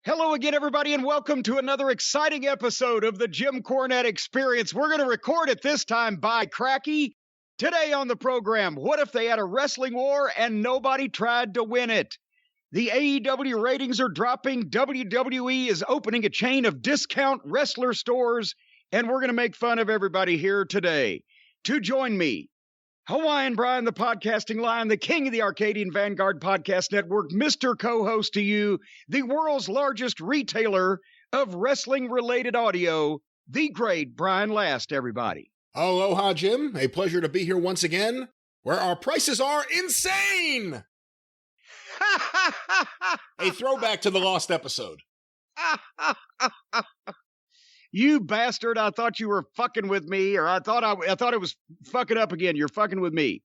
Hello again, everybody, and welcome to another exciting episode of the Jim Cornette Experience. We're going to record it this time by Cracky. Today on the program, what if they had a wrestling war and nobody tried to win it? The AEW ratings are dropping, WWE is opening a chain of discount wrestler stores, and we're going to make fun of everybody here today. To join me, Hawaiian Brian, the podcasting lion, the king of the Arcadian Vanguard Podcast Network, Mr. Co-host to you, the world's largest retailer of wrestling-related audio, the great Brian Last, everybody. Aloha, Jim. A pleasure to be here once again, where our prices are insane! A throwback to the lost episode. You bastard, I thought you were fucking with me, or I thought it was fucking up again. You're fucking with me.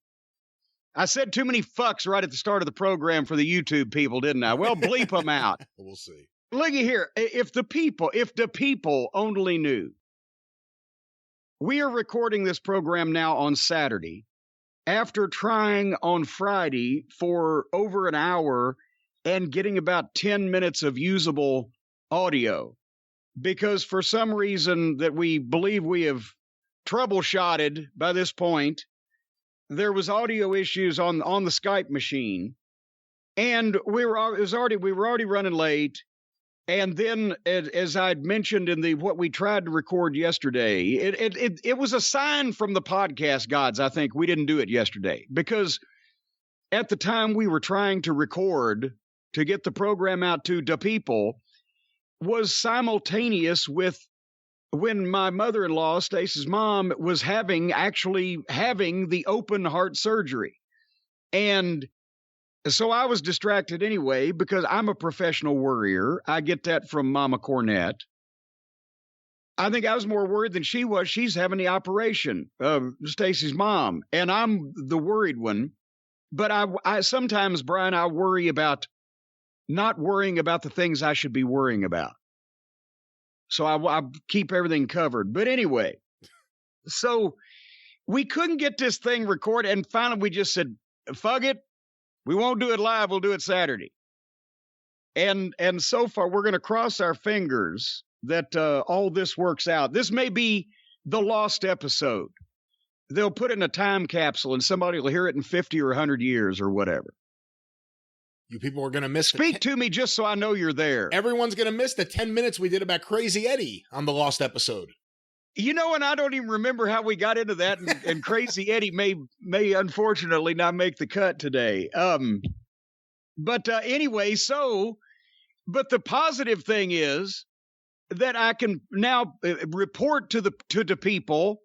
I said too many fucks right at the start of the program for the YouTube people, didn't I? Well, bleep them out. We'll see. Looky here. If the people only knew. We are recording this program now on Saturday after trying on Friday for over an hour and getting about 10 minutes of usable audio. Because for some reason that we believe we have troubleshotted by this point, there was audio issues on the Skype machine, and we were already running late. And then, as I'd mentioned in what we tried to record yesterday, it was a sign from the podcast gods. I think we didn't do it yesterday because at the time we were trying to record to get the program out to the people was simultaneous with when my mother-in-law, Stacy's mom, was actually having the open heart surgery. And so I was distracted anyway, because I'm a professional worrier. I get that from Mama Cornette. I think I was more worried than she was. She's having the operation, Stacy's mom, and I'm the worried one. But I sometimes, Brian, I worry about not worrying about the things I should be worrying about. So I keep everything covered. But anyway, so we couldn't get this thing recorded. And finally, we just said, fuck it. We won't do it live. We'll do it Saturday. And so far, we're going to cross our fingers that all this works out. This may be the lost episode. They'll put it in a time capsule and somebody will hear it in 50 or 100 years or whatever. You people are going to miss Speak to me just so I know you're there. Everyone's going to miss the 10 minutes we did about Crazy Eddie on the lost episode. You know, and I don't even remember how we got into that, and Crazy Eddie may unfortunately not make the cut today. But anyway, but the positive thing is that I can now report to the people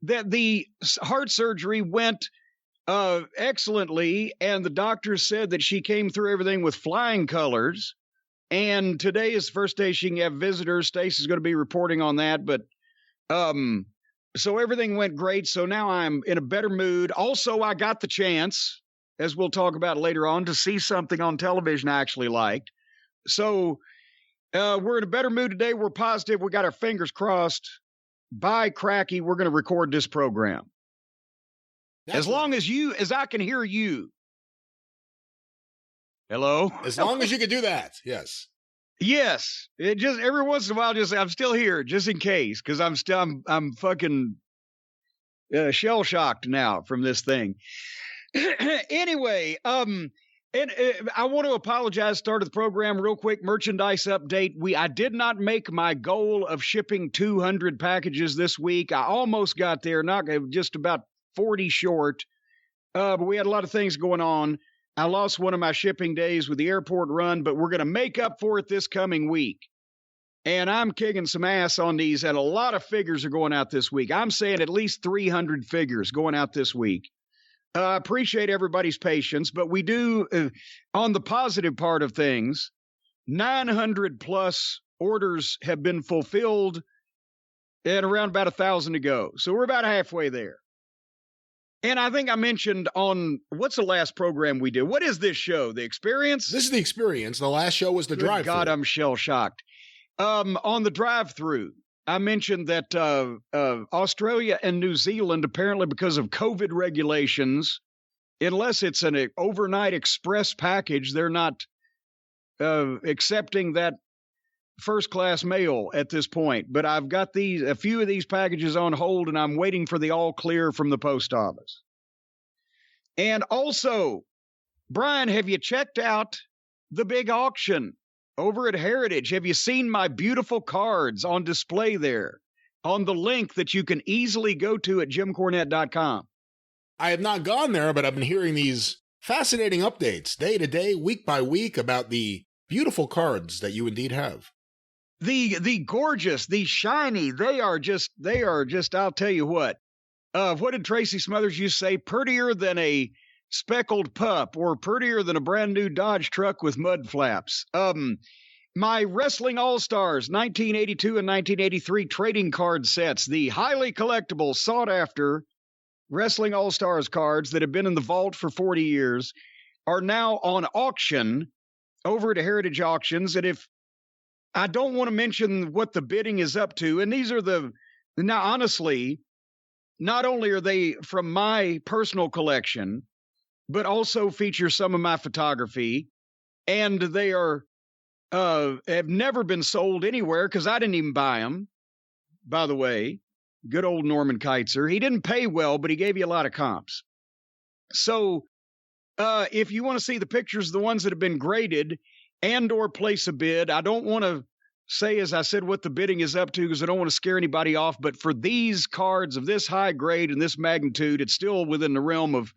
that the heart surgery went excellently, and the doctor said that she came through everything with flying colors. And today is the first day she can have visitors. Stacey's going to be reporting on that, but so everything went great. So now I'm in a better mood. Also, I got the chance, as we'll talk about later on, to see something on television I actually liked. So we're in a better mood today. We're positive. We got our fingers crossed. By Cracky, we're going to record this program. As long as I can hear you. Hello? As long as you can do that, yes. Yes. It just every once in a while, I'm still here, just in case, because I'm fucking shell shocked now from this thing. Anyway, and I want to apologize. Start of the program real quick. Merchandise update. I did not make my goal of shipping 200 packages this week. I almost got there, not just about 40 short, but we had a lot of things going on. I lost one of my shipping days with the airport run, but we're going to make up for it this coming week. And I'm kicking some ass on these, and a lot of figures are going out this week. I'm saying at least 300 figures going out this week. I appreciate everybody's patience, but we do, on the positive part of things, 900 plus orders have been fulfilled and around about 1,000 to go. So we're about halfway there. And I think I mentioned on, what's the last program we did? What is this show? The Experience? This is The Experience. The last show was the drive-thru. God, I'm shell-shocked. On the drive-thru, I mentioned that Australia and New Zealand, apparently because of COVID regulations, unless it's an overnight express package, they're not accepting that first-class mail at this point, but I've got a few of these packages on hold, and I'm waiting for the all clear from the post office. And also, Brian, have you checked out the big auction over at Heritage? Have you seen my beautiful cards on display there on the link that you can easily go to at jimcornette.com? I have not gone there, but I've been hearing these fascinating updates day to day, week by week about the beautiful cards that you indeed have. The gorgeous, the shiny, they are just, I'll tell you what did Tracy Smothers used to say? Prettier than a speckled pup, or prettier than a brand new Dodge truck with mud flaps. My Wrestling All-Stars 1982 and 1983 trading card sets, the highly collectible, sought after Wrestling All-Stars cards that have been in the vault for 40 years, are now on auction over at Heritage Auctions. And if I don't want to mention what the bidding is up to, and these are now honestly, not only are they from my personal collection, but also feature some of my photography, and they are have never been sold anywhere because I didn't even buy them. By the way, good old Norman Keitzer. He didn't pay well, but he gave you a lot of comps. So if you want to see the pictures, the ones that have been graded and or place a bid, I don't want to say, as I said, what the bidding is up to because I don't want to scare anybody off. But for these cards of this high grade and this magnitude, it's still within the realm of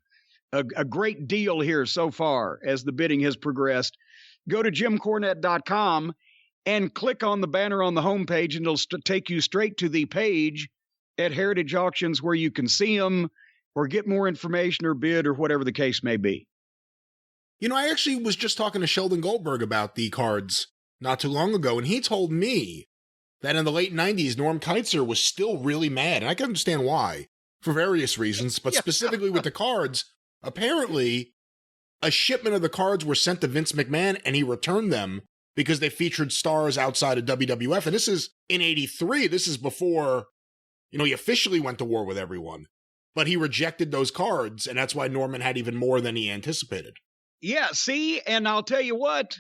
a great deal here so far as the bidding has progressed. Go to jimcornette.com and click on the banner on the homepage, and it'll take you straight to the page at Heritage Auctions where you can see them or get more information or bid or whatever the case may be. You know, I actually was just talking to Sheldon Goldberg about the cards not too long ago, and he told me that in the late 90s, Norm Keitzer was still really mad, and I can understand why, for various reasons, but specifically with the cards. Apparently, a shipment of the cards were sent to Vince McMahon, and he returned them because they featured stars outside of WWF. And this is in '83. This is before, he officially went to war with everyone. But he rejected those cards, and that's why Norman had even more than he anticipated. Yeah, see? And I'll tell you what,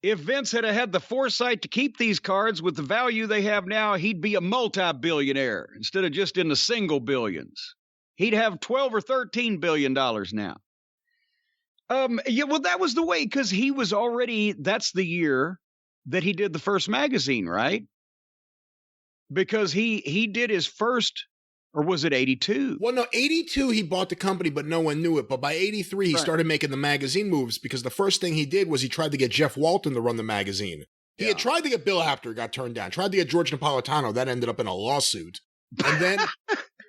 if Vince had the foresight to keep these cards with the value they have now, he'd be a multi-billionaire instead of just in the single billions. He'd have $12 or $13 billion now. Yeah, well, that was the way, because he was already, that's the year that he did the first magazine, right? Because he did his first, or was it 82? Well, no, 82 he bought the company, but no one knew it. But by 83, he started making the magazine moves, because the first thing he did was he tried to get Jeff Walton to run the magazine. He had tried to get Bill Apter, got turned down. Tried to get George Napolitano, that ended up in a lawsuit. And then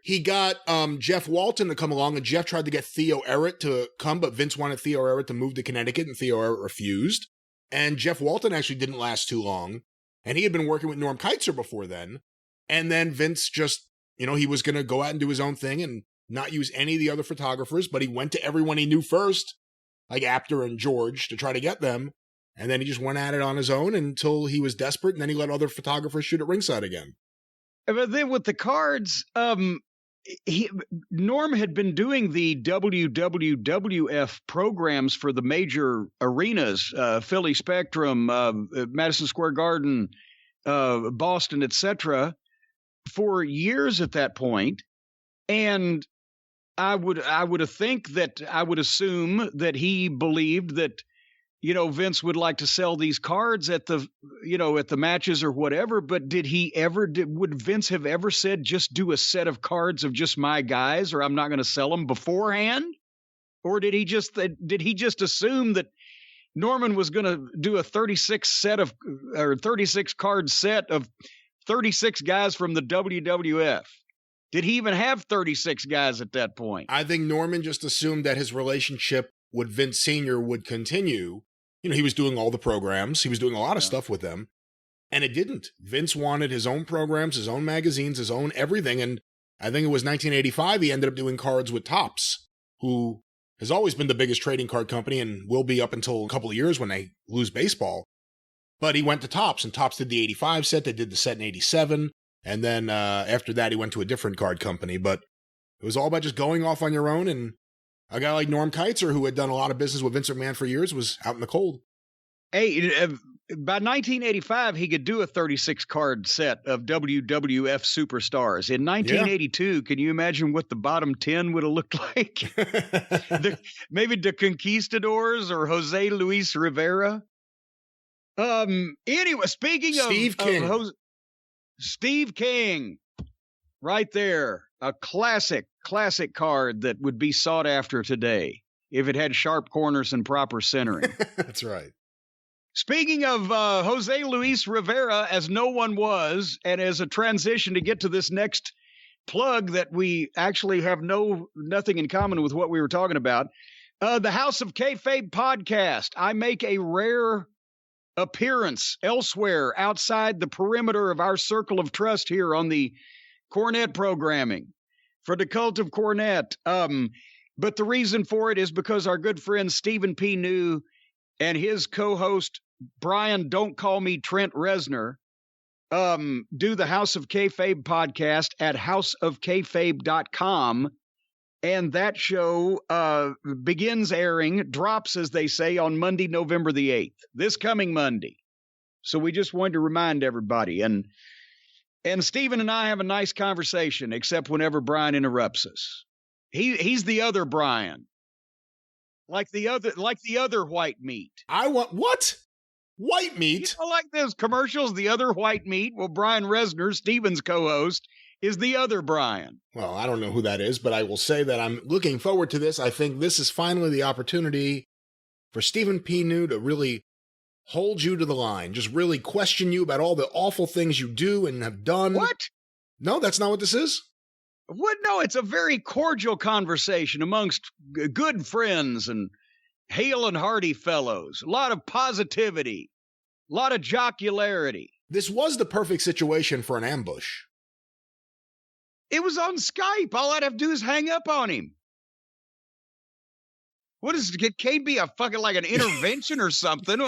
he got Jeff Walton to come along, and Jeff tried to get Theo Ehret to come, but Vince wanted Theo Ehret to move to Connecticut, and Theo Ehret refused. And Jeff Walton actually didn't last too long. And he had been working with Norm Keitzer before then. And then Vince just, he was going to go out and do his own thing and not use any of the other photographers, but he went to everyone he knew first, like Apter and George, to try to get them. And then he just went at it on his own until he was desperate, and then he let other photographers shoot at ringside again. But then with the cards, Norm had been doing the WWF programs for the major arenas, Philly Spectrum, Madison Square Garden, Boston, etc., for years at that point. And I would assume that he believed that, Vince would like to sell these cards at the, at the matches or whatever. But would Vince have ever said, just do a set of cards of just my guys, or I'm not going to sell them beforehand? Or did he just assume that Norman was going to do a 36 card set of 36 guys from the WWF? Did he even have 36 guys at that point? I think Norman just assumed that his relationship with Vince Sr. would continue. He was doing all the programs. He was doing a lot of stuff with them. And it didn't. Vince wanted his own programs, his own magazines, his own everything. And I think it was 1985, he ended up doing cards with Topps, who has always been the biggest trading card company and will be up until a couple of years when they lose baseball. But he went to Topps, and Topps did the 85 set. They did the set in 87. And then after that, he went to a different card company. But it was all about just going off on your own. And a guy like Norm Keitzer, who had done a lot of business with Vince McMahon for years, was out in the cold. Hey, by 1985, he could do a 36-card set of WWF superstars. In 1982, Can you imagine what the bottom 10 would have looked like? Maybe the Conquistadors or Jose Luis Rivera. Anyway, speaking of Steve King, right there, a classic card that would be sought after today if it had sharp corners and proper centering. That's right. Speaking of Jose Luis Rivera, as no one was, and as a transition to get to this next plug that we actually have nothing in common with what we were talking about, the House of Kayfabe podcast. I make a rare appearance elsewhere outside the perimeter of our circle of trust here on the Cornette programming for the Cult of Cornette. But the reason for it is because our good friend Stephen P. New and his co-host Brian Don't Call Me Trent Reznor do the House of Kayfabe podcast at houseofkayfabe.com. And that show begins airing, drops, as they say, on Monday, November the 8th, this coming Monday. So we just wanted to remind everybody. And Stephen and I have a nice conversation, except whenever Brian interrupts us. He's the other Brian. Like the other white meat. I want what? White meat? You know, like those commercials, the other white meat. Well, Brian Reznor, Stephen's co-host, is the other Brian. Well, I don't know who that is, but I will say that I'm looking forward to this. I think this is finally the opportunity for Stephen P. New to really hold you to the line, just really question you about all the awful things you do and have done. What? No, that's not what this is. What? No, it's a very cordial conversation amongst good friends and hale and hearty fellows. A lot of positivity, a lot of jocularity. This was the perfect situation for an ambush. It was on Skype. All I'd have to do is hang up on him. What is it? Can't be a fucking like an intervention or something.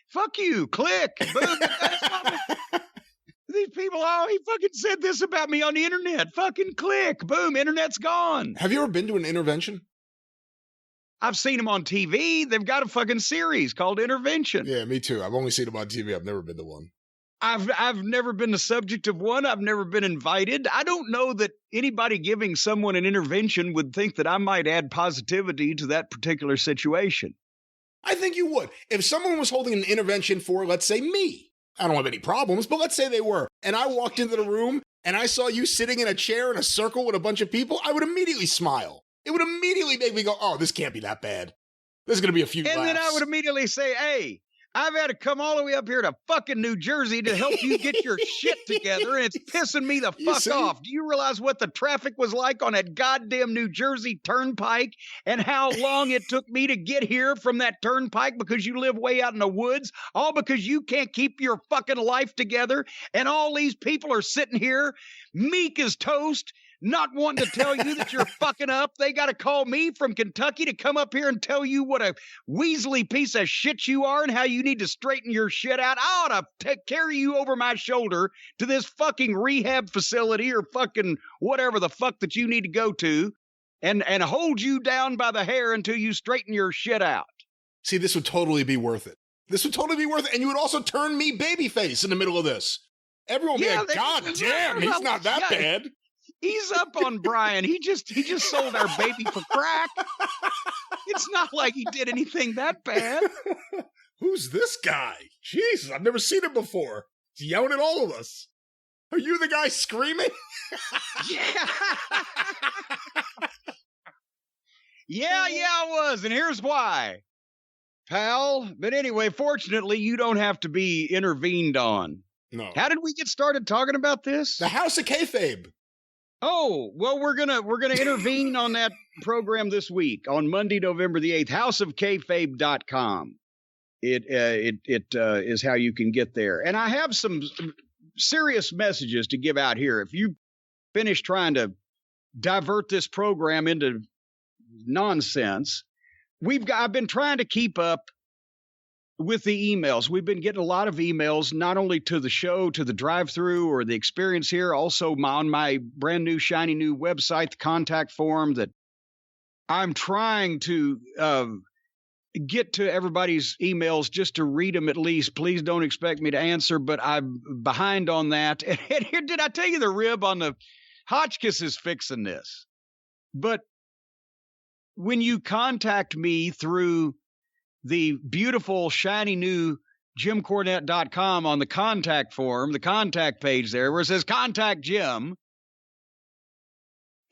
Fuck you. Click. Boom. These people, he fucking said this about me on the internet. Fucking click. Boom. Internet's gone. Have you ever been to an intervention? I've seen them on TV. They've got a fucking series called Intervention. Yeah, me too. I've only seen them on TV. I've never been to one. I've never been the subject of one. I've never been invited. I don't know that anybody giving someone an intervention would think that I might add positivity to that particular situation. I think you would. If someone was holding an intervention for, let's say, me, I don't have any problems, but let's say they were, and I walked into the room and I saw you sitting in a chair in a circle with a bunch of people, I would immediately smile. It would immediately make me go, oh, this can't be that bad. There's going to be a few laughs. And then I would immediately say, hey, I've had to come all the way up here to fucking New Jersey to help you get your shit together, and it's pissing me the fuck off. Do you realize what the traffic was like on that goddamn New Jersey turnpike and how long it took me to get here from that turnpike because you live way out in the woods, all because you can't keep your fucking life together, and all these people are sitting here meek as toast, not wanting to tell you that you're fucking up. They got to call me from Kentucky to come up here and tell you what a weaselly piece of shit you are and how you need to straighten your shit out. I ought to carry you over my shoulder to this fucking rehab facility or fucking whatever the fuck that you need to go to and hold you down by the hair until you straighten your shit out. See, this would totally be worth it. This would totally be worth it. And you would also turn me babyface in the middle of this. Everyone would be like, God damn, he's not that bad. He's up on Brian. He just sold our baby for crack. It's not like he did anything that bad. Who's this guy? Jesus, I've never seen him before. He's yelling at all of us. Are you the guy screaming? Yeah. Yeah, I was. And here's why, pal. But anyway, fortunately, you don't have to be intervened on. No. How did we get started talking about this? The House of Kayfabe. Oh, well, we're gonna intervene on that program this week on Monday, November the 8th, houseofkayfabe.com. It is how you can get there. And I have some serious messages to give out here. If you finish trying to divert this program into nonsense, I've been trying to keep up with the emails. We've been getting a lot of emails, not only to the show, to the drive-through or the experience here, also on my brand new, shiny new website, the contact form that I'm trying to get to everybody's emails just to read them at least. Please don't expect me to answer, but I'm behind on that. And here, did I tell you the rib on the Hotchkiss is fixing this? But when you contact me through the beautiful, shiny new JimCornette.com on the contact form, the contact page there where it says contact Jim,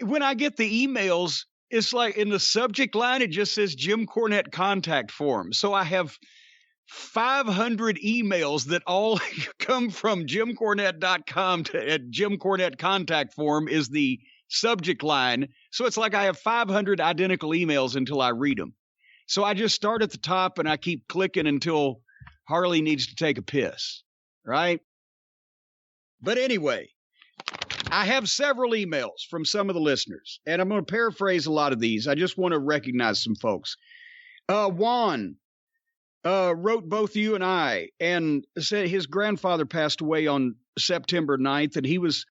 when I get the emails, it's like in the subject line, it just says Jim Cornette contact form. So I have 500 emails that all come from JimCornette.com at Jim Cornette contact form is the subject line. So it's like I have 500 identical emails until I read them. So I just start at the top and I keep clicking until Harley needs to take a piss, right? But anyway, I have several emails from some of the listeners, and I'm going to paraphrase a lot of these. I just want to recognize some folks. Juan wrote both you and I and said his grandfather passed away on September 9th, and he was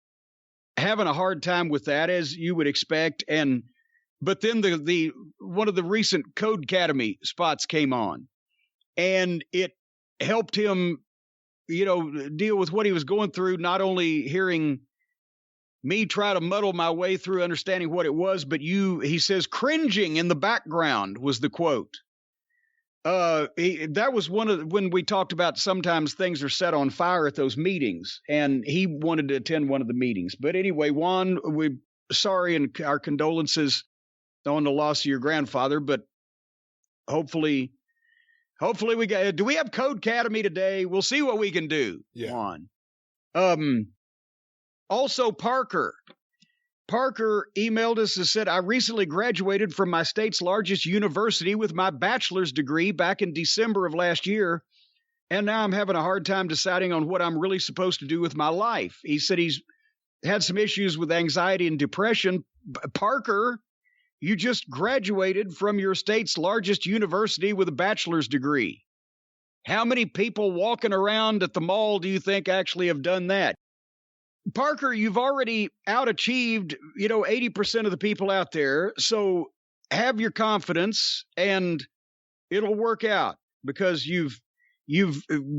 having a hard time with that, as you would expect. But then the one of the recent Code Academy spots came on, and it helped him, deal with what he was going through, not only hearing me try to muddle my way through understanding what it was, but he says, cringing in the background was the quote. That was when we talked about sometimes things are set on fire at those meetings, and he wanted to attend one of the meetings. But anyway, Juan, we're sorry and our condolences on the loss of your grandfather, but hopefully we do we have Code Academy today? We'll see what we can do, Juan. Also, Parker emailed us and said, I recently graduated from my state's largest university with my bachelor's degree back in December of last year, and now I'm having a hard time deciding on what I'm really supposed to do with my life. He said he's had some issues with anxiety and depression. Parker, you just graduated from your state's largest university with a bachelor's degree. How many people walking around at the mall do you think actually have done that? Parker, you've already out-achieved, 80% of the people out there. So have your confidence and it'll work out because you've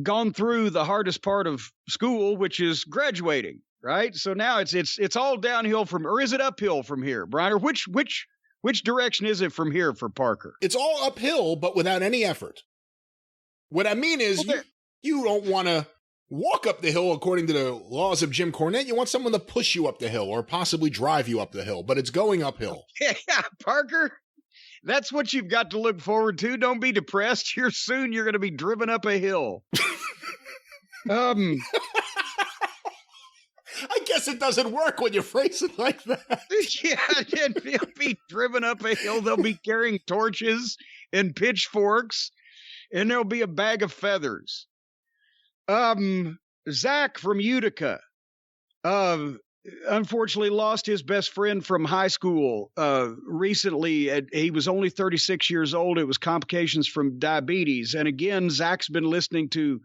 gone through the hardest part of school, which is graduating, right? So now it's all downhill or is it uphill from here, Brian? Or which direction is it from here for Parker? It's all uphill, but without any effort. What I mean is you don't want to walk up the hill according to the laws of Jim Cornette. You want someone to push you up the hill or possibly drive you up the hill, but it's going uphill. Yeah, Parker, that's what you've got to look forward to. Don't be depressed. You're going to be driven up a hill. I guess it doesn't work when you phrase it like that. Yeah, they'll be driven up a hill. They'll be carrying torches and pitchforks, and there'll be a bag of feathers. Zach from Utica, unfortunately lost his best friend from high school, recently. He was only 36 years old. It was complications from diabetes. And again, Zach's been listening to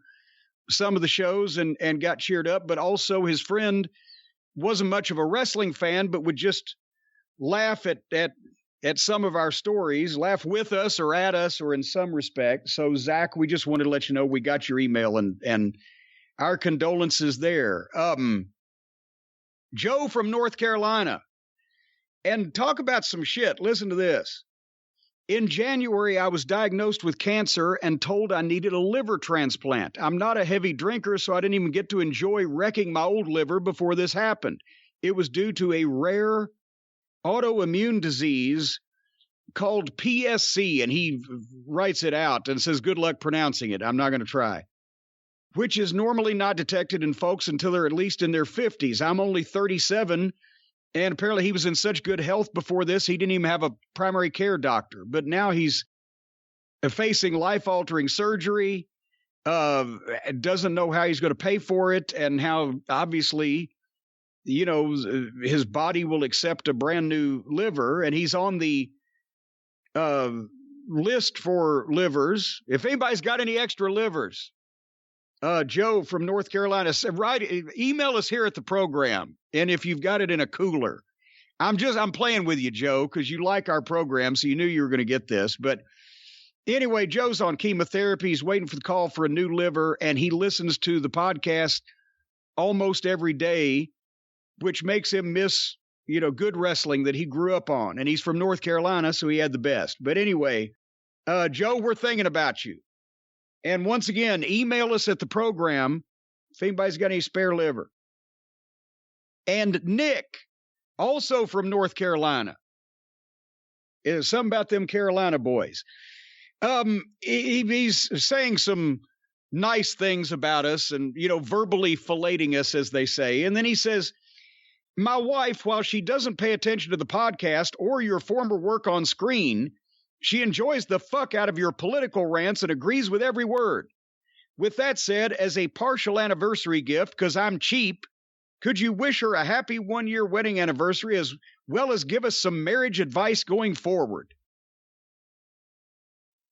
some of the shows and got cheered up, but also his friend wasn't much of a wrestling fan, but would just laugh at some of our stories, laugh with us or at us or in some respect. So, Zach, we just wanted to let you know we got your email and our condolences there. Joe from North Carolina. And talk about some shit. Listen to this. In January, I was diagnosed with cancer and told I needed a liver transplant. I'm not a heavy drinker, so I didn't even get to enjoy wrecking my old liver before this happened. It was due to a rare autoimmune disease called PSC, and he writes it out and says, good luck pronouncing it. I'm not going to try. Which is normally not detected in folks until they're at least in their 50s. I'm only 37, and apparently he was in such good health before this, he didn't even have a primary care doctor. But now he's facing life-altering surgery, doesn't know how he's going to pay for it, and how obviously his body will accept a brand new liver, and he's on the list for livers. If anybody's got any extra livers, Joe from North Carolina said, email us here at the program. And if you've got it in a cooler, I'm playing with you, Joe, because you like our program, so you knew you were going to get this. But Anyway, Joe's on chemotherapy. He's waiting for the call for a new liver, and he listens to the podcast almost every day, which makes him miss, good wrestling that he grew up on. And he's from North Carolina, so he had the best. But anyway, Joe, we're thinking about you. And once again, email us at the program if anybody's got any spare liver. And Nick, also from North Carolina, is something about them Carolina boys. He's saying some nice things about us and, verbally filleting us, as they say. And then he says, my wife, while she doesn't pay attention to the podcast or your former work on screen, she enjoys the fuck out of your political rants and agrees with every word. With that said, as a partial anniversary gift, because I'm cheap, could you wish her a happy 1-year wedding anniversary as well as give us some marriage advice going forward?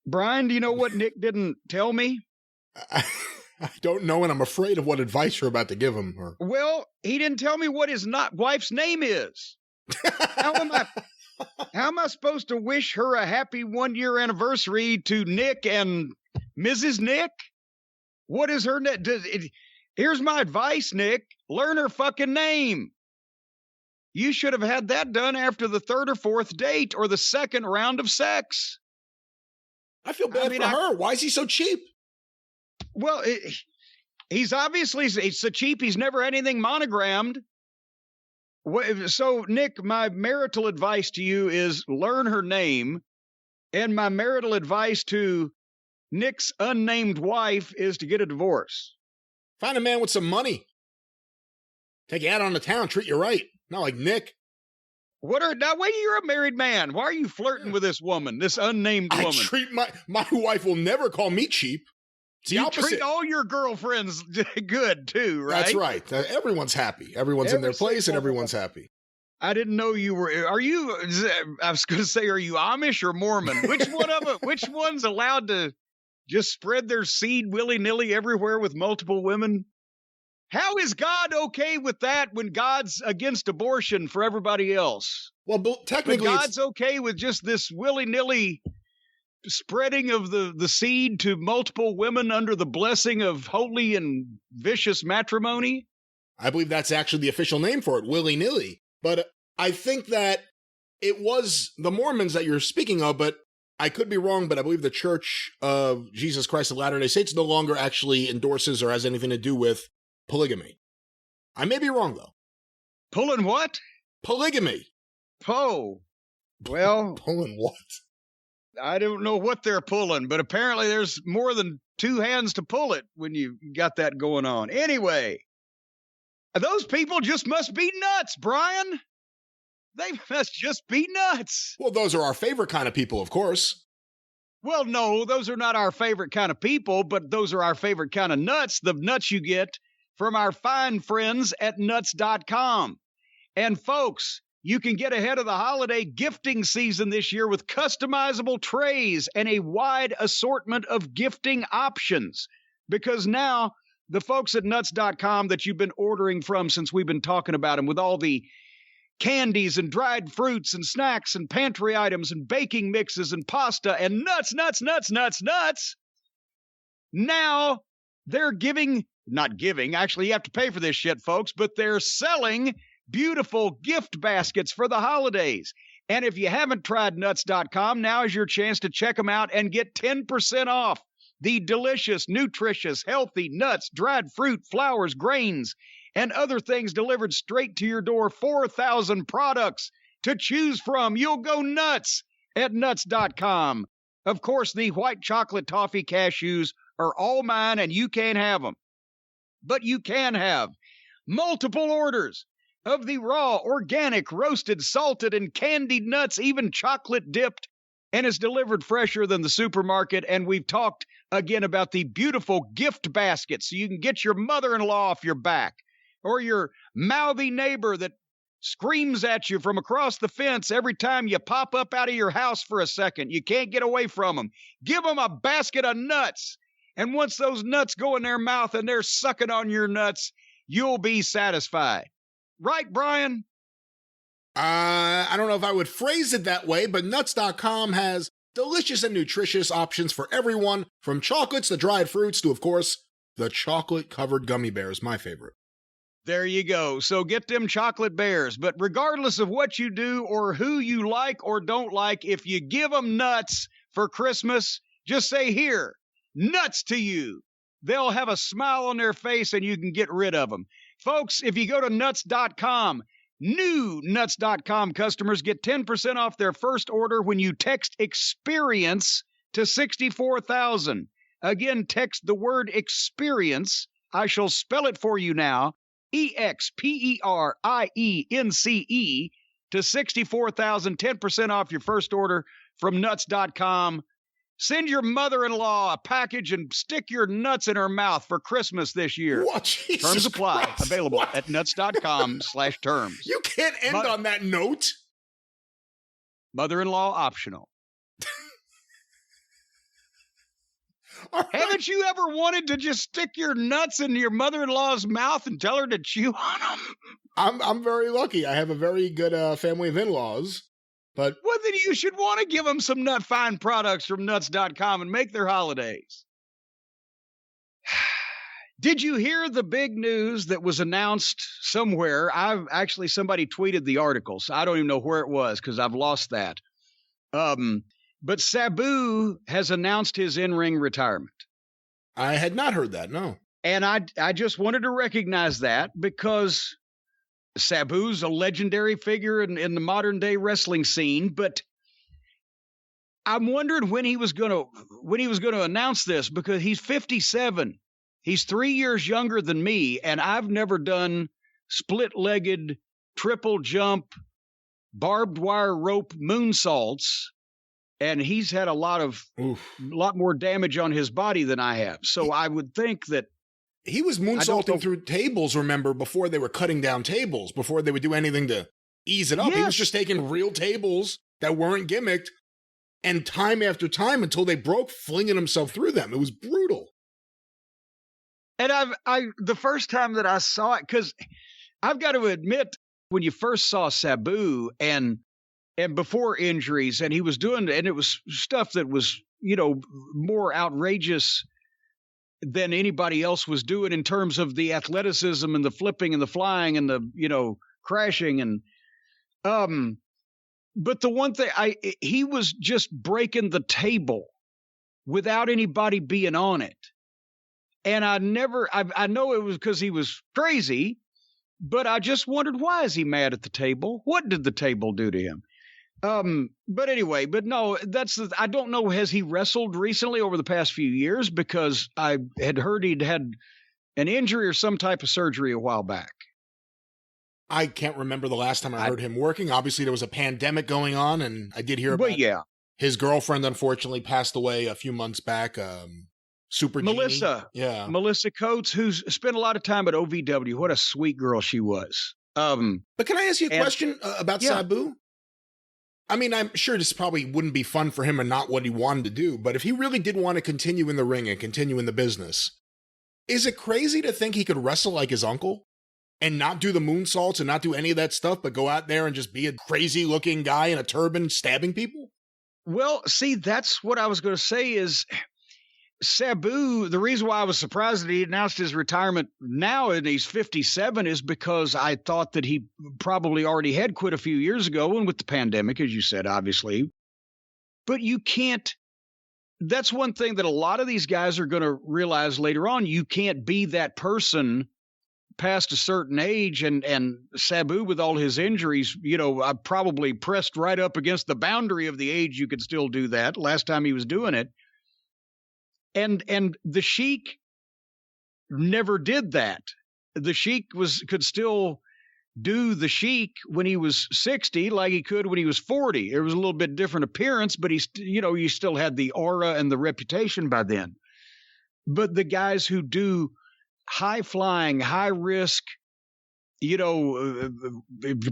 Brian, do you know what Nick didn't tell me? I don't know, and I'm afraid of what advice you're about to give him. Well, he didn't tell me what his wife's name is. How am I supposed to wish her a happy 1-year anniversary to Nick and Mrs. Nick? What is her name? Here's my advice, Nick. Learn her fucking name. You should have had that done after the 3rd or 4th date or the 2nd round of sex. I feel bad for her. Why is he so cheap? Well, he's obviously so cheap. He's never had anything monogrammed. So, Nick, my marital advice to you is learn her name. And my marital advice to Nick's unnamed wife is to get a divorce. Find a man with some money. Take you out on the town, treat you right. Not like Nick. Now wait, you're a married man. Why are you flirting with this woman, this unnamed woman? I treat my wife will never call me cheap. It's the opposite. Treat all your girlfriends good too, right? That's right. Everyone's happy. Everyone's in their place and everyone's happy. I didn't know you were. Are you? I was going to say, are you Amish or Mormon? Which one of them? Which one's allowed to just spread their seed willy-nilly everywhere with multiple women? How is God okay with that when God's against abortion for everybody else? Well, technically, when God's okay with just this willy-nilly spreading of the seed to multiple women under the blessing of holy and vicious matrimony? I believe that's actually the official name for it, willy-nilly. But I think that it was the Mormons that you're speaking of, but I could be wrong, but I believe the Church of Jesus Christ of Latter-day Saints no longer actually endorses or has anything to do with polygamy. I may be wrong, though. Pulling what? Polygamy. Well. Pulling what? I don't know what they're pulling, but apparently there's more than 2 hands to pull it when you got that going on. Anyway, those people just must be nuts, Brian. They must just be nuts. Well, those are our favorite kind of people, of course. Well, no, those are not our favorite kind of people, but those are our favorite kind of nuts, the nuts you get from our fine friends at nuts.com. And folks, you can get ahead of the holiday gifting season this year with customizable trays and a wide assortment of gifting options. Because now the folks at nuts.com that you've been ordering from since we've been talking about them with all the candies and dried fruits and snacks and pantry items and baking mixes and pasta and nuts. Now they're not giving, actually you have to pay for this shit, folks, but they're selling beautiful gift baskets for the holidays. And if you haven't tried nuts.com, now is your chance to check them out and get 10% off the delicious, nutritious, healthy nuts, dried fruit, flowers, grains, and other things delivered straight to your door. 4,000 products to choose from. You'll go nuts at nuts.com. Of course, the white chocolate toffee cashews are all mine, and you can't have them. But you can have multiple orders of the raw, organic, roasted, salted, and candied nuts, even chocolate dipped, and it's delivered fresher than the supermarket. And we've talked again about the beautiful gift baskets so you can get your mother-in-law off your back, or your mouthy neighbor that screams at you from across the fence every time you pop up out of your house for a second. You can't get away from them. Give them a basket of nuts. And once those nuts go in their mouth and they're sucking on your nuts, you'll be satisfied. Right, Brian? I don't know if I would phrase it that way, but nuts.com has delicious and nutritious options for everyone, from chocolates to dried fruits to, of course, the chocolate-covered gummy bears, my favorite. There you go. So get them chocolate bears. But regardless of what you do or who you like or don't like, if you give them nuts for Christmas, just say, here, nuts to you. They'll have a smile on their face and you can get rid of them. Folks, if you go to nuts.com, new nuts.com customers get 10% off their first order when you text experience to 64,000. Again, text the word experience. I shall spell it for you now. EXPERIENCE to 64,000, 10% off your first order from nuts.com. Send your mother-in-law a package and stick your nuts in her mouth for Christmas this year. What? Jesus Terms apply. Christ. Available What? at nuts.com/terms. You can't end on that note. Mother-in-law optional. Right. Haven't you ever wanted to just stick your nuts in your mother-in-law's mouth and tell her to chew on them? I'm very lucky. I have a very good family of in-laws. But Well, then you should want to give them some nut fine products from nuts.com and make their holidays. Did you hear the big news that was announced somewhere? Somebody tweeted the article, so I don't even know where it was because I've lost that. But Sabu has announced his in-ring retirement. I had not heard that, no. And I just wanted to recognize that because Sabu's a legendary figure in the modern day wrestling scene, but I'm wondering when he was going to announce this, because he's 57. He's 3 years younger than me, and I've never done split-legged, triple jump, barbed wire rope moonsaults, and he's had a lot more damage on his body than I have. So I would think that he was moonsaulting through tables, remember, before they were cutting down tables, before they would do anything to ease it up. Yes. He was just taking real tables that weren't gimmicked, and time after time until they broke, flinging himself through them. It was brutal. And the first time that I saw it, because I've got to admit, when you first saw Sabu and before injuries, and he was doing, and it was stuff that was, more outrageous than anybody else was doing in terms of the athleticism and the flipping and the flying and the, crashing. And, but the one thing he was just breaking the table without anybody being on it. And I know it was because he was crazy, but I just wondered, why is he mad at the table? What did the table do to him? But anyway, no, I don't know. Has he wrestled recently over the past few years? Because I had heard he'd had an injury or some type of surgery a while back. I can't remember the last time I heard him working. Obviously there was a pandemic going on, and I did hear about his girlfriend unfortunately passed away a few months back. Melissa. Genie. Yeah. Melissa Coates, who's spent a lot of time at OVW. What a sweet girl she was. But can I ask you a question about Sabu? I mean, I'm sure this probably wouldn't be fun for him and not what he wanted to do, but if he really did want to continue in the ring and continue in the business, is it crazy to think he could wrestle like his uncle and not do the moonsaults and not do any of that stuff, but go out there and just be a crazy-looking guy in a turban stabbing people? Well, see, that's what I was going to say is Sabu, the reason why I was surprised that he announced his retirement now and he's 57 is because I thought that he probably already had quit a few years ago, and with the pandemic, as you said, obviously. But you can't, that's one thing that a lot of these guys are going to realize later on. You can't be that person past a certain age, and Sabu, with all his injuries, I probably pressed right up against the boundary of the age you could still do that last time he was doing it. And the Sheik never did that. The Sheik could still do the Sheik when he was 60 like he could when he was 40. It was a little bit different appearance, but you still had the aura and the reputation by then. But the guys who do high flying, high risk,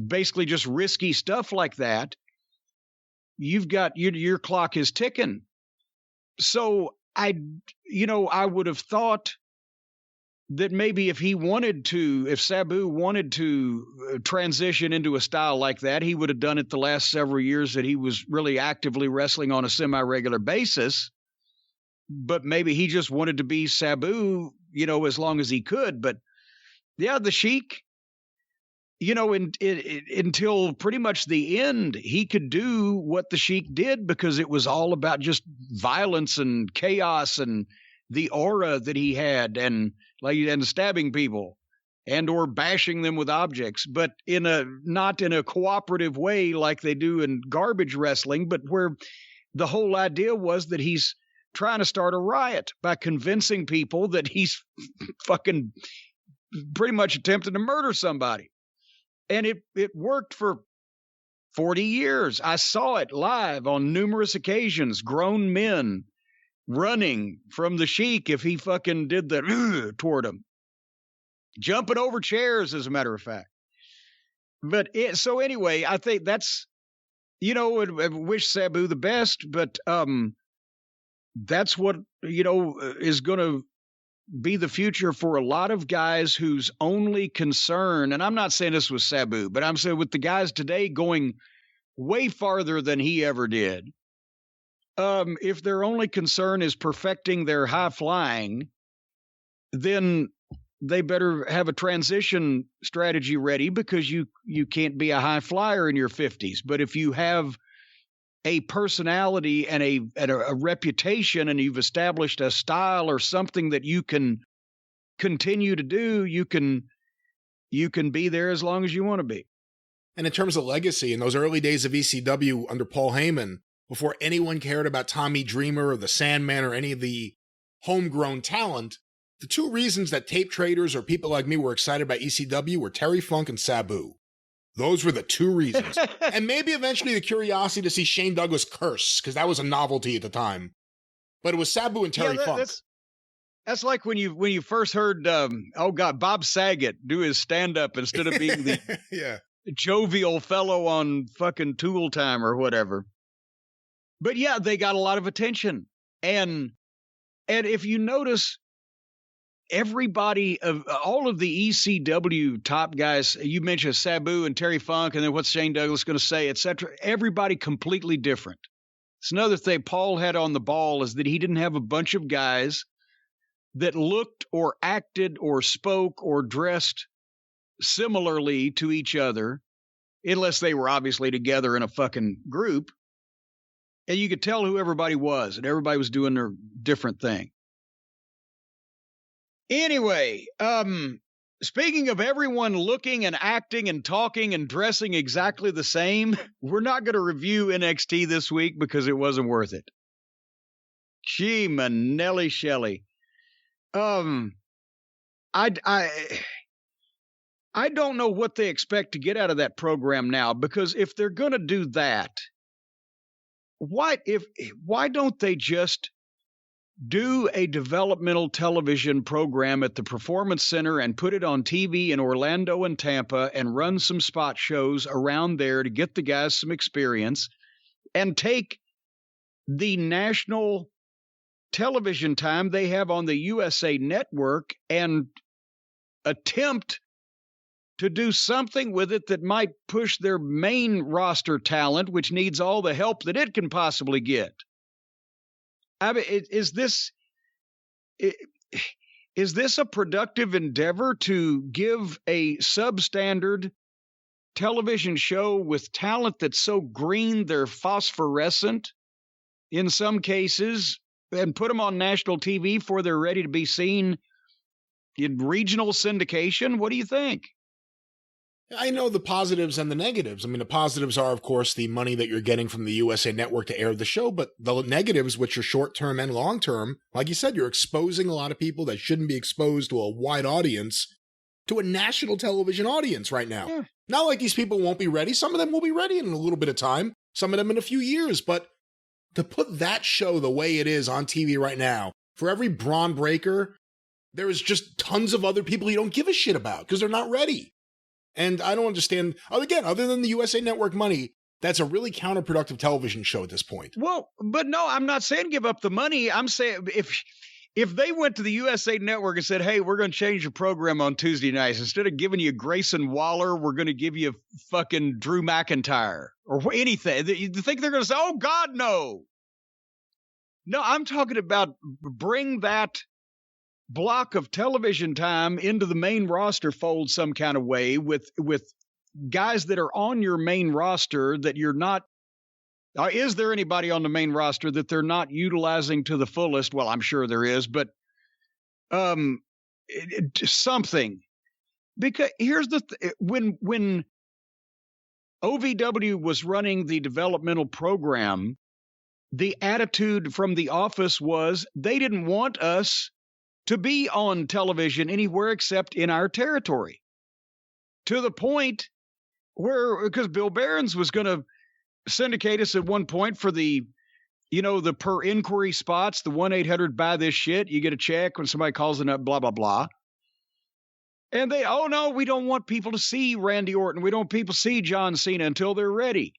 basically just risky stuff like that, you've got your clock is ticking. So I would have thought that maybe if Sabu wanted to transition into a style like that, he would have done it the last several years that he was really actively wrestling on a semi-regular basis. But maybe he just wanted to be Sabu, as long as he could. But yeah, the Sheik, until pretty much the end, he could do what the Sheik did because it was all about just violence and chaos and the aura that he had and stabbing people and or bashing them with objects, but not in a cooperative way like they do in garbage wrestling, but where the whole idea was that he's trying to start a riot by convincing people that he's fucking pretty much attempting to murder somebody. And it worked for 40 years. I saw it live on numerous occasions, grown men running from the Sheik if he fucking did that toward him. Jumping over chairs, as a matter of fact. But so anyway, I think that's, I wish Sabu the best, but that's what, is going to be the future for a lot of guys whose only concern, and I'm not saying this was Sabu, but I'm saying with the guys today going way farther than he ever did, if their only concern is perfecting their high flying, then they better have a transition strategy ready because you can't be a high flyer in your 50s. But if you have a personality and a reputation and you've established a style or something that you can continue to do, you can be there as long as you want to be. And in terms of legacy, in those early days of ECW under Paul Heyman, before anyone cared about Tommy Dreamer or the Sandman or any of the homegrown talent, the two reasons that tape traders or people like me were excited about ECW were Terry Funk and Sabu. Those were the two reasons. And maybe eventually the curiosity to see Shane Douglas curse, because that was a novelty at the time. But it was Sabu and Terry Funk. That's like when you first heard, Bob Saget do his stand-up instead of being the jovial fellow on fucking Tool Time or whatever. But yeah, they got a lot of attention. And if you notice, everybody of all of the ECW top guys, you mentioned Sabu and Terry Funk, and then what's Shane Douglas going to say, etc. Everybody completely different. It's another thing Paul had on the ball is that he didn't have a bunch of guys that looked or acted or spoke or dressed similarly to each other, unless they were obviously together in a fucking group. And you could tell who everybody was, and everybody was doing their different thing. Anyway, speaking of everyone looking and acting and talking and dressing exactly the same, we're not going to review NXT this week because it wasn't worth it. Gee, Manelli Shelley. I don't know what they expect to get out of that program now, because if they're going to do that, why don't they just do a developmental television program at the Performance Center and put it on TV in Orlando and Tampa and run some spot shows around there to get the guys some experience, and take the national television time they have on the USA Network and attempt to do something with it that might push their main roster talent, which needs all the help that it can possibly get. I mean, is this a productive endeavor to give a substandard television show with talent that's so green they're phosphorescent in some cases, and put them on national TV before they're ready to be seen in regional syndication? What do you think? I know the positives and the negatives. I mean, the positives are, of course, the money that you're getting from the USA Network to air the show, but the negatives, which are short-term and long-term, like you said, you're exposing a lot of people that shouldn't be exposed to a wide audience, to a national television audience right now. Yeah. Not like these people won't be ready. Some of them will be ready in a little bit of time, some of them in a few years, but to put that show the way it is on TV right now, for every Braun Breaker, there is just tons of other people you don't give a shit about because they're not ready. And I don't understand, again, other than the USA Network money, that's a really counterproductive television show at this point. Well, but no, I'm not saying give up the money. I'm saying If they went to the USA Network and said, hey, we're going to change the program on Tuesday nights. Instead of giving you Grayson Waller, we're going to give you fucking Drew McIntyre or anything. You think they're going to say, oh, God, no. No, I'm talking about bring that block of television time into the main roster fold some kind of way with guys that are on your main roster that you're not. Is there anybody on the main roster that they're not utilizing to the fullest? Well, I'm sure there is, but something. Because here's the when OVW was running the developmental program, the attitude from the office was they didn't want us to be on television anywhere except in our territory. To the point where, because Bill Behrens was going to syndicate us at one point for the per inquiry spots, the 1-800 buy this shit. You get a check when somebody calls it up, blah, blah, blah. And they, oh no, we don't want people to see Randy Orton. We don't want people to see John Cena until they're ready.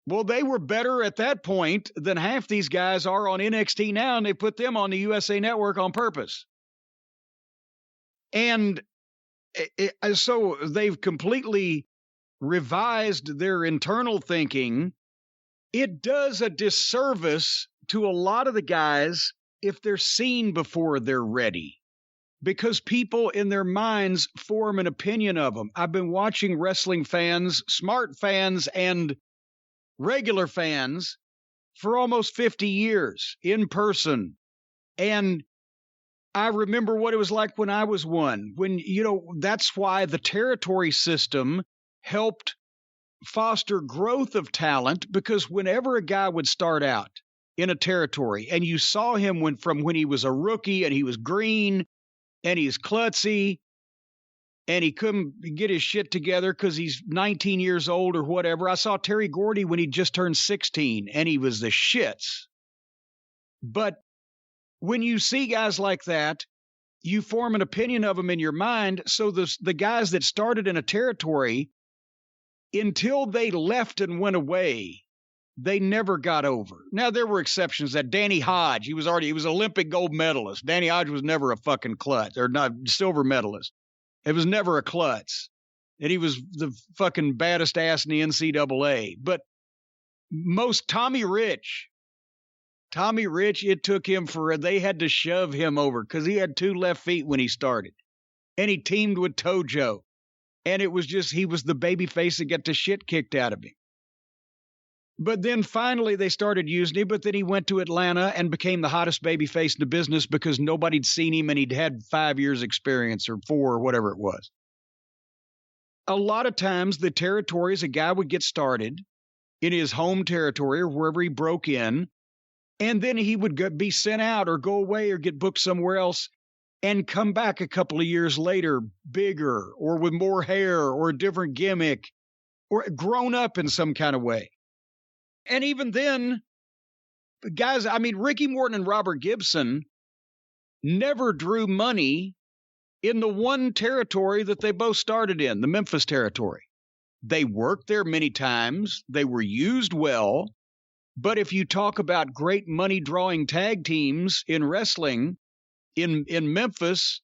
Well, they were better at that point than half these guys are on NXT now, and they put them on the USA Network on purpose. And so they've completely revised their internal thinking. It does a disservice to a lot of the guys if they're seen before they're ready, because people in their minds form an opinion of them. I've been watching wrestling fans, smart fans, and regular fans for almost 50 years in person. And I remember what it was like when I was one. When, that's why the territory system helped foster growth of talent, because whenever a guy would start out in a territory and you saw him from when he was a rookie and he was green and he's klutzy and he couldn't get his shit together because he's 19 years old or whatever. I saw Terry Gordy when he just turned 16 and he was the shits. But when you see guys like that, you form an opinion of them in your mind. So the guys that started in a territory, until they left and went away, they never got over. Now, there were exceptions. That Danny Hodge, he was Olympic gold medalist. Danny Hodge was never a fucking klutz, or not silver medalist. It was never a klutz. And he was the fucking baddest ass in the NCAA. But Tommy Rich, it took him they had to shove him over because he had 2 left feet when he started. And he teamed with Tojo. And it was just, he was the baby face that got the shit kicked out of him. But then finally they started using him, but then he went to Atlanta and became the hottest baby face in the business because nobody'd seen him and he'd had 5 years experience or 4 or whatever it was. A lot of times the territories, a guy would get started in his home territory or wherever he broke in, and then he would be sent out or go away or get booked somewhere else and come back a couple of years later, bigger or with more hair or a different gimmick or grown up in some kind of way. And even then, guys, Ricky Morton and Robert Gibson never drew money in the one territory that they both started in, the Memphis territory. They worked there many times. They were used well. But if you talk about great money drawing tag teams in wrestling, in Memphis,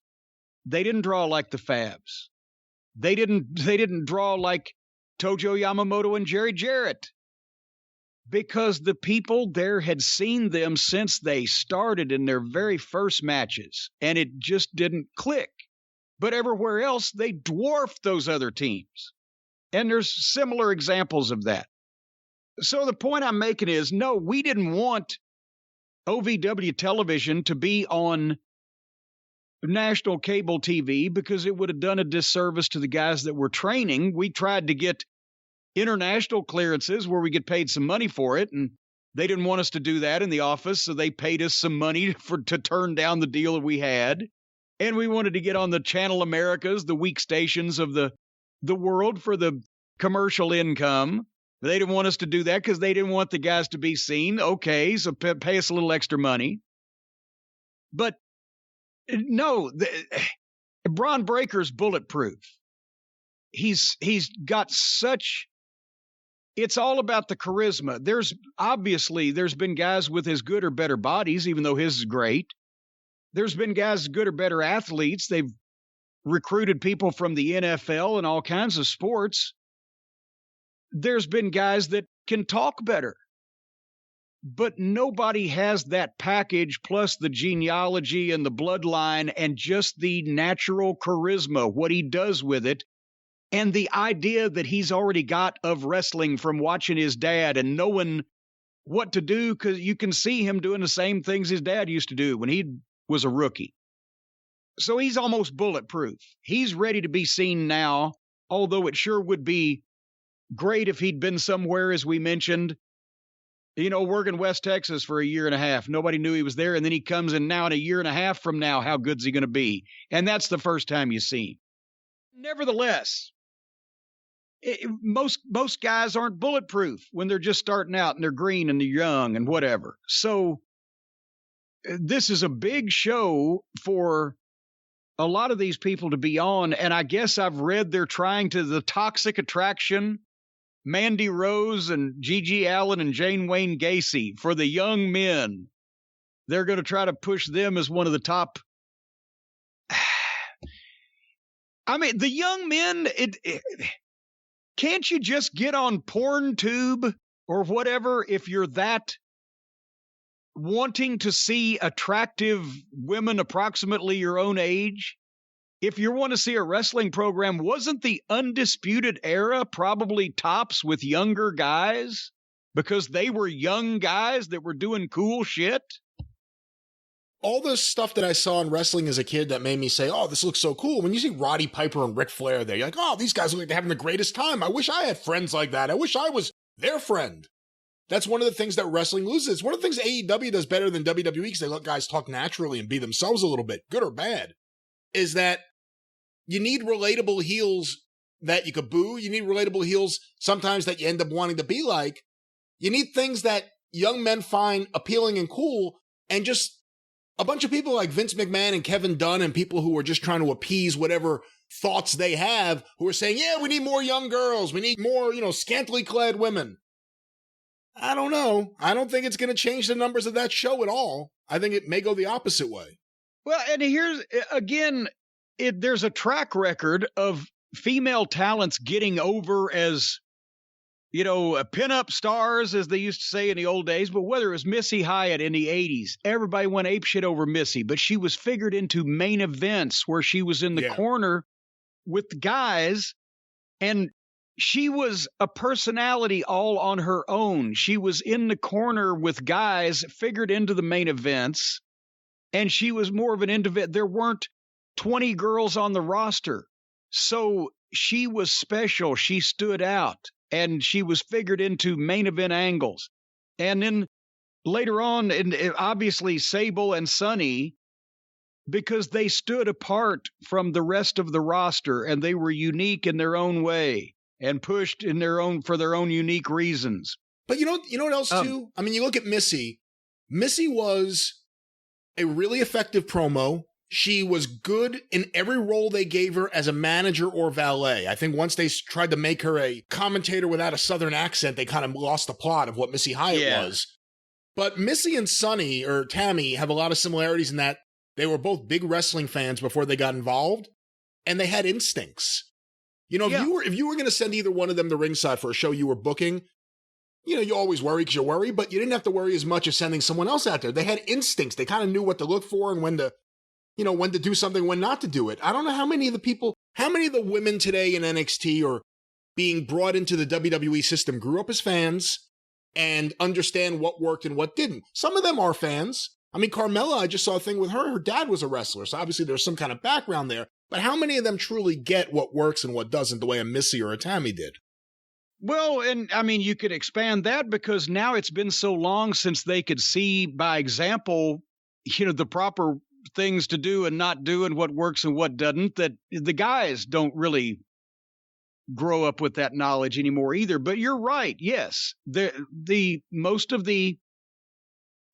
they didn't draw like the Fabs. They didn't draw like Tojo Yamamoto and Jerry Jarrett, because the people there had seen them since they started in their very first matches, and it just didn't click. But everywhere else, they dwarfed those other teams. And there's similar examples of that. So the point I'm making is, no, we didn't want OVW television to be on national cable TV because it would have done a disservice to the guys that were training. We tried to get international clearances where we get paid some money for it, and they didn't want us to do that in the office, so they paid us some money to turn down the deal that we had. And we wanted to get on the Channel Americas, the weak stations of the world, for the commercial income. They didn't want us to do that because they didn't want the guys to be seen. Okay, so pay us a little extra money. But no, Braun Breaker's bulletproof. He's got such... It's all about the charisma. There's been guys with as good or better bodies, even though his is great. There's been guys good or better athletes. They've recruited people from the NFL and all kinds of sports. There's been guys that can talk better. But nobody has that package plus the genealogy and the bloodline and just the natural charisma, what he does with it, and the idea that he's already got of wrestling from watching his dad and knowing what to do, because you can see him doing the same things his dad used to do when he was a rookie. So he's almost bulletproof. He's ready to be seen now, although it sure would be great if he'd been somewhere, as we mentioned, working West Texas for a year and a half. Nobody knew he was there, and then he comes in now in a year and a half from now, how good's he going to be? And that's the first time you see him. Nevertheless, most guys aren't bulletproof when they're just starting out and they're green and they're young and whatever. So this is a big show for a lot of these people to be on, and I guess I've read they're trying to the Toxic Attraction, Mandy Rose and Gigi Allen and Jane Wayne Gacy, for the young men. They're going to try to push them as one of the top. I mean, the young men, can't you just get on PornTube or whatever if you're that wanting to see attractive women approximately your own age? If you want to see a wrestling program, wasn't the Undisputed Era probably tops with younger guys because they were young guys that were doing cool shit? All the stuff that I saw in wrestling as a kid that made me say, oh, this looks so cool. When you see Roddy Piper and Ric Flair there, you're like, oh, these guys look like they're having the greatest time. I wish I had friends like that. I wish I was their friend. That's one of the things that wrestling loses. It's one of the things AEW does better than WWE, because they let guys talk naturally and be themselves a little bit, good or bad, is that you need relatable heels that you could boo. You need relatable heels sometimes that you end up wanting to be like. You need things that young men find appealing and cool, and just a bunch of people like Vince McMahon and Kevin Dunn and people who are just trying to appease whatever thoughts they have, who are saying, yeah, we need more young girls. We need more, scantily clad women. I don't know. I don't think it's going to change the numbers of that show at all. I think it may go the opposite way. Well, and here's, again, there's a track record of female talents getting over as, pinup stars, as they used to say in the old days. But whether it was Missy Hyatt in the 80s, everybody went apeshit over Missy. But she was figured into main events where she was in the corner with the guys, and she was a personality all on her own. She was in the corner with guys, figured into the main events, and she was more of an individual. There weren't 20 girls on the roster. So she was special. She stood out, and she was figured into main event angles. And then later on, and obviously Sable and Sunny, because they stood apart from the rest of the roster, and they were unique in their own way and pushed for their own unique reasons. But you know what else too? I mean, you look at Missy. Missy was a really effective promo. She was good in every role they gave her as a manager or valet. I think once they tried to make her a commentator without a Southern accent, they kind of lost the plot of what Missy Hyatt was. But Missy and Sunny, or Tammy, have a lot of similarities in that they were both big wrestling fans before they got involved, and they had instincts. If you were going to send either one of them to ringside for a show you were booking, you always worry because you worry, but you didn't have to worry as much as sending someone else out there. They had instincts. They kind of knew what to look for and when to do something, when not to do it. I don't know how many of the women today in NXT or being brought into the WWE system grew up as fans and understand what worked and what didn't. Some of them are fans. I mean, Carmella, I just saw a thing with her. Her dad was a wrestler, so obviously there's some kind of background there. But how many of them truly get what works and what doesn't the way a Missy or a Tammy did? Well, and I mean, you could expand that because now it's been so long since they could see by example, the proper things to do and not do and what works and what doesn't, that the guys don't really grow up with that knowledge anymore either. But you're right. Yes. The most of the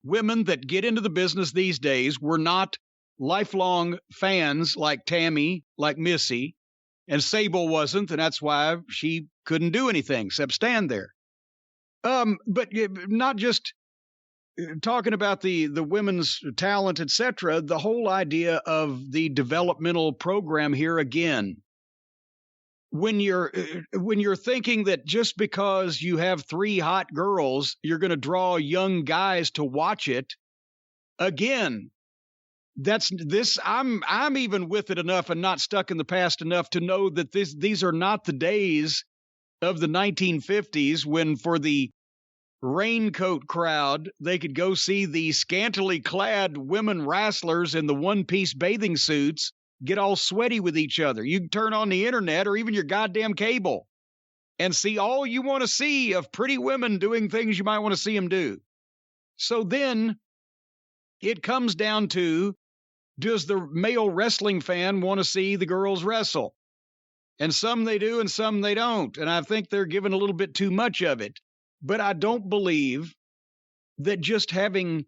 women that get into the business these days were not lifelong fans like Tammy, like Missy, and Sable wasn't, and that's why she couldn't do anything except stand there. But not just talking about the women's talent, etc., the whole idea of the developmental program here again. When you're thinking that just because you have 3 hot girls, you're going to draw young guys to watch it, again, I'm even with it enough and not stuck in the past enough to know that these are not the days of the 1950s when for the raincoat crowd, they could go see the scantily clad women wrestlers in the one-piece bathing suits get all sweaty with each other. You can turn on the internet or even your goddamn cable and see all you want to see of pretty women doing things you might want to see them do. So then it comes down to, does the male wrestling fan want to see the girls wrestle? And some they do and some they don't. And I think they're giving a little bit too much of it. But I don't believe that just having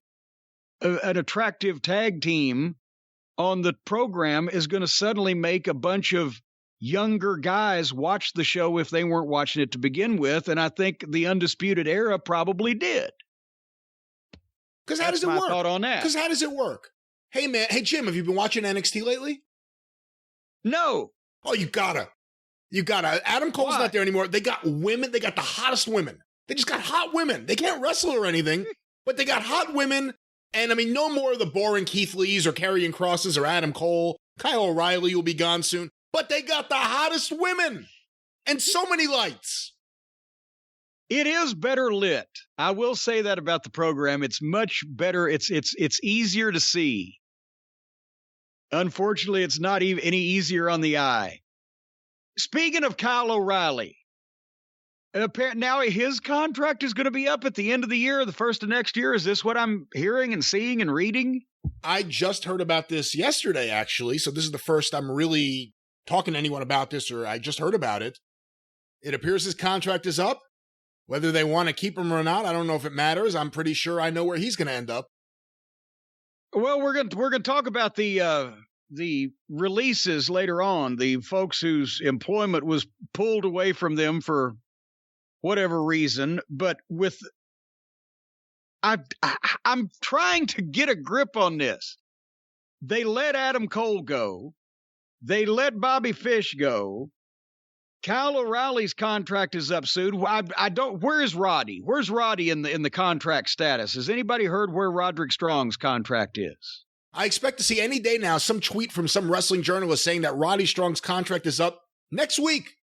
an attractive tag team on the program is going to suddenly make a bunch of younger guys watch the show if they weren't watching it to begin with. And I think the Undisputed Era probably did. Because how does it work? That's my thought on that. Because how does it work? Hey, man. Hey, Jim, have you been watching NXT lately? No. Oh, you gotta. Adam Cole's not there anymore. They got women. They got the hottest women. They just got hot women. They can't wrestle or anything, but they got hot women. And I mean, no more of the boring Keith Lees or Karrion Crosses or Adam Cole. Kyle O'Reilly will be gone soon. But they got the hottest women and so many lights. It is better lit. I will say that about the program. It's much better. It's easier to see. Unfortunately, it's not even any easier on the eye. Speaking of Kyle O'Reilly, apparently now his contract is going to be up at the end of the year or the first of next year. Is this what I'm hearing and seeing and reading? I just heard about this yesterday, actually. So this is the first I'm really talking to anyone about this, or I just heard about it. It appears his contract is up. Whether they want to keep him or not, I don't know if it matters. I'm pretty sure I know where he's going to end up. Well, we're going to talk about the releases later on. The folks whose employment was pulled away from them for whatever reason, but I'm trying to get a grip on this. They let Adam Cole go. They let Bobby Fish go. Kyle O'Reilly's contract is up soon. Where is Roddy? Where's Roddy in the contract status? Has anybody heard where Roderick Strong's contract is? I expect to see any day now some tweet from some wrestling journalist saying that Roddy Strong's contract is up next week.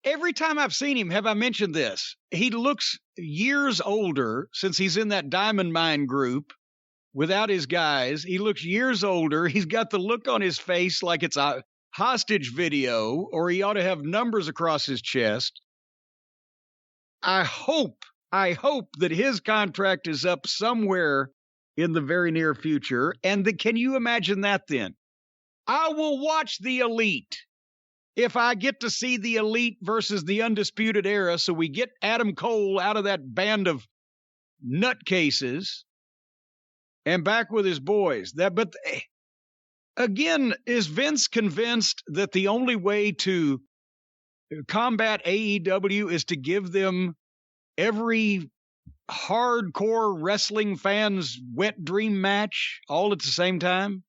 Every time I've seen him, have I mentioned this? He looks years older since he's in that Diamond Mine group without his guys. He looks years older. He's got the look on his face like it's a hostage video, or he ought to have numbers across his chest. I hope that his contract is up somewhere in the very near future. And can you imagine that then? I will watch the Elite if I get to see the Elite versus the Undisputed Era, so we get Adam Cole out of that band of nutcases and back with his boys. But again, is Vince convinced that the only way to combat AEW is to give them every hardcore wrestling fan's wet dream match all at the same time?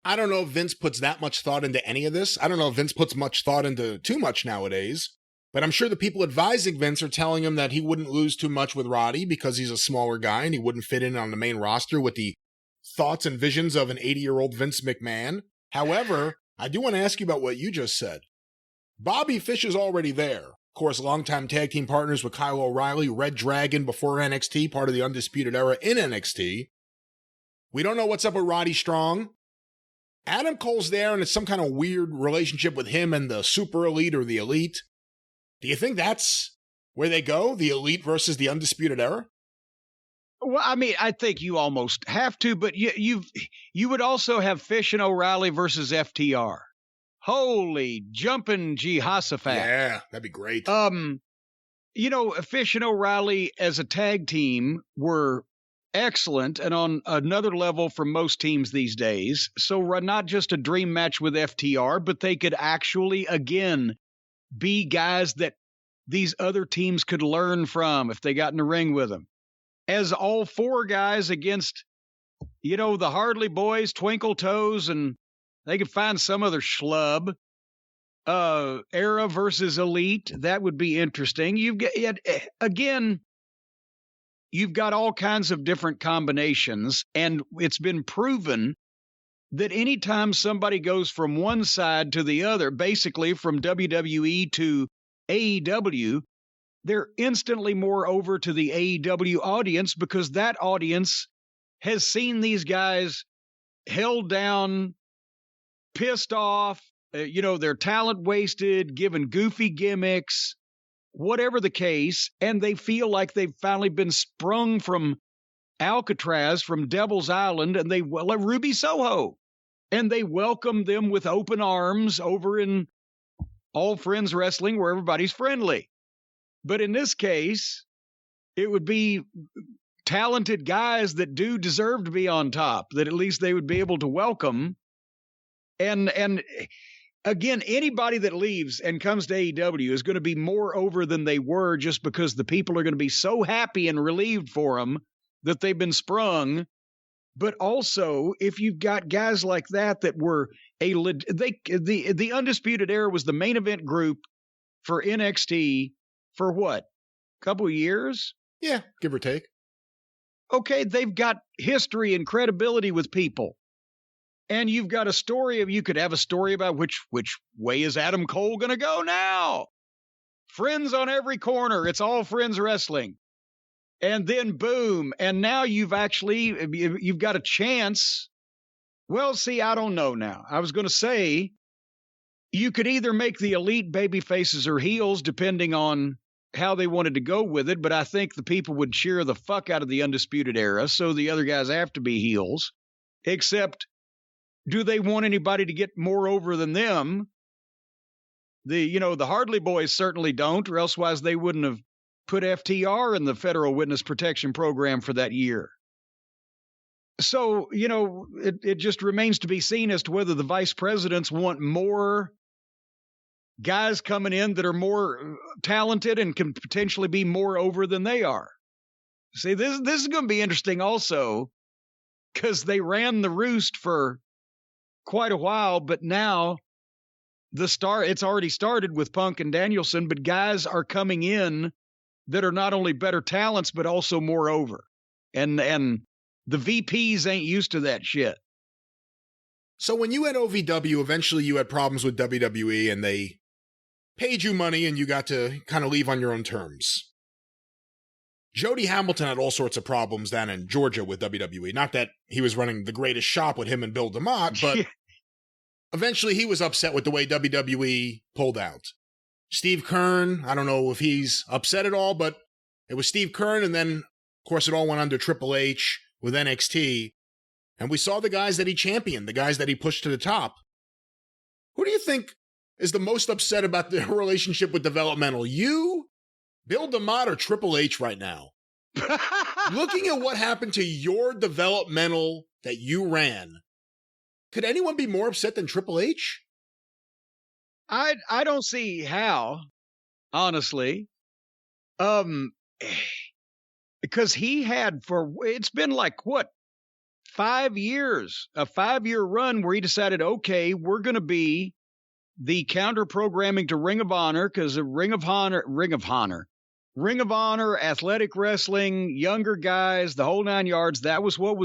I don't know if Vince puts that much thought into any of this. I don't know if Vince puts much thought into too much nowadays. But I'm sure the people advising Vince are telling him that he wouldn't lose too much with Roddy because he's a smaller guy and he wouldn't fit in on the main roster with the thoughts and visions of an 80-year-old Vince McMahon. However, I do want to ask you about what you just said. Bobby Fish is already there. Of course, longtime tag team partners with Kyle O'Reilly, Red Dragon before NXT, part of the Undisputed Era in NXT. We don't know what's up with Roddy Strong. Adam Cole's there, and it's some kind of weird relationship with him and the Super Elite or the Elite. Do you think that's where they go, the Elite versus the Undisputed Era? Well, I mean, I think you almost have to, but you would also have Fish and O'Reilly versus FTR. Holy jumping Jehoshaphat. Yeah, that'd be great. Fish and O'Reilly as a tag team were excellent and on another level from most teams these days. So not just a dream match with FTR, but they could actually, again, be guys that these other teams could learn from if they got in the ring with them. as all four guys against, the Hardley Boys, Twinkle Toes, and they could find some other schlub. Era versus Elite, that would be interesting. You've got all kinds of different combinations, and it's been proven that anytime somebody goes from one side to the other, basically from WWE to AEW, they're instantly more over to the AEW audience because that audience has seen these guys held down, pissed off, their talent wasted, given goofy gimmicks, whatever the case, and they feel like they've finally been sprung from Alcatraz, from Devil's Island, and Ruby Soho, and they welcome them with open arms over in All Friends Wrestling, where everybody's friendly. But in this case, it would be talented guys that do deserve to be on top, that at least they would be able to welcome. And again, anybody that leaves and comes to AEW is going to be more over than they were just because the people are going to be so happy and relieved for them that they've been sprung. But also, if you've got guys like that were the Undisputed Era was the main event group for NXT for what? A couple of years? Yeah, give or take. Okay, they've got history and credibility with people. And you've got a story you could have a story about which way is Adam Cole going to go now? Friends on every corner. It's All Friends Wrestling. And then boom. And now you've got a chance. Well, see, I don't know now. I was going to say you could either make the Elite baby faces or heels depending on how they wanted to go with it. But I think the people would cheer the fuck out of the Undisputed Era. So the other guys have to be heels, except do they want anybody to get more over than them? The Hardley Boys certainly don't, or elsewise they wouldn't have put FTR in the Federal Witness Protection Program for that year. So, it just remains to be seen as to whether the vice presidents want more guys coming in that are more talented and can potentially be more over than they are. See, this is going to be interesting also because they ran the roost for quite a while, but now it's already started with Punk and Danielson, but guys are coming in that are not only better talents, but also more over. And the VPs ain't used to that shit. So when you had OVW, eventually you had problems with WWE and they paid you money and you got to kind of leave on your own terms. Jody Hamilton had all sorts of problems down in Georgia with WWE. Not that he was running the greatest shop with him and Bill DeMott, but eventually he was upset with the way WWE pulled out. Steve Kern, I don't know if he's upset at all, but it was Steve Kern, and then, of course, it all went under Triple H with NXT. And we saw the guys that he championed, the guys that he pushed to the top. Who do you think is the most upset about the relationship with developmental? You, Bill DeMott, or Triple H right now? Looking at what happened to your developmental that you ran, could anyone be more upset than Triple H? I don't see how, honestly. Because he had it's been like, what, 5 years, a 5-year run where he decided, okay, we're going to be the counter programming to Ring of Honor, because Ring of Honor, athletic wrestling, younger guys, the whole 9 yards. That was what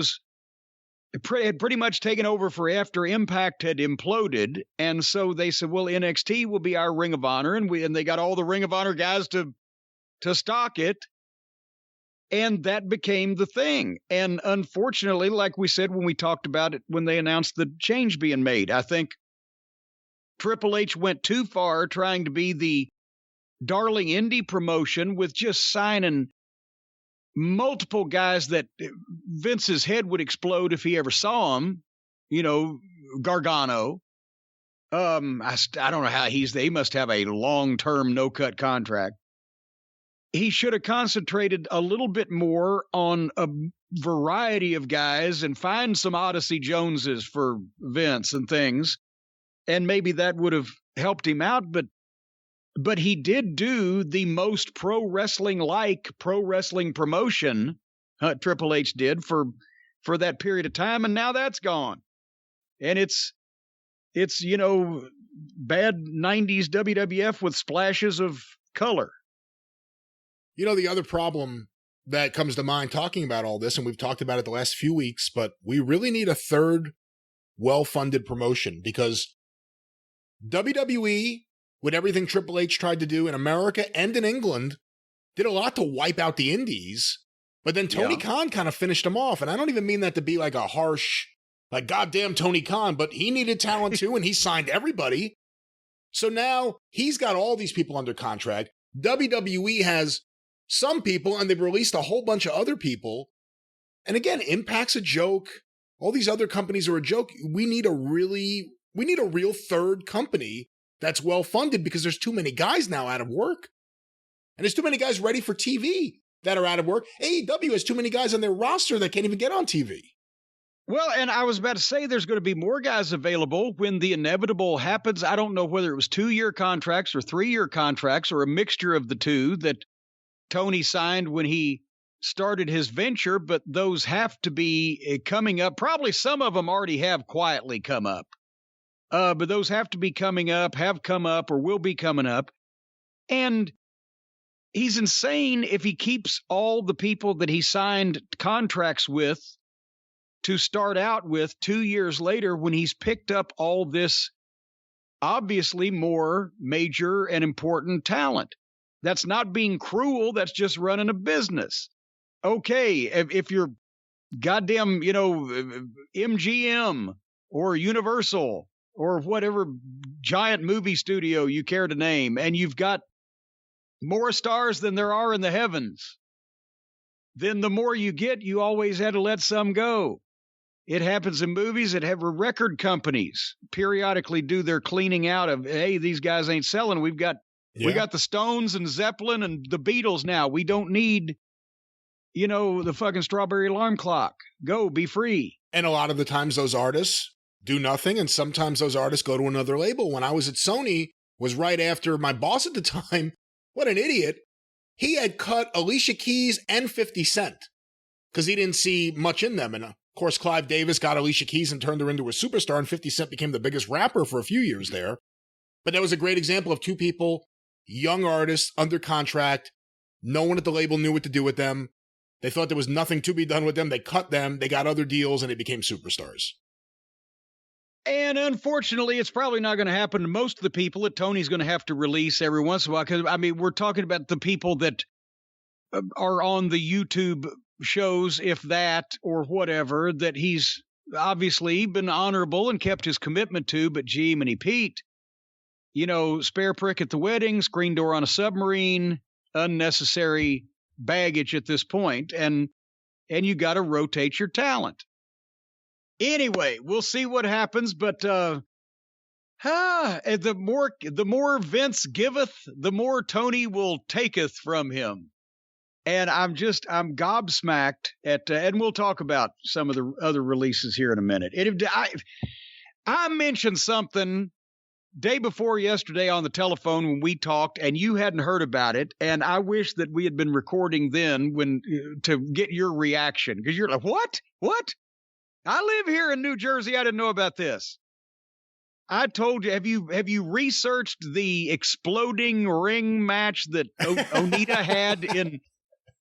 had pretty much taken over for after Impact had imploded. And so they said, well, NXT will be our Ring of Honor. And they got all the Ring of Honor guys to stock it. And that became the thing. And unfortunately, like we said when we talked about it, when they announced the change being made, I think Triple H went too far trying to be the darling indie promotion with just signing multiple guys that Vince's head would explode if he ever saw them. Gargano. I don't know how he must have a long-term no-cut contract. He should have concentrated a little bit more on a variety of guys and find some Odyssey Joneses for Vince and things. And maybe that would have helped him out. But he did do the most pro wrestling promotion Triple H did for that period of time, and now that's gone. And it's bad 90s WWF with splashes of color. The other problem that comes to mind talking about all this, and we've talked about it the last few weeks, but we really need a third well-funded promotion, because WWE, with everything Triple H tried to do in America and in England, did a lot to wipe out the indies, but then Tony Khan kind of finished them off. And I don't even mean that to be like a harsh, like, goddamn Tony Khan, but he needed talent too, and he signed everybody. So now he's got all these people under contract. WWE has some people, and they've released a whole bunch of other people. And again, Impact's a joke. All these other companies are a joke. We need a real third company that's well funded, because there's too many guys now out of work. And there's too many guys ready for TV that are out of work. AEW has too many guys on their roster that can't even get on TV. Well, and I was about to say there's going to be more guys available when the inevitable happens. I don't know whether it was 2-year contracts or 3-year contracts or a mixture of the two that Tony signed when he started his venture, but those have to be coming up. Probably some of them already have quietly come up. But those have to be coming up, have come up, or will be coming up. And he's insane if he keeps all the people that he signed contracts with to start out with 2 years later, when he's picked up all this obviously more major and important talent. That's not being cruel. That's just running a business. Okay, if you're goddamn, MGM or Universal or whatever giant movie studio you care to name, and you've got more stars than there are in the heavens, then the more you get, you always had to let some go. It happens in movies. It have record companies periodically do their cleaning out of, hey, these guys ain't selling. We got the Stones and Zeppelin and the Beatles now. We don't need, the fucking Strawberry Alarm Clock. Go, be free. And a lot of the times those artists do nothing, and sometimes those artists go to another label. When I was at Sony, was right after my boss at the time, what an idiot, he had cut Alicia Keys and 50 Cent because he didn't see much in them. And of course, Clive Davis got Alicia Keys and turned her into a superstar, and 50 Cent became the biggest rapper for a few years there. But that was a great example of two people, young artists, under contract. No one at the label knew what to do with them. They thought there was nothing to be done with them. They cut them. They got other deals, and they became superstars. And unfortunately, it's probably not going to happen to most of the people that Tony's going to have to release every once in a while. Because, we're talking about the people that are on the YouTube shows, if that, or whatever, that he's obviously been honorable and kept his commitment to. But gee, Mini Pete, spare prick at the wedding, screen door on a submarine, unnecessary baggage at this point, and you got to rotate your talent. Anyway, we'll see what happens, but the more Vince giveth, the more Tony will taketh from him. And I'm gobsmacked at, and we'll talk about some of the other releases here in a minute. I mentioned something day before yesterday on the telephone when we talked, and you hadn't heard about it, and I wish that we had been recording then to get your reaction, because you're like, what? I live here in New Jersey. I didn't know about this. I told you, have you researched the exploding ring match that Onita had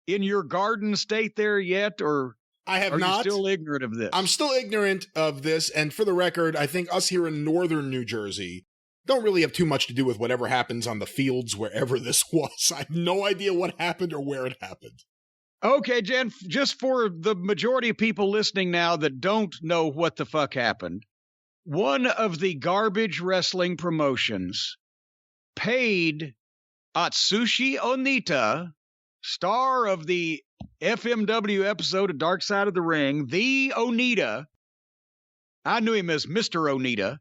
in your Garden State there yet, or I have are not. You still ignorant of this? I'm still ignorant of this, and for the record, I think us here in northern New Jersey don't really have too much to do with whatever happens on the fields wherever this was. I have no idea what happened or where it happened. Okay, Jen, just for the majority of people listening now that don't know what the fuck happened, one of the garbage wrestling promotions paid Atsushi Onita, star of the FMW episode of Dark Side of the Ring, the Onita, I knew him as Mr. Onita,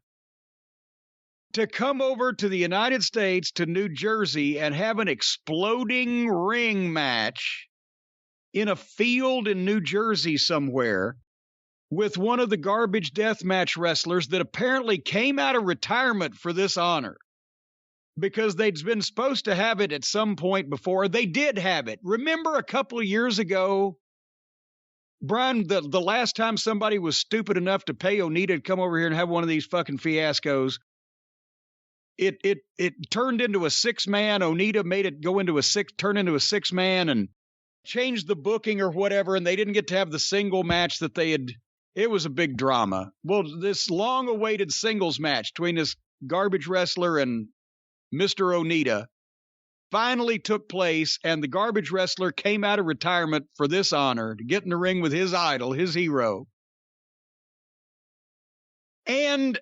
to come over to the United States, to New Jersey, and have an exploding ring match in a field in New Jersey somewhere with one of the garbage deathmatch wrestlers that apparently came out of retirement for this honor, because they'd been supposed to have it at some point before. They did have it. Remember a couple of years ago Brian, the last time somebody was stupid enough to pay Onita to come over here and have one of these fucking fiascos, it turned into a 6-man. Onita made it turn into a 6-man and changed the booking or whatever, and they didn't get to have the single match that they had. It was a big drama. Well, this long-awaited singles match between this garbage wrestler and Mr. Onita finally took place, and the garbage wrestler came out of retirement for this honor to get in the ring with his idol, his hero. And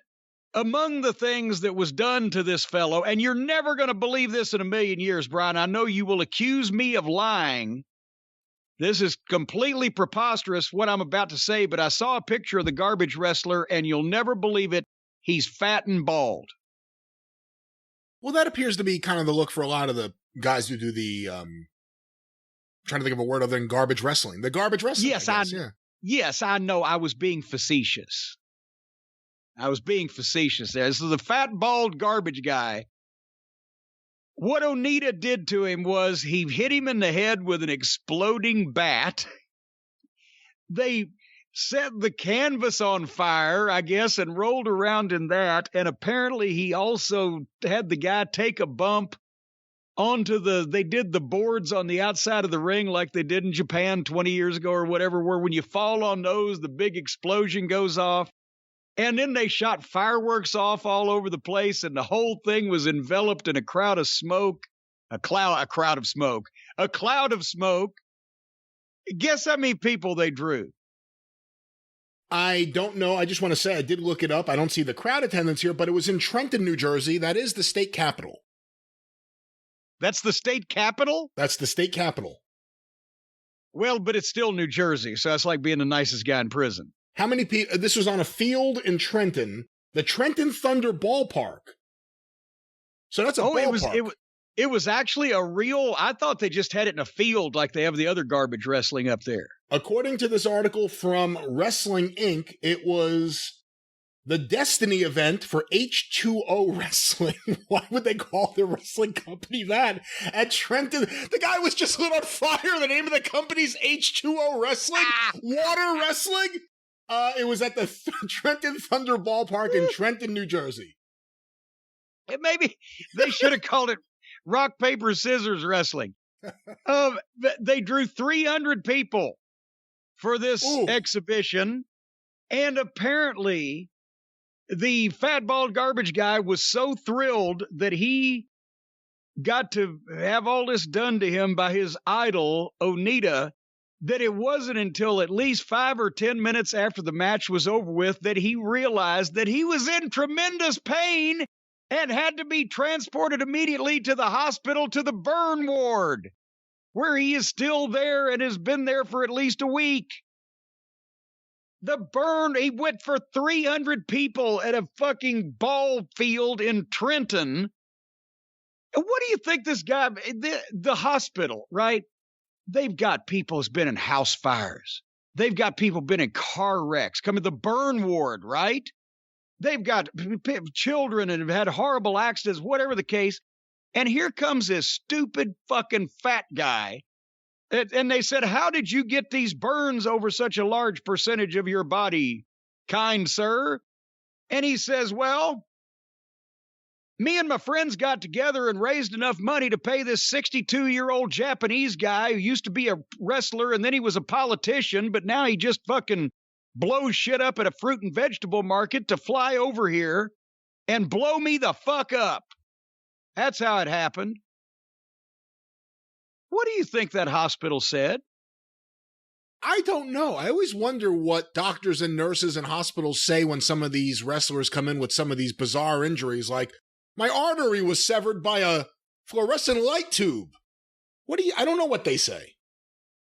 among the things that was done to this fellow, and you're never going to believe this in a million years, Brian, I know you will accuse me of lying. This is completely preposterous, what I'm about to say, but I saw a picture of the garbage wrestler, and you'll never believe it. He's fat and bald. Well, that appears to be kind of the look for a lot of the guys who do the, trying to think of a word other than garbage wrestling. The garbage wrestling, Yes, I know. I was being facetious. there. This is the fat, bald garbage guy. What Onita did to him was he hit him in the head with an exploding bat. They set the canvas on fire, I guess, and rolled around in that. And apparently he also had the guy take a bump they did the boards on the outside of the ring like they did in Japan 20 years ago or whatever, where when you fall on those, the big explosion goes off. And then they shot fireworks off all over the place, and the whole thing was enveloped in a cloud of smoke. Guess how many people they drew? I don't know. I just want to say I did look it up. I don't see the crowd attendance here, but it was in Trenton, New Jersey. That is the state capital. That's the state capital? That's the state capital. Well, but it's still New Jersey, so that's like being the nicest guy in prison. How many people? This was on a field in Trenton, the Trenton Thunder Ballpark. So that's a ballpark. It was actually a real. I thought they just had it in a field like they have the other garbage wrestling up there. According to this article from Wrestling Inc., it was the Destiny event for H2O Wrestling. Why would they call their wrestling company that? At Trenton, the guy was just lit on fire. The name of the company's H2O Wrestling? Water Wrestling? It was at the Trenton Thunder Ballpark in Trenton, New Jersey. Maybe they should have called it Rock, Paper, Scissors Wrestling. They drew 300 people for this exhibition, and apparently the fat, bald garbage guy was so thrilled that he got to have all this done to him by his idol, Onita, that it wasn't until at least 5 or 10 minutes after the match was over with that he realized that he was in tremendous pain and had to be transported immediately to the hospital to the burn ward, where he is still there and has been there for at least a week. He went for 300 people at a fucking ball field in Trenton. And what do you think this guy, the hospital, right? They've got people who's been in house fires. They've got people been in car wrecks, come to the burn ward, right? They've got children and have had horrible accidents, whatever the case. And here comes this stupid fucking fat guy. And they said, how did you get these burns over such a large percentage of your body, kind sir? And he says, well, me and my friends got together and raised enough money to pay this 62-year-old Japanese guy who used to be a wrestler and then he was a politician, but now he just fucking blows shit up at a fruit and vegetable market to fly over here and blow me the fuck up. That's how it happened. What do you think that hospital said? I don't know. I always wonder what doctors and nurses and hospitals say when some of these wrestlers come in with some of these bizarre injuries, like, my artery was severed by a fluorescent light tube. I don't know what they say.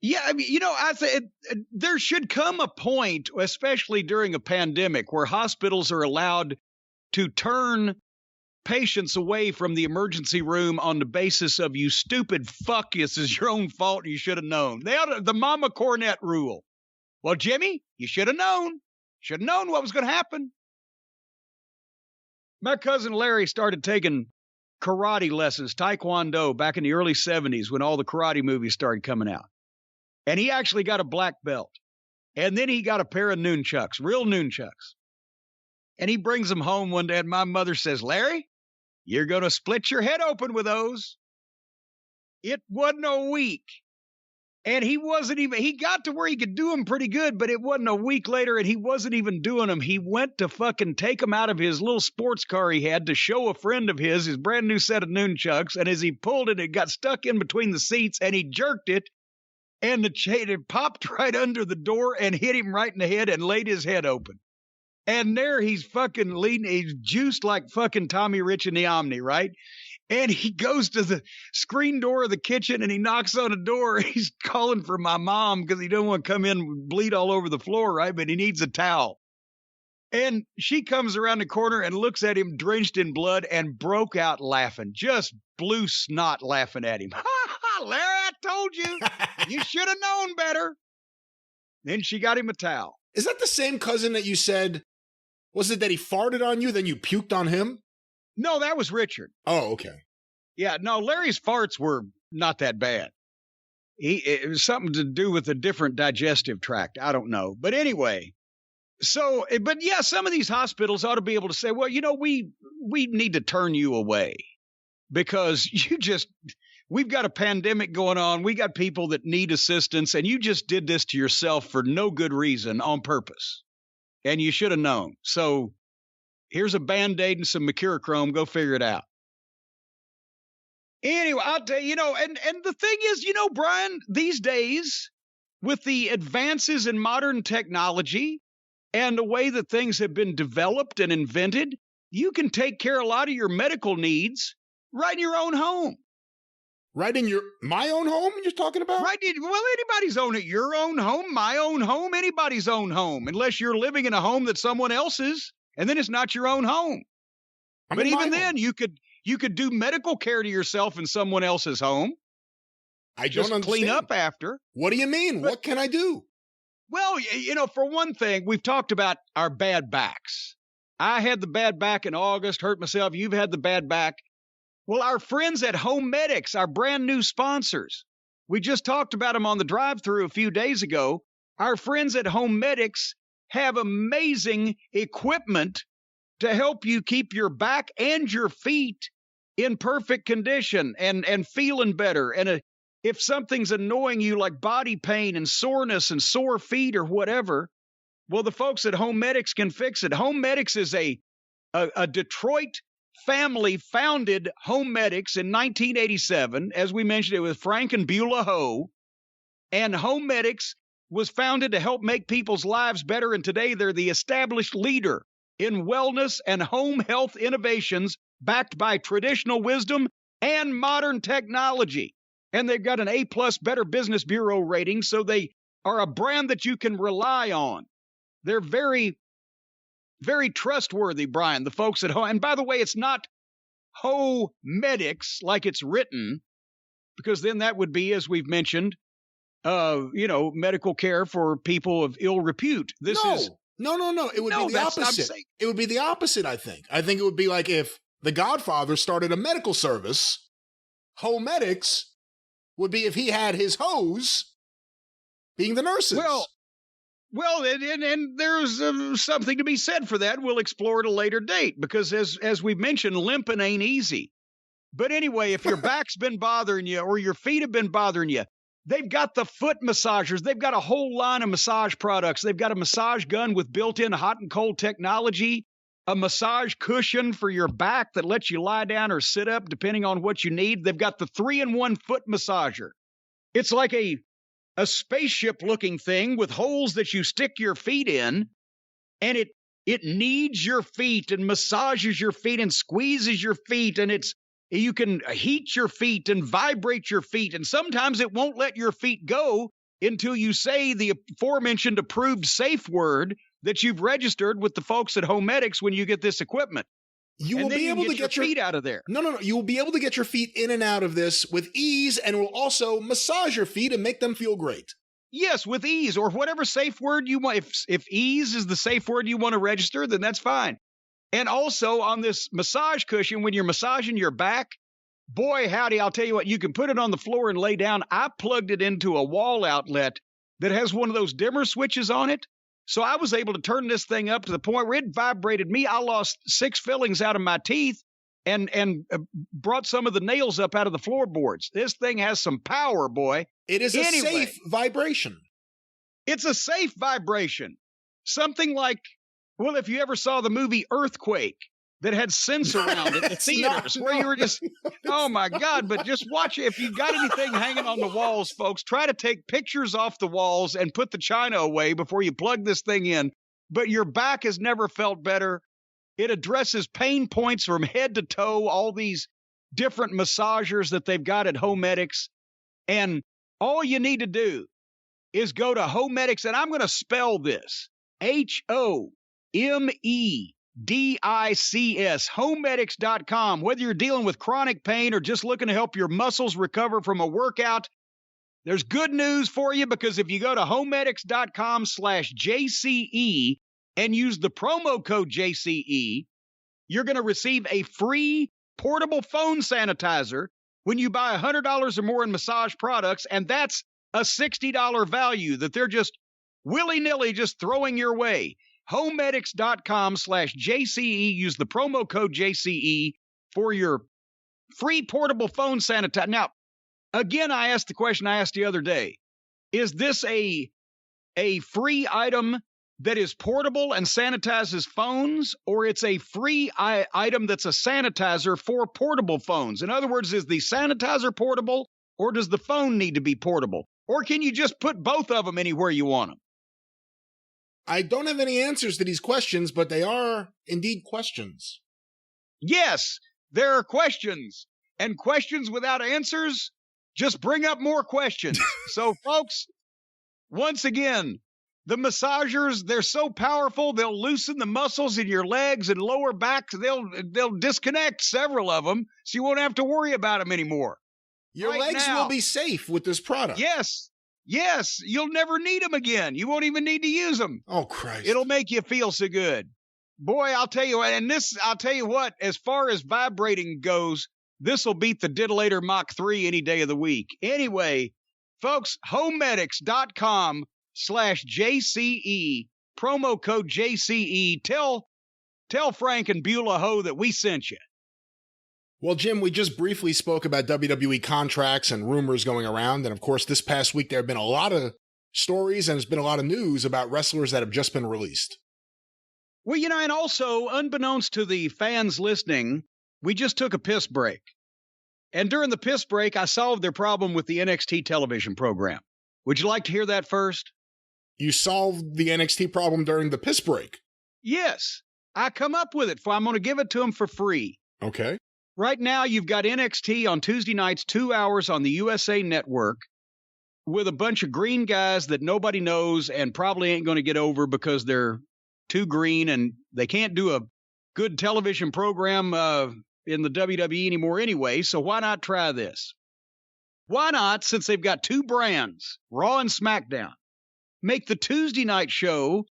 Yeah, I mean, I say there should come a point, especially during a pandemic, where hospitals are allowed to turn patients away from the emergency room on the basis of, you stupid fuck, this is your own fault and you should have known. The Mama Cornette rule. Well, Jimmy, you should have known. Should have known what was going to happen. My cousin Larry started taking karate lessons, Taekwondo, back in the early 70s when all the karate movies started coming out. And he actually got a black belt. And then he got a pair of nunchucks, real nunchucks. And he brings them home one day, and my mother says, Larry, you're going to split your head open with those. It wasn't a week. And he got to where he could do them pretty good, but it wasn't a week later, and he wasn't even doing them. He went to fucking take them out of his little sports car he had to show a friend of his brand new set of nunchucks. And as he pulled it, it got stuck in between the seats, and he jerked it, and the chain it popped right under the door and hit him right in the head and laid his head open. And there he's fucking leaning, he's juiced like fucking Tommy Rich in the Omni, right? And he goes to the screen door of the kitchen and he knocks on the door. He's calling for my mom because he don't want to come in and bleed all over the floor, right? But he needs a towel. And she comes around the corner and looks at him drenched in blood and broke out laughing, just blew snot laughing at him. Ha ha, Larry, I told you. You should have known better. Then she got him a towel. Is that the same cousin that you said, was it that he farted on you, then you puked on him? No, that was Richard. Oh, okay. Yeah, no, Larry's farts were not that bad. It was something to do with a different digestive tract. I don't know. But anyway, but yeah, some of these hospitals ought to be able to say, well, we need to turn you away because we've got a pandemic going on. We got people that need assistance, and you just did this to yourself for no good reason on purpose. And you should have known. So here's a Band-Aid and some mercurochrome. Go figure it out. Anyway, I'll tell you, and the thing is, Brian, these days, with the advances in modern technology and the way that things have been developed and invented, you can take care of a lot of your medical needs right in your own home. Right in my own home you're talking about? Right. Well, anybody's own it. Your own home, my own home, anybody's own home, unless you're living in a home that's someone else's, and then it's not your own home. But even then, you could do medical care to yourself in someone else's home. I don't understand. Clean up after. What do you mean? What can I do? Well, for one thing, we've talked about our bad backs. I had the bad back in August, hurt myself. You've had the bad back. Well, our friends at Home Medics, our brand new sponsors, we just talked about them on the drive-thru a few days ago. Our friends at Home Medics have amazing equipment to help you keep your back and your feet in perfect condition and feeling better. And if something's annoying you like body pain and soreness and sore feet or whatever, well, the folks at Home Medics can fix it. Home Medics is a Detroit family founded Home Medics in 1987. As we mentioned, it was Frank and Beulah Ho. And Home Medics was founded to help make people's lives better. And today they're the established leader in wellness and home health innovations backed by traditional wisdom and modern technology. And they've got an A+ Better Business Bureau rating, so they are a brand that you can rely on. They're very, very trustworthy, Brian, the folks at home. And by the way, it's not Ho Medics like it's written, because then that would be, as we've mentioned, medical care for people of ill repute. No. It would be the opposite. It would be the opposite, I think. I think it would be like if The Godfather started a medical service, Ho Medics would be if he had his hoes being the nurses. Well, and there's something to be said for that. We'll explore at a later date because, as we've mentioned, limping ain't easy. But anyway, if your back's been bothering you or your feet have been bothering you, they've got the foot massagers. They've got a whole line of massage products. They've got a massage gun with built-in hot and cold technology, a massage cushion for your back that lets you lie down or sit up depending on what you need. They've got the 3-in-1 foot massager. It's like a spaceship-looking thing with holes that you stick your feet in, and it kneads your feet and massages your feet and squeezes your feet, and you can heat your feet and vibrate your feet, and sometimes it won't let your feet go until you say the aforementioned approved safe word that you've registered with the folks at Home Medics when you get this equipment. You will be able to get your feet out of there. No. You will be able to get your feet in and out of this with ease, and it will also massage your feet and make them feel great. Yes, with ease, or whatever safe word you want. If ease is the safe word you want to register, then that's fine. And also on this massage cushion, when you're massaging your back, boy, howdy, I'll tell you what, you can put it on the floor and lay down. I plugged it into a wall outlet that has one of those dimmer switches on it. So I was able to turn this thing up to the point where it vibrated me. I lost 6 fillings out of my teeth and brought some of the nails up out of the floorboards. This thing has some power, boy. It is a safe vibration. It's a safe vibration. Something like, well, if you ever saw the movie Earthquake that had sense around it in the theaters where you were just, oh my God, but just watch it. If you've got anything hanging on the walls, folks, try to take pictures off the walls and put the china away before you plug this thing in. But your back has never felt better. It addresses pain points from head to toe, all these different massagers that they've got at Homedics. And all you need to do is go to Homedics, and I'm going to spell this, HOMEDICS, homedics.com. Whether you're dealing with chronic pain or just looking to help your muscles recover from a workout, there's good news for you, because if you go to homedics.com/JCE and use the promo code JCE, you're going to receive a free portable phone sanitizer when you buy $100 or more in massage products, and that's a $60 value that they're just willy-nilly just throwing your way. Homedics.com/JCE. Use the promo code JCE for your free portable phone sanitizer. Now, again, I asked the question I asked the other day. Is this a free item that is portable and sanitizes phones, or it's a free item that's a sanitizer for portable phones? In other words, is the sanitizer portable, or does the phone need to be portable? Or can you just put both of them anywhere you want them? I don't have any answers to these questions, but they are indeed questions. Yes, there are questions, and questions without answers just bring up more questions. So, folks, once again, the massagers, they're so powerful, they'll loosen the muscles in your legs and lower back. They'll disconnect several of them, so you won't have to worry about them anymore. Your legs will be safe with this product. Yes, you'll never need them again. You won't even need to use them. Oh, Christ. It'll make you feel so good. Boy, I'll tell you what, as far as vibrating goes, this will beat the Diddlator Mach 3 any day of the week. Anyway, folks, homedics.com/JCE, promo code JCE. Tell Frank and Beulah Ho that we sent you. Well, Jim, we just briefly spoke about WWE contracts and rumors going around. And of course, this past week, there have been a lot of stories and there's been a lot of news about wrestlers that have just been released. Well, and also, unbeknownst to the fans listening, we just took a piss break. And during the piss break, I solved their problem with the NXT television program. Would you like to hear that first? You solved the NXT problem during the piss break? Yes. I come up with it. I'm going to give it to them for free. Okay. Right now, you've got NXT on Tuesday nights, 2 hours on the USA Network, with a bunch of green guys that nobody knows and probably ain't going to get over because they're too green and they can't do a good television program in the WWE anymore anyway, so why not try this? Why not, since they've got two brands, Raw and SmackDown, make the Tuesday night show,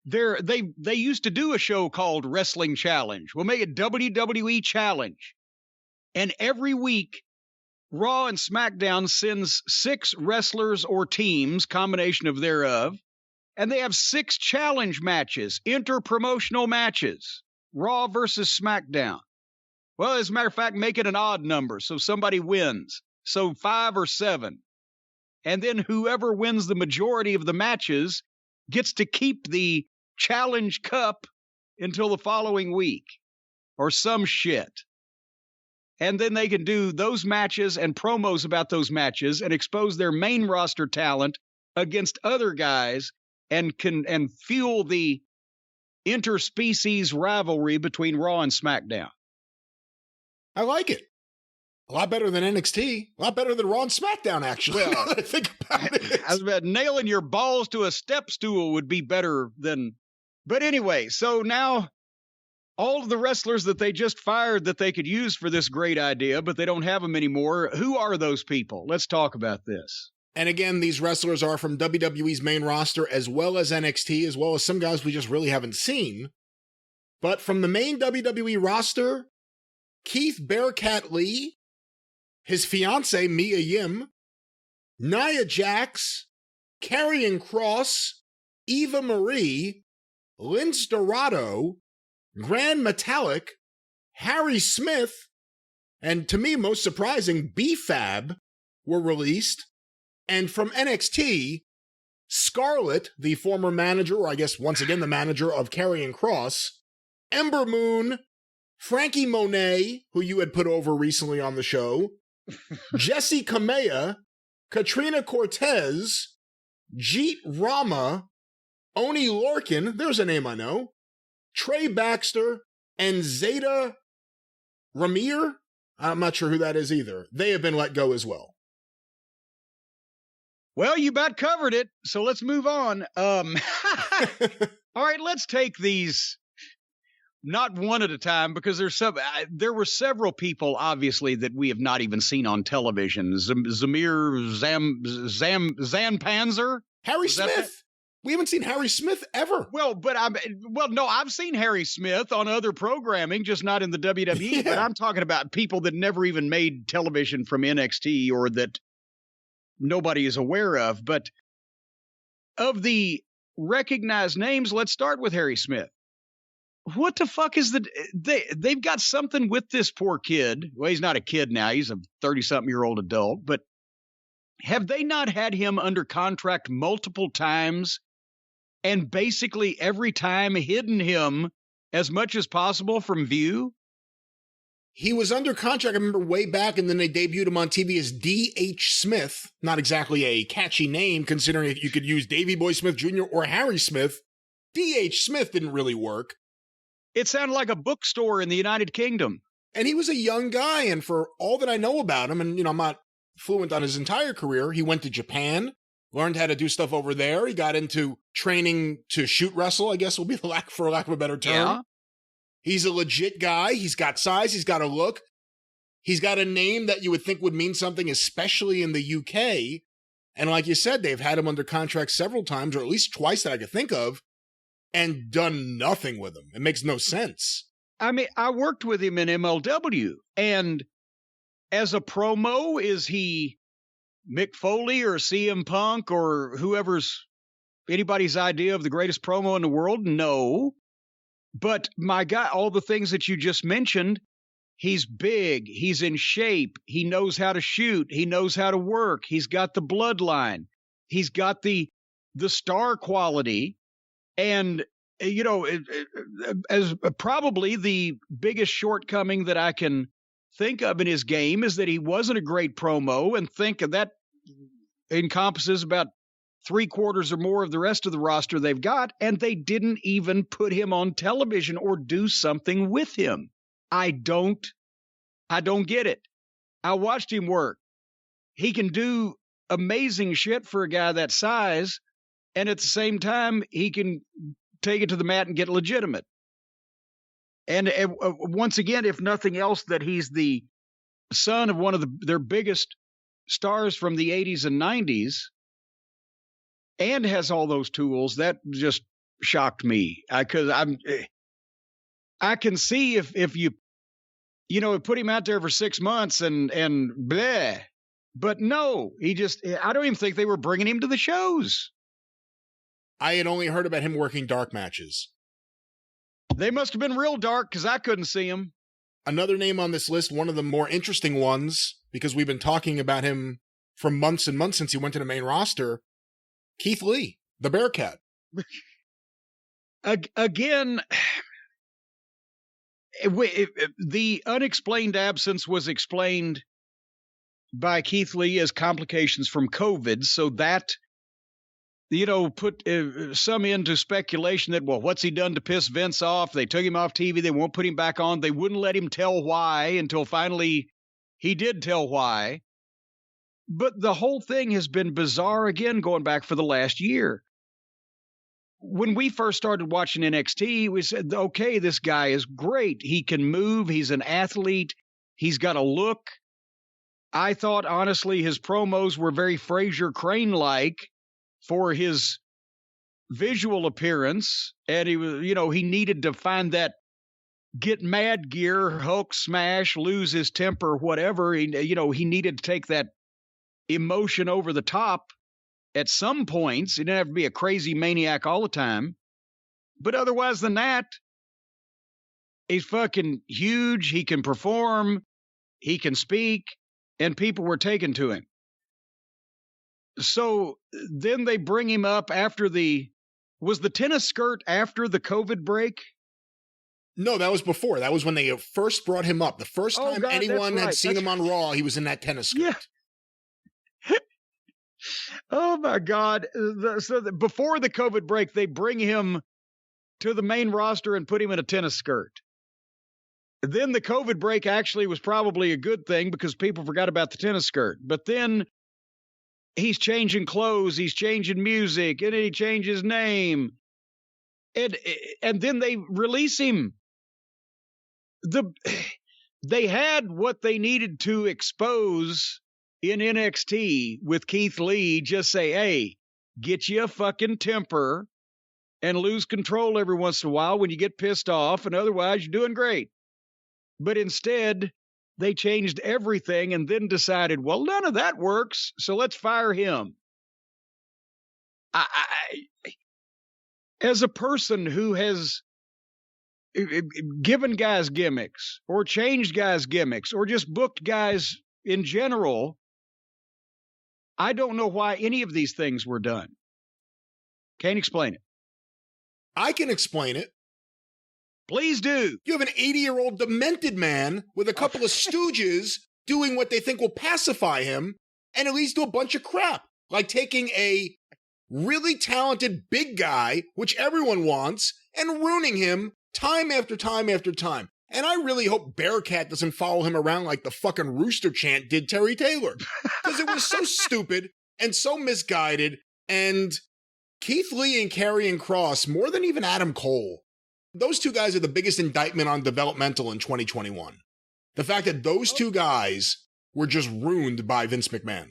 they used to do a show called Wrestling Challenge. We'll make it WWE Challenge. And every week, Raw and SmackDown sends 6 wrestlers or teams, combination of thereof, and they have 6 challenge matches, inter-promotional matches, Raw versus SmackDown. Well, as a matter of fact, make it an odd number so somebody wins. So 5 or 7. And then whoever wins the majority of the matches gets to keep the challenge cup until the following week or some shit. And then they can do those matches and promos about those matches and expose their main roster talent against other guys and fuel the interspecies rivalry between Raw and SmackDown. I like it. A lot better than NXT. A lot better than Raw and SmackDown, actually. Well, I think about it. I was about nailing your balls to a step stool would be better than... But anyway, so now all of the wrestlers that they just fired that they could use for this great idea, but they don't have them anymore, who are those people? Let's talk about this. And again, these wrestlers are from WWE's main roster, as well as NXT, as well as some guys we just really haven't seen. But from the main WWE roster, Keith Bearcat Lee, his fiancée Mia Yim, Nia Jax, Karrion Kross, Eva Marie, Lince Dorado, Grand Metalik, Harry Smith, and to me, most surprising, B-Fab were released. And from NXT, Scarlett, the former manager, or I guess once again the manager of Karrion Kross, Ember Moon, Frankie Monet, who you had put over recently on the show, Jessie Kamea, Katrina Cortez, Jeet Rama, Oni Lorcan, there's a name I know, Trey Baxter, and Zeta Ramir. I'm not sure who that is either. They have been let go as well. Well, you about covered it, so let's move on. All right, let's take these not one at a time, because there were several people, obviously, that we have not even seen on television. Zamir Zanpanzer? Harry Smith. We haven't seen Harry Smith ever. Well, no, I've seen Harry Smith on other programming, just not in the WWE. Yeah. But I'm talking about people that never even made television from NXT or that nobody is aware of. But of the recognized names, let's start with Harry Smith. What the fuck is they've got something with this poor kid. Well, he's not a kid now. He's a 30-something-year-old adult. But have they not had him under contract multiple times and basically every time hidden him as much as possible from view? He was under contract, I remember, way back, and then they debuted him on TV as D.H. Smith. Not exactly a catchy name, considering if you could use Davey Boy Smith Jr. or Harry Smith. D.H. Smith didn't really work. It sounded like a bookstore in the United Kingdom. And he was a young guy, and for all that I know about him, and, I'm not fluent on his entire career, he went to Japan, learned how to do stuff over there. He got into training to shoot wrestle, I guess will be for lack of a better term. Yeah. He's a legit guy. He's got size. He's got a look. He's got a name that you would think would mean something, especially in the UK. And like you said, they've had him under contract several times, or at least twice that I could think of, and done nothing with him. It makes no sense. I mean, I worked with him in MLW, and as a promo, is he Mick Foley or CM Punk or anybody's idea of the greatest promo in the world? No. But my God, all the things that you just mentioned, he's big, he's in shape, he knows how to shoot, he knows how to work, he's got the bloodline, he's got the star quality, and as probably the biggest shortcoming that I can think of in his game is that he wasn't a great promo, and think of that encompasses about 3/4 or more of the rest of the roster they've got, and they didn't even put him on television or do something with him. I don't get it. I watched him work. He can do amazing shit for a guy that size, and at the same time, he can take it to the mat and get legitimate. And once again, if nothing else, that he's the son of one of their biggest stars from the 80s and 90s and has all those tools, that just shocked me. Because I can see if you put him out there for 6 months and bleh. But no, I don't even think they were bringing him to the shows. I had only heard about him working dark matches. They must have been real dark, because I couldn't see him. Another name on this list, one of the more interesting ones, because we've been talking about him for months and months since he went to the main roster, Keith Lee, the Bearcat. Again, the unexplained absence was explained by Keith Lee as complications from COVID, so that put some into speculation that, well, what's he done to piss Vince off? They took him off TV. They won't put him back on. They wouldn't let him tell why until finally he did tell why. But the whole thing has been bizarre again, going back for the last year. When we first started watching NXT, we said, okay, this guy is great. He can move. He's an athlete. He's got a look. I thought, honestly, his promos were very Fraser Crane-like for his visual appearance, and he was, he needed to find that get mad gear, Hulk smash, lose his temper, whatever. He needed to take that emotion over the top, at some points. He didn't have to be a crazy maniac all the time. But otherwise than that, he's fucking huge. He can perform. He can speak. And people were taken to him. So then they bring him up after was the tennis skirt after the COVID break? No, that was before. That was when they first brought him up. The first time anyone had seen him on Raw, he was in that tennis skirt. Yeah. Oh, my God. Before the COVID break, they bring him to the main roster and put him in a tennis skirt. Then the COVID break actually was probably a good thing because people forgot about the tennis skirt. But then he's changing clothes, he's changing music, and he changed his name. And then they release him. They had what they needed to expose in NXT with Keith Lee. Just say, hey, get you a fucking temper and lose control every once in a while when you get pissed off, and otherwise you're doing great. But instead, they changed everything and then decided, well, none of that works, so let's fire him. As a person who has given guys gimmicks or changed guys gimmicks or just booked guys in general, I don't know why any of these things were done. Can't explain it. I can explain it. Please do. You have an 80-year-old demented man with a couple of stooges doing what they think will pacify him and at least do a bunch of crap, like taking a really talented big guy, which everyone wants, and ruining him time after time after time. And I really hope Bearcat doesn't follow him around like the fucking Rooster Chant did Terry Taylor. Because it was so stupid and so misguided. And Keith Lee and Karrion Kross, more than even Adam Cole, those two guys are the biggest indictment on developmental in 2021. The fact that those two guys were just ruined by Vince McMahon.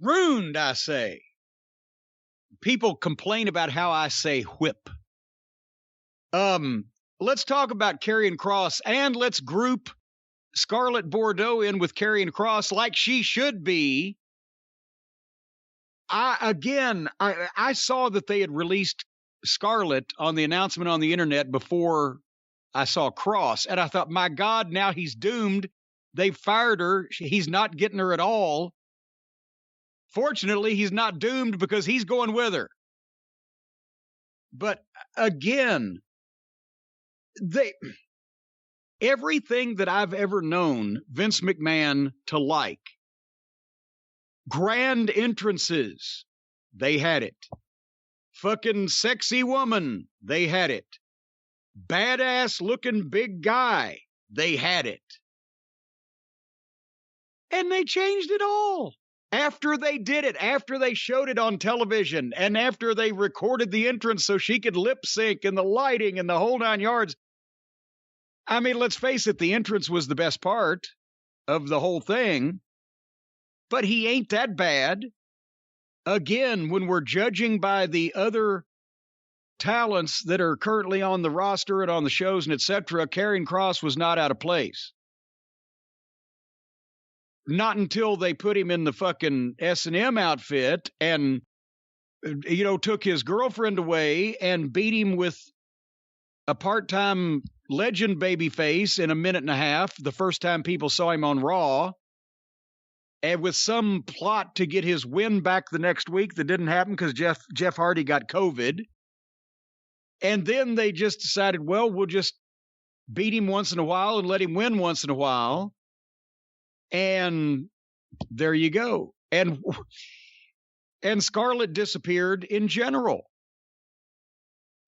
Ruined, I say. People complain about how I say whip. Let's talk about Karrion Kross, and let's group Scarlett Bordeaux in with Karrion Kross like she should be. I saw that they had released Scarlett on the announcement on the internet before I saw Kross, and I thought, my God, now he's doomed. They fired her. He's not getting her at all. Fortunately, he's not doomed because he's going with her. But again, everything that I've ever known Vince McMahon to like, grand entrances, they had it. Fucking sexy woman, they had it. Badass looking big guy, they had it. And they changed it all. After they did it, after they showed it on television, and after they recorded the entrance so she could lip sync and the lighting and the whole 9 yards. I mean, let's face it, the entrance was the best part of the whole thing, but he ain't that bad. Again, when we're judging by the other talents that are currently on the roster and on the shows and etc., Karrion Kross was not out of place. Not until they put him in the fucking S&M outfit and, took his girlfriend away and beat him with a part-time legend babyface in a minute and a half, the first time people saw him on Raw, and with some plot to get his win back the next week that didn't happen because Jeff Hardy got COVID. And then they just decided, well, we'll just beat him once in a while and let him win once in a while. And there you go. And Scarlett disappeared in general.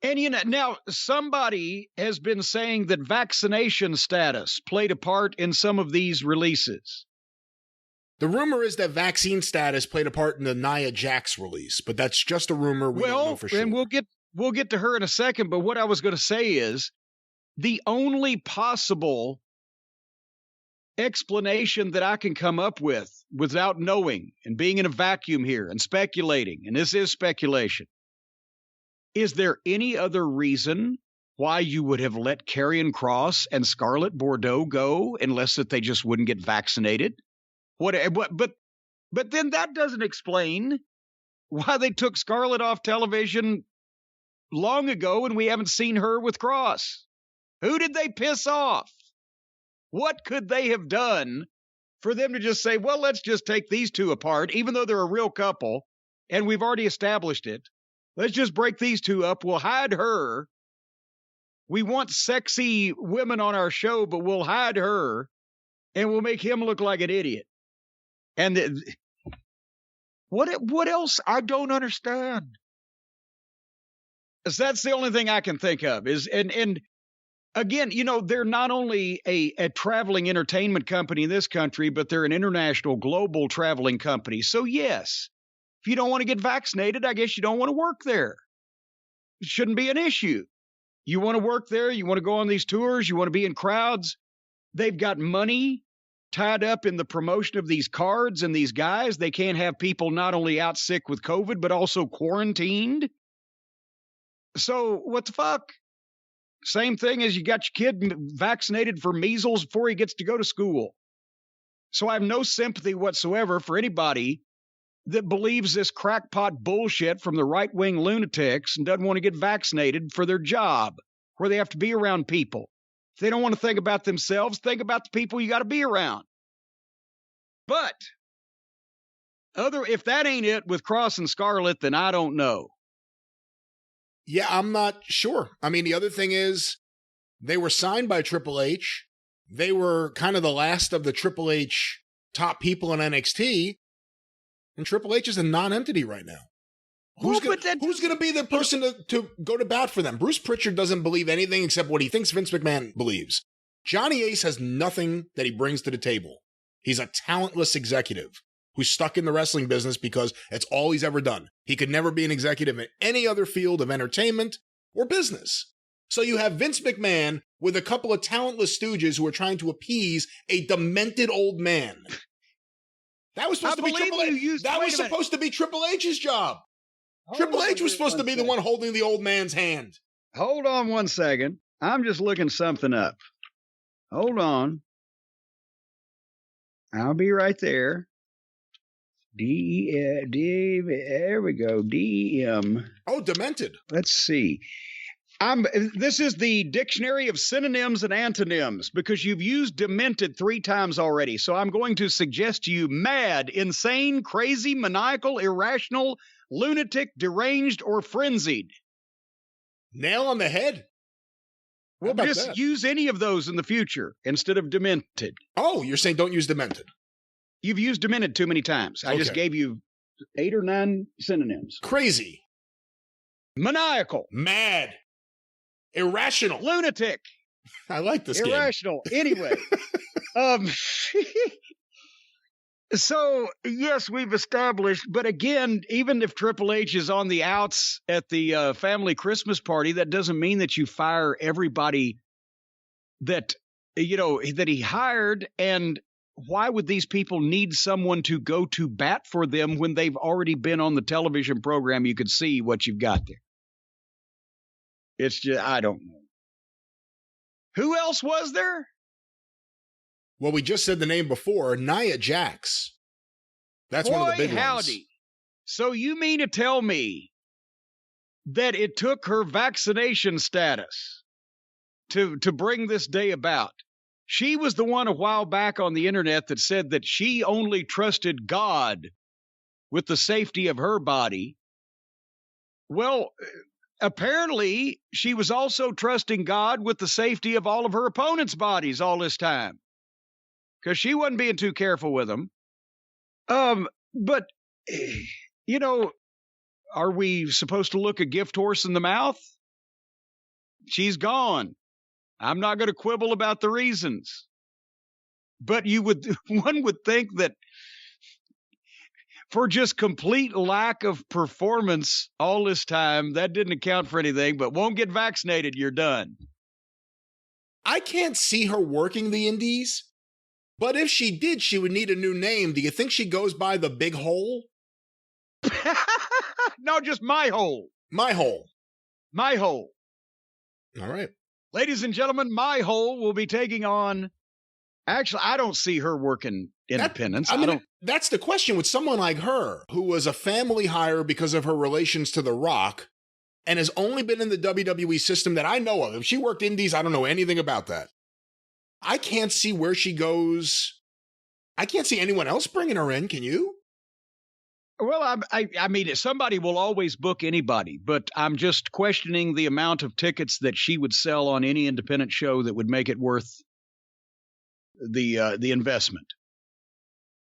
And, now somebody has been saying that vaccination status played a part in some of these releases. The rumor is that vaccine status played a part in the Nia Jax release, but that's just a rumor. We don't know for sure. And we'll get to her in a second. But what I was going to say is the only possible explanation that I can come up with without knowing and being in a vacuum here and speculating, and this is speculation. Is there any other reason why you would have let Karrion Kross and Scarlett Bordeaux go unless that they just wouldn't get vaccinated? But then that doesn't explain why they took Scarlett off television long ago and we haven't seen her with Cross. Who did they piss off? What could they have done for them to just say, well, let's just take these two apart, even though they're a real couple, and we've already established it. Let's just break these two up. We'll hide her. We want sexy women on our show, but we'll hide her, and we'll make him look like an idiot. And what else? I don't understand. That's the only thing I can think of is, and again, they're not only a traveling entertainment company in this country, but they're an international, global traveling company. So yes, if you don't want to get vaccinated, I guess you don't want to work there. It shouldn't be an issue. You want to work there, you want to go on these tours, you want to be in crowds. They've got money tied up in the promotion of these cards and these guys. They can't have people not only out sick with COVID, but also quarantined. So what the fuck? Same thing as you got your kid vaccinated for measles before he gets to go to school. So I have no sympathy whatsoever for anybody that believes this crackpot bullshit from the right-wing lunatics and doesn't want to get vaccinated for their job, where they have to be around people. If they don't want to think about themselves, think about the people you got to be around. But if that ain't it with Cross and Scarlett, then I don't know. Yeah, I'm not sure. I mean, the other thing is they were signed by Triple H. They were kind of the last of the Triple H top people in NXT. And Triple H is a non-entity right now. Who's going to be the person to go to bat for them? Bruce Pritchard doesn't believe anything except what he thinks Vince McMahon believes. Johnny Ace has nothing that he brings to the table. He's a talentless executive who's stuck in the wrestling business because it's all he's ever done. He could never be an executive in any other field of entertainment or business. So you have Vince McMahon with a couple of talentless stooges who are trying to appease a demented old man. That was supposed to be Triple H. That was supposed to be Triple H's job. Triple H was supposed to be the one holding the old man's hand. Hold on one second. I'm just looking something up. Hold on. I'll be right there. There we go. DEM. Oh, demented. Let's see. This is the dictionary of synonyms and antonyms because you've used demented 3 times already. So I'm going to suggest to you mad, insane, crazy, maniacal, irrational, lunatic, deranged, or frenzied. Nail on the head. Well, just use any of those in the future instead of demented. Oh, you're saying don't use demented. You've used demented too many times. I just gave you 8 or 9 synonyms. Crazy. Maniacal. Mad. Irrational. Lunatic. I like this Irrational. Anyway. So, yes, we've established, but again, even if Triple H is on the outs at the family Christmas party, that doesn't mean that you fire everybody that he hired. And why would these people need someone to go to bat for them when they've already been on the television program? You could see what you've got there. It's just, I don't know. Who else was there? Well, we just said the name before, Nia Jax. That's one of the big ones. So you mean to tell me that it took her vaccination status to bring this day about? She was the one a while back on the internet that said that she only trusted God with the safety of her body. Well, apparently she was also trusting God with the safety of all of her opponents' bodies all this time, because she wasn't being too careful with them. But, are we supposed to look a gift horse in the mouth? She's gone. I'm not going to quibble about the reasons. But one would think that for just complete lack of performance all this time, that didn't account for anything, but won't get vaccinated, you're done. I can't see her working the indies. But if she did, she would need a new name. Do you think she goes by the Big Hole? No, just My Hole. My Hole. My Hole. All right. Ladies and gentlemen, My Hole will be taking on Actually, I don't see her working independence. That's the question with someone like her, who was a family hire because of her relations to The Rock and has only been in the WWE system that I know of. If she worked indies, I don't know anything about that. I can't see where she goes. I can't see anyone else bringing her in. Can you? Well, I mean, somebody will always book anybody, but I'm just questioning the amount of tickets that she would sell on any independent show that would make it worth the investment.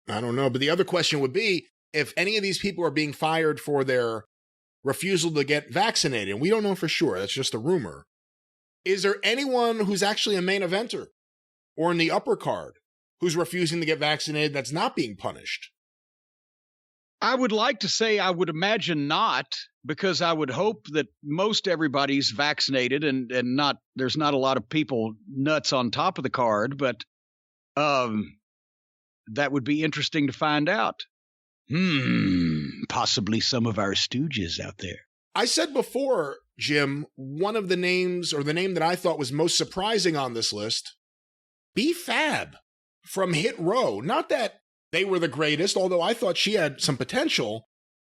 I don't know, but the other question would be if any of these people are being fired for their refusal to get vaccinated, and we don't know for sure, that's just a rumor. Is there anyone who's actually a main eventer or in the upper card who's refusing to get vaccinated that's not being punished? I would like to say I would imagine not, because I would hope that most everybody's vaccinated and not there's not a lot of people nuts on top of the card, but that would be interesting to find out. Possibly some of our stooges out there. I said before, Jim, one of the names, or the name that I thought was most surprising on this list, B-Fab from Hit Row. Not that they were the greatest, although I thought she had some potential,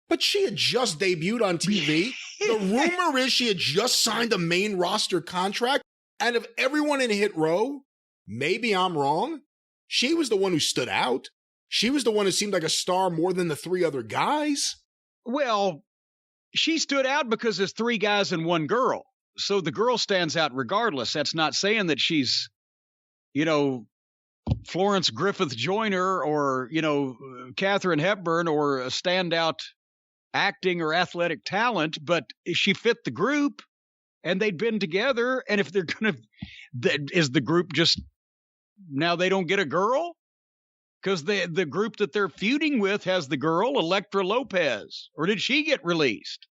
but she had just debuted on TV. The rumor is she had just signed a main roster contract, and of everyone in Hit Row, maybe I'm wrong, she was the one who stood out. She was the one who seemed like a star more than the three other guys. Well, she stood out because there's three guys and one girl. So the girl stands out regardless. That's not saying that she's, Florence Griffith Joyner or, Katharine Hepburn or a standout acting or athletic talent, but she fit the group and they'd been together. And if they're going to, is the group just, now they don't get a girl? Because the group that they're feuding with has the girl, Elektra Lopez. Or did she get released?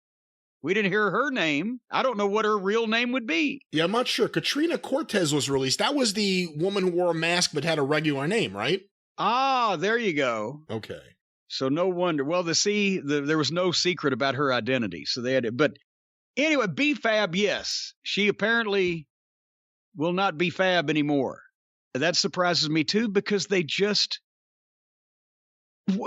We didn't hear her name. I don't know what her real name would be. Yeah, I'm not sure. Katrina Cortez was released. That was the woman who wore a mask but had a regular name, right? Ah, there you go. Okay. So no wonder. Well, there was no secret about her identity. So they had it. But anyway, B-Fab, yes. She apparently will not be Fab anymore. That surprises me too, because they just...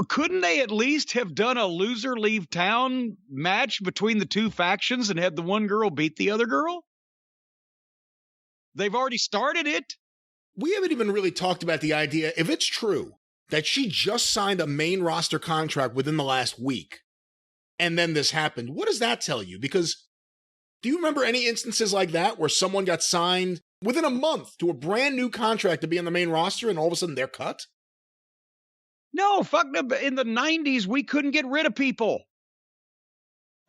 Couldn't they at least have done a loser leave town match between the two factions and had the one girl beat the other girl? They've already started it. We haven't even really talked about the idea, if it's true, that she just signed a main roster contract within the last week, and then this happened. What does that tell you? Because do you remember any instances like that where someone got signed within a month to a brand new contract to be on the main roster and all of a sudden they're cut? No, fuck them. In the 90s, we couldn't get rid of people.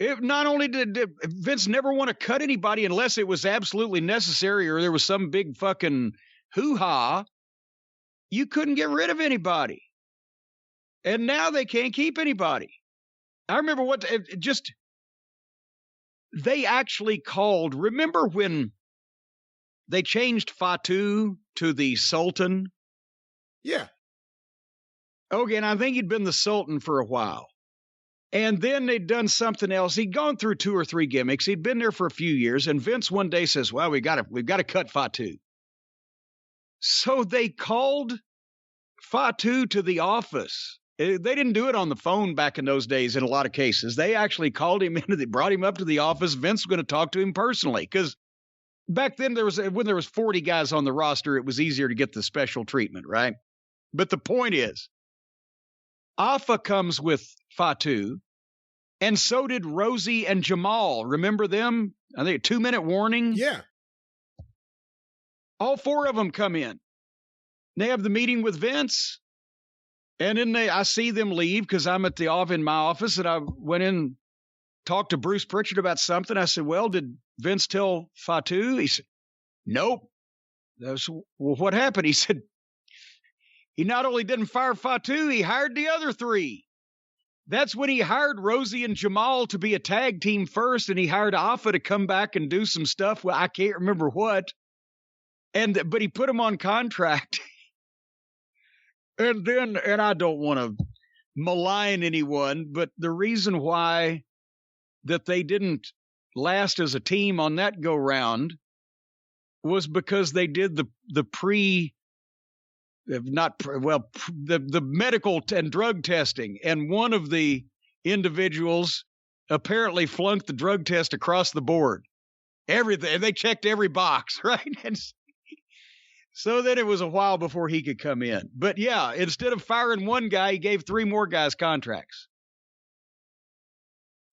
Not only did Vince never want to cut anybody unless it was absolutely necessary or there was some big fucking hoo-ha, you couldn't get rid of anybody. And now they can't keep anybody. I remember they actually called, remember when they changed Fatu to the Sultan? Yeah. Okay, and I think he'd been the Sultan for a while. And then they'd done something else. He'd gone through 2 or 3 gimmicks. He'd been there for a few years. And Vince one day says, well, we've got to cut Fatu. So they called Fatu to the office. They didn't do it on the phone back in those days in a lot of cases. They actually called him in. They brought him up to the office. Vince was going to talk to him personally. Because back then, when there was 40 guys on the roster, it was easier to get the special treatment, right? But the point is, Afa comes with Fatu, and so did Rosie and Jamal. Remember them? I think a 2-minute warning. Yeah. All 4 of them come in. They have the meeting with Vince, and then I see them leave because I'm in my office, and I went in, talked to Bruce Pritchard about something. I said, well, did Vince tell Fatu? He said, nope. I said, well, what happened? He said, he not only didn't fire Fatu, he hired the other 3. That's when he hired Rosie and Jamal to be a tag team first, and he hired Afa to come back and do some stuff. Well, I can't remember what. But he put them on contract. And I don't want to malign anyone, but the reason why that they didn't last as a team on that go round was because they did the the medical and drug testing. And one of the individuals apparently flunked the drug test across the board. Everything. They checked every box, right? And so then it was a while before he could come in. But yeah, instead of firing one guy, he gave 3 more guys contracts.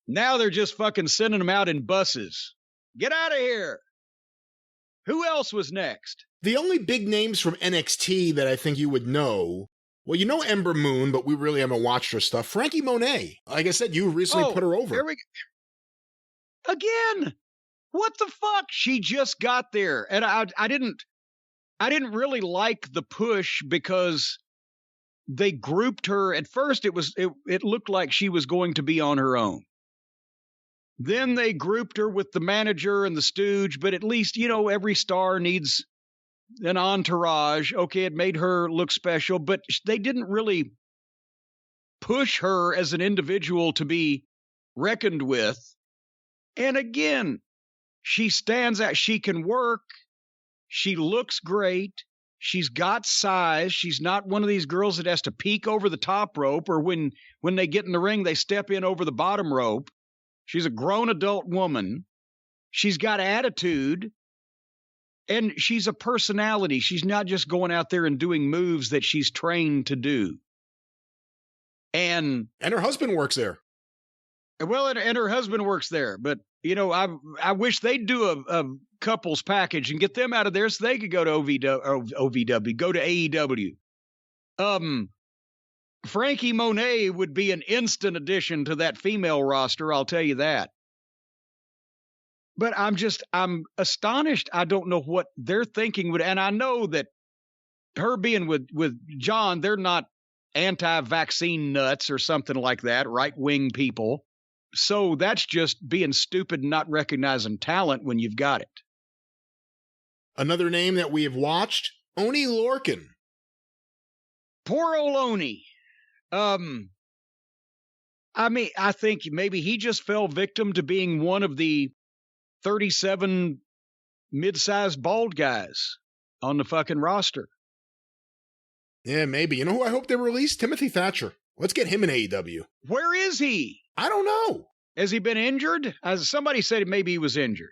Now they're just fucking sending them out in buses. Get out of here. Who else was next? The only big names from NXT that I think you would know, well, you know Ember Moon, but we really haven't watched her stuff. Frankie Monet. Like I said, you recently put her over. There we go. Again. What the fuck? She just got there. And I didn't really like the push because they grouped her. At first it looked like she was going to be on her own. Then they grouped her with the manager and the stooge, but at least, every star needs an entourage. Okay, it made her look special, but they didn't really push her as an individual to be reckoned with. And again, she stands out. She can work. She looks great. She's got size. She's not one of these girls that has to peek over the top rope, or when they get in the ring, they step in over the bottom rope. She's a grown adult woman. She's got attitude. And she's a personality. She's not just going out there and doing moves that she's trained to do. And her husband works there. Well, and her husband works there. But, I wish they'd do a couples package and get them out of there so they could go to OVW, go to AEW. Frankie Monet would be an instant addition to that female roster, I'll tell you that. But I'm astonished. I don't know what they're thinking. And I know that her being with John, they're not anti-vaccine nuts or something like that, right-wing people. So that's just being stupid and not recognizing talent when you've got it. Another name that we have watched, Oney Lorcan. Poor old Oney. I think maybe he just fell victim to being one of the 37 mid-sized bald guys on the fucking roster. Yeah, maybe. You know who I hope they release? Timothy Thatcher. Let's get him in AEW. Where is he? I don't know. Has he been injured? Somebody said maybe he was injured.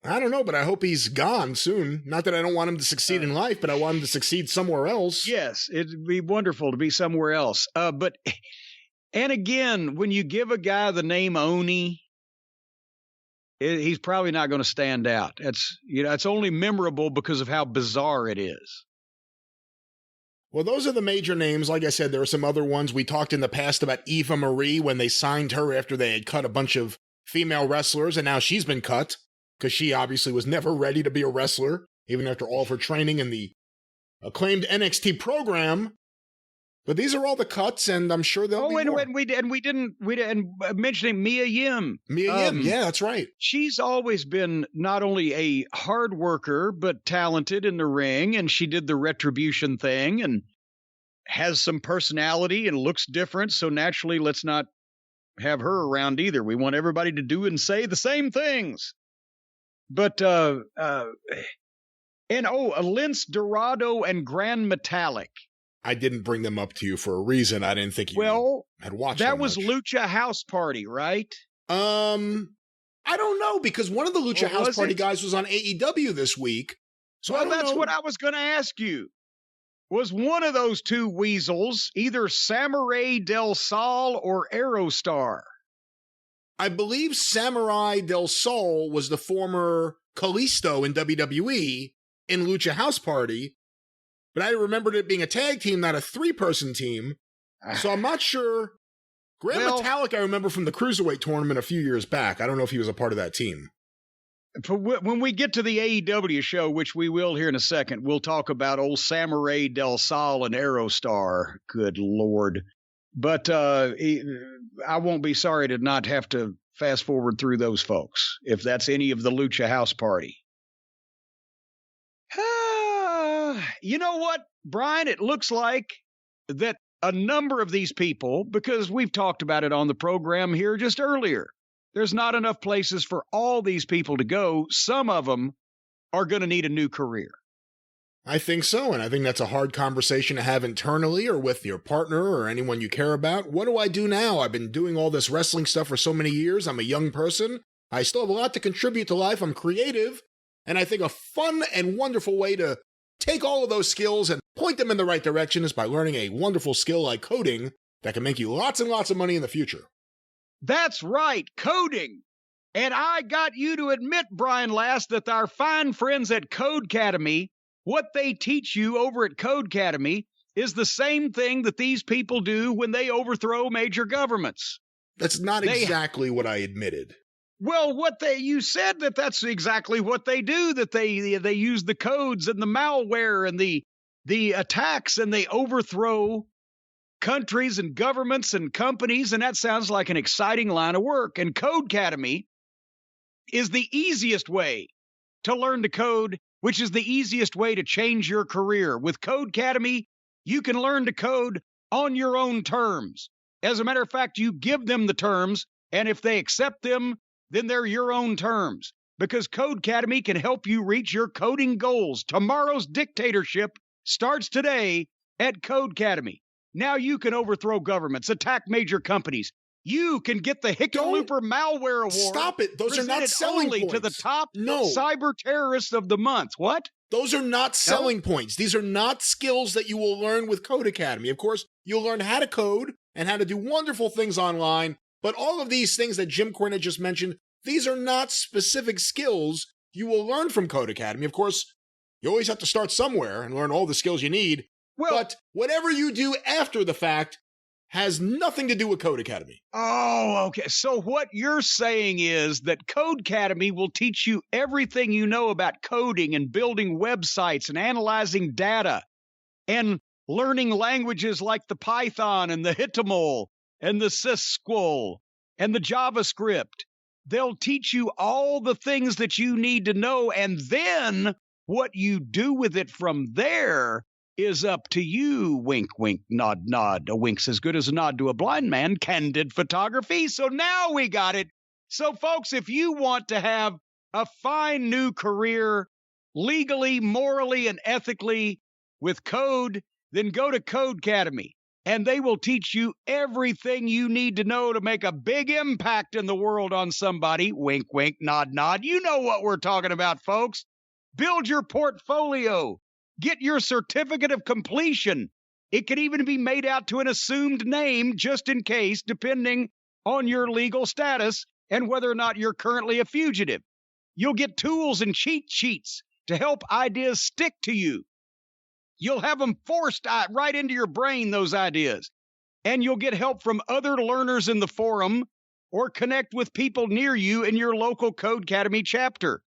I don't know, but I hope he's gone soon. Not that I don't want him to succeed in life, but I want him to succeed somewhere else. Yes, it'd be wonderful to be somewhere else. And again, when you give a guy the name Oney, he's probably not going to stand out. It's only memorable because of how bizarre it is. Well, those are the major names. Like I said, there are some other ones. We talked in the past about Eva Marie when they signed her after they had cut a bunch of female wrestlers, and now she's been cut because she obviously was never ready to be a wrestler, even after all of her training in the acclaimed NXT program. But these are all the cuts, and I'm sure they'll be more. And we didn't mention Mia Yim. Mia Yim, yeah, that's right. She's always been not only a hard worker, but talented in the ring, and she did the Retribution thing, and has some personality and looks different, so naturally let's not have her around either. We want everybody to do and say the same things. But, Lince Dorado and Grand Metalik. I didn't bring them up to you for a reason. I didn't think you had watched them. That was much. Lucha House Party, right? I don't know, because one of the Lucha House Party guys was on AEW this week. So that's what I was going to ask you. Was one of those two weasels either Samurai Del Sol or Aerostar? I believe Samurai Del Sol was the former Kalisto in WWE in Lucha House Party. But I remembered it being a tag team, not a 3-person team. So I'm not sure. Grand Metalik, I remember from the Cruiserweight tournament a few years back. I don't know if he was a part of that team. When we get to the AEW show, which we will here in a second, we'll talk about old Samurai Del Sol and Aerostar. Good Lord. But I won't be sorry to not have to fast forward through those folks, if that's any of the Lucha House Party. You know what, Brian? It looks like that a number of these people, because we've talked about it on the program here just earlier, there's not enough places for all these people to go. Some of them are going to need a new career. I think so, and I think that's a hard conversation to have internally or with your partner or anyone you care about. What do I do now? I've been doing all this wrestling stuff for so many years. I'm a young person. I still have a lot to contribute to life. I'm creative, and I think a fun and wonderful way to take all of those skills and point them in the right direction is by learning a wonderful skill like coding that can make you lots and lots of money in the future. That's right, coding. And I got you to admit, Brian Last, that our fine friends at Codecademy, what they teach you over at Codecademy is the same thing that these people do when they overthrow major governments. That's not exactly what I admitted. Well, you said that that's exactly what they do, that they use the codes and the malware and the attacks, and they overthrow countries and governments and companies, and that sounds like an exciting line of work. And Codecademy is the easiest way to learn to code, which is the easiest way to change your career. With Codecademy, you can learn to code on your own terms. As a matter of fact, you give them the terms, and if they accept them, then they're your own terms. Because Codecademy can help you reach your coding goals. Tomorrow's dictatorship starts today at Codecademy. Now you can overthrow governments, attack major companies. You can get the Hickenlooper Malware Award. Stop it. Those are not selling points. To the top cyber terrorists of the month. What? Those are not selling points. These are not skills that you will learn with Codecademy. Of course, you'll learn how to code and how to do wonderful things online. But all of these things that Jim Cornette just mentioned, these are not specific skills you will learn from Codecademy. Of course, you always have to start somewhere and learn all the skills you need. But whatever you do after the fact has nothing to do with Codecademy. Oh, okay. So what you're saying is that Codecademy will teach you everything you know about coding and building websites and analyzing data and learning languages like the Python and the HTML and the Sysql and the JavaScript. They'll teach you all the things that you need to know, and then what you do with it from there is up to you. Wink, wink, nod, nod. A wink's as good as a nod to a blind man. Candid photography. So now we got it. So, folks, if you want to have a fine new career legally, morally, and ethically with code, then go to Codecademy, and they will teach you everything you need to know to make a big impact in the world on somebody. Wink, wink, nod, nod. You know what we're talking about, folks. Build your portfolio. Get your certificate of completion. It could even be made out to an assumed name just in case, depending on your legal status and whether or not you're currently a fugitive. You'll get tools and cheat sheets to help ideas stick to you. You'll have them forced right into your brain, those ideas. And you'll get help from other learners in the forum or connect with people near you in your local Codecademy chapter.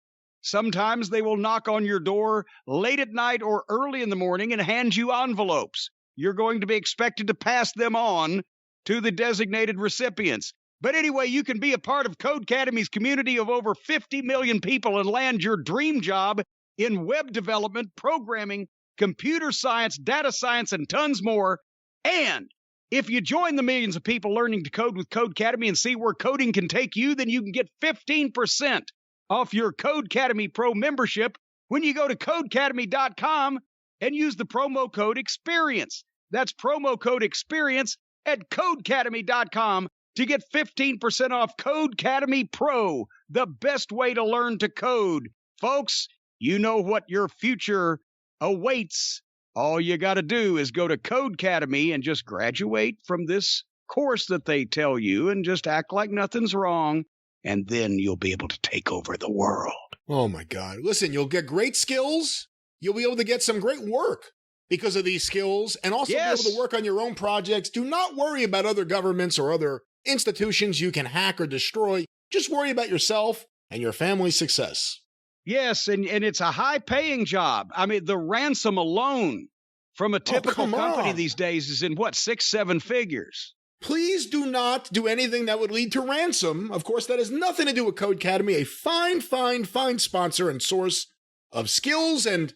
Sometimes they will knock on your door late at night or early in the morning and hand you envelopes. You're going to be expected to pass them on to the designated recipients. But anyway, you can be a part of Codecademy's community of over 50 million people and land your dream job in web development, programming, computer science, data science, and tons more. And if you join the millions of people learning to code with Codecademy and see where coding can take you, then you can get 15% off your Codecademy Pro membership when you go to Codecademy.com and use the promo code EXPERIENCE. That's promo code EXPERIENCE at Codecademy.com to get 15% off Codecademy Pro, the best way to learn to code. Folks, you know what your future awaits. All you got to do is go to Codecademy and just graduate from this course that they tell you and just act like nothing's wrong. And then you'll be able to take over the world. Oh, my God. Listen, you'll get great skills. You'll be able to get some great work because of these skills and also be able to work on your own projects. Do not worry about other governments or other institutions you can hack or destroy. Just worry about yourself and your family's success. Yes, and it's a high-paying job. I mean, the ransom alone from a typical company these days is in, 6-7 figures. Please do not do anything that would lead to ransom. Of course, that has nothing to do with Codecademy, a fine sponsor and source of skills and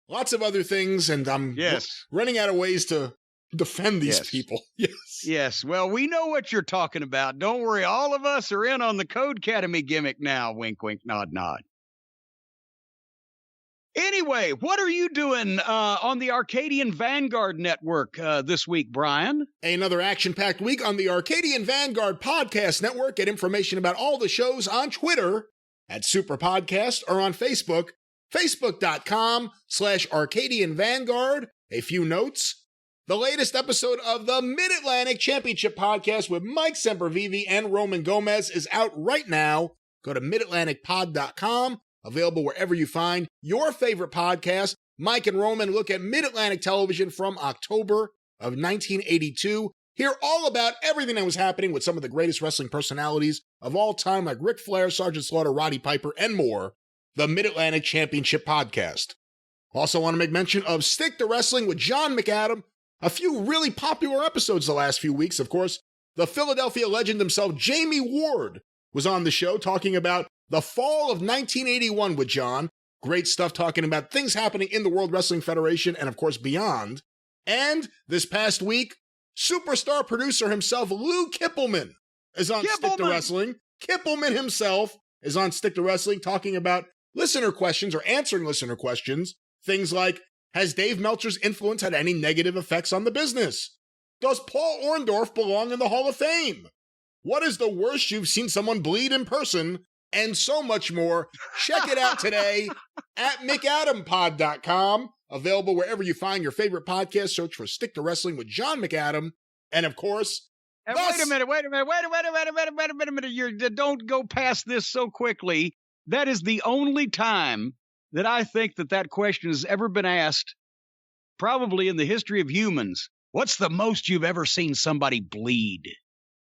lots of other things. And I'm running out of ways to defend these people. Yes. Well, we know what you're talking about. Don't worry. All of us are in on the Codecademy gimmick now. Wink, wink, nod, nod. Anyway, what are you doing on the Arcadian Vanguard Network this week, Brian? Another action-packed week on the Arcadian Vanguard Podcast Network. Get information about all the shows on Twitter at Superpodcast or on Facebook, facebook.com/Arcadian Vanguard. A few notes. The latest episode of the Mid-Atlantic Championship Podcast with Mike Sempervive and Roman Gomez is out right now. Go to midatlanticpod.com. Available wherever you find your favorite podcast. Mike and Roman look at Mid-Atlantic television from October of 1982. Hear all about everything that was happening with some of the greatest wrestling personalities of all time, like Ric Flair, Sergeant Slaughter, Roddy Piper, and more. The Mid-Atlantic Championship Podcast. Also want to make mention of Stick to Wrestling with John McAdam. A few really popular episodes the last few weeks, of course. The Philadelphia legend himself, Jamie Ward, was on the show talking about the fall of 1981 with John. Great stuff talking about things happening in the World Wrestling Federation and, of course, beyond. And this past week, superstar producer himself, Lou Kippelman, is on Stick to Wrestling. Kippelman himself is on Stick to Wrestling talking about listener questions or answering listener questions. Things like, has Dave Meltzer's influence had any negative effects on the business? Does Paul Orndorff belong in the Hall of Fame? What is the worst you've seen someone bleed in person? And so much more. Check it out today at McAdamPod.com. Available wherever you find your favorite podcast. Search for Stick to Wrestling with John McAdam. And of course, wait a minute. Don't go past this so quickly. That is the only time that I think that question has ever been asked, probably in the history of humans. What's the most you've ever seen somebody bleed?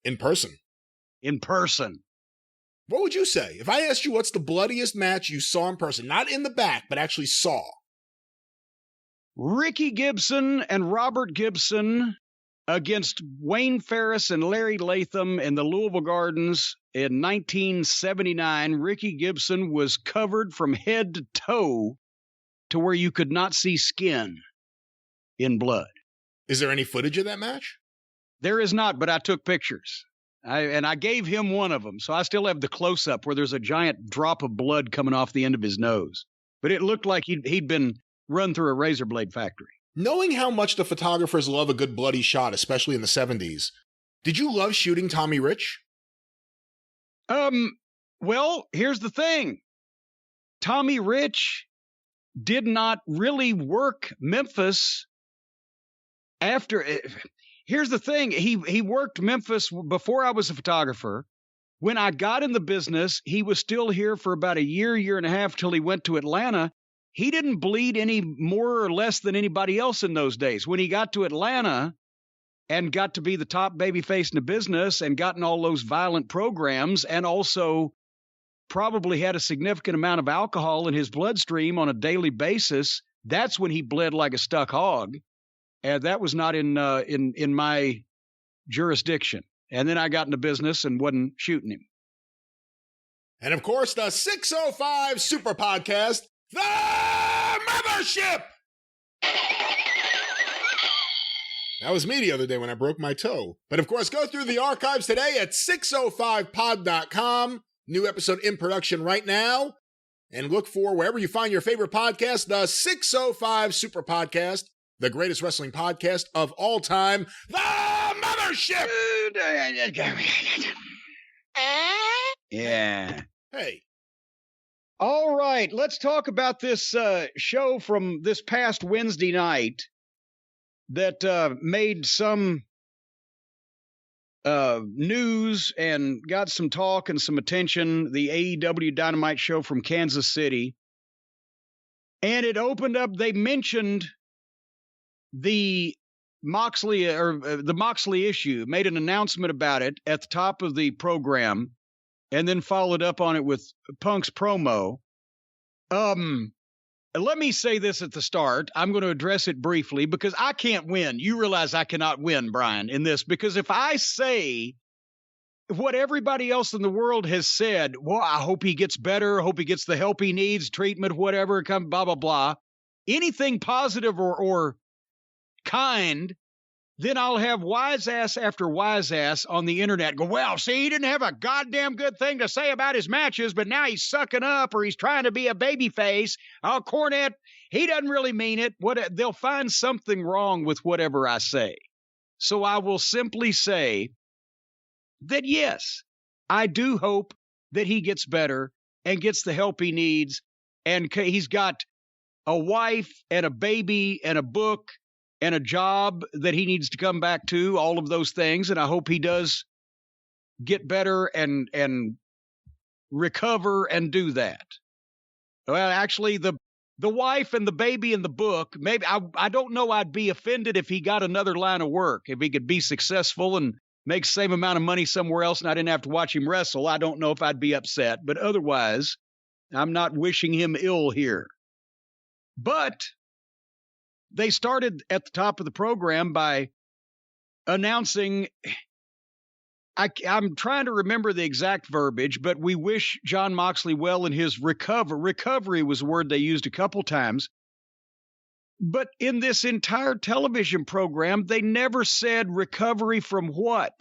In person. In person. What would you say? If I asked you what's the bloodiest match you saw in person, not in the back, but actually saw? Ricky Gibson and Robert Gibson against Wayne Ferris and Larry Latham in the Louisville Gardens in 1979. Ricky Gibson was covered from head to toe to where you could not see skin in blood. Is there any footage of that match? There is not, but I took pictures. I gave him one of them, so I still have the close-up where there's a giant drop of blood coming off the end of his nose. But it looked like he'd been run through a razor blade factory. Knowing how much the photographers love a good bloody shot, especially in the 70s, did you love shooting Tommy Rich? Well, here's the thing. Tommy Rich did not really work Memphis after... Here's the thing. He worked Memphis before I was a photographer. When I got in the business, he was still here for about a year and a half till he went to Atlanta. He didn't bleed any more or less than anybody else in those days. When he got to Atlanta and got to be the top babyface in the business and got in all those violent programs and also probably had a significant amount of alcohol in his bloodstream on a daily basis, that's when he bled like a stuck hog. And that was not in my jurisdiction. And then I got into business and wasn't shooting him. And of course, the 605 Super Podcast, The Mothership! That was me the other day when I broke my toe. But of course, go through the archives today at 605pod.com. New episode in production right now. And look for wherever you find your favorite podcast, the 605 Super Podcast. The greatest wrestling podcast of all time, The Mothership! Yeah. Hey. All right, let's talk about this show from this past Wednesday night that made some news and got some talk and some attention, the AEW Dynamite show from Kansas City. And it opened up, they mentioned the Moxley issue, made an announcement about it at the top of the program, and then followed up on it with Punk's promo. Let me say this at the start. I'm going to address it briefly because I can't win. You realize I cannot win, Brian, in this, because if I say what everybody else in the world has said, well, I hope he gets better, hope he gets the help he needs, treatment, whatever, blah, blah, blah, anything positive or kind then I'll have wise ass after wise ass on the internet go, well, see, he didn't have a goddamn good thing to say about his matches, but now he's sucking up or he's trying to be a baby face. Oh, Cornette, he doesn't really mean it. They'll find something wrong with whatever I say. So I will simply say that, yes, I do hope that he gets better and gets the help he needs. And he's got a wife and a baby and a book and a job that he needs to come back to, all of those things. And I hope he does get better and recover and do that. Well, actually, the wife and the baby and the book, maybe I don't know. I'd be offended if he got another line of work, if he could be successful and make the same amount of money somewhere else and I didn't have to watch him wrestle. I don't know if I'd be upset, but otherwise, I'm not wishing him ill here. But they started at the top of the program by announcing, I'm trying to remember the exact verbiage, but we wish Jon Moxley well in his recovery. Recovery was a word they used a couple times. But in this entire television program, they never said recovery from what.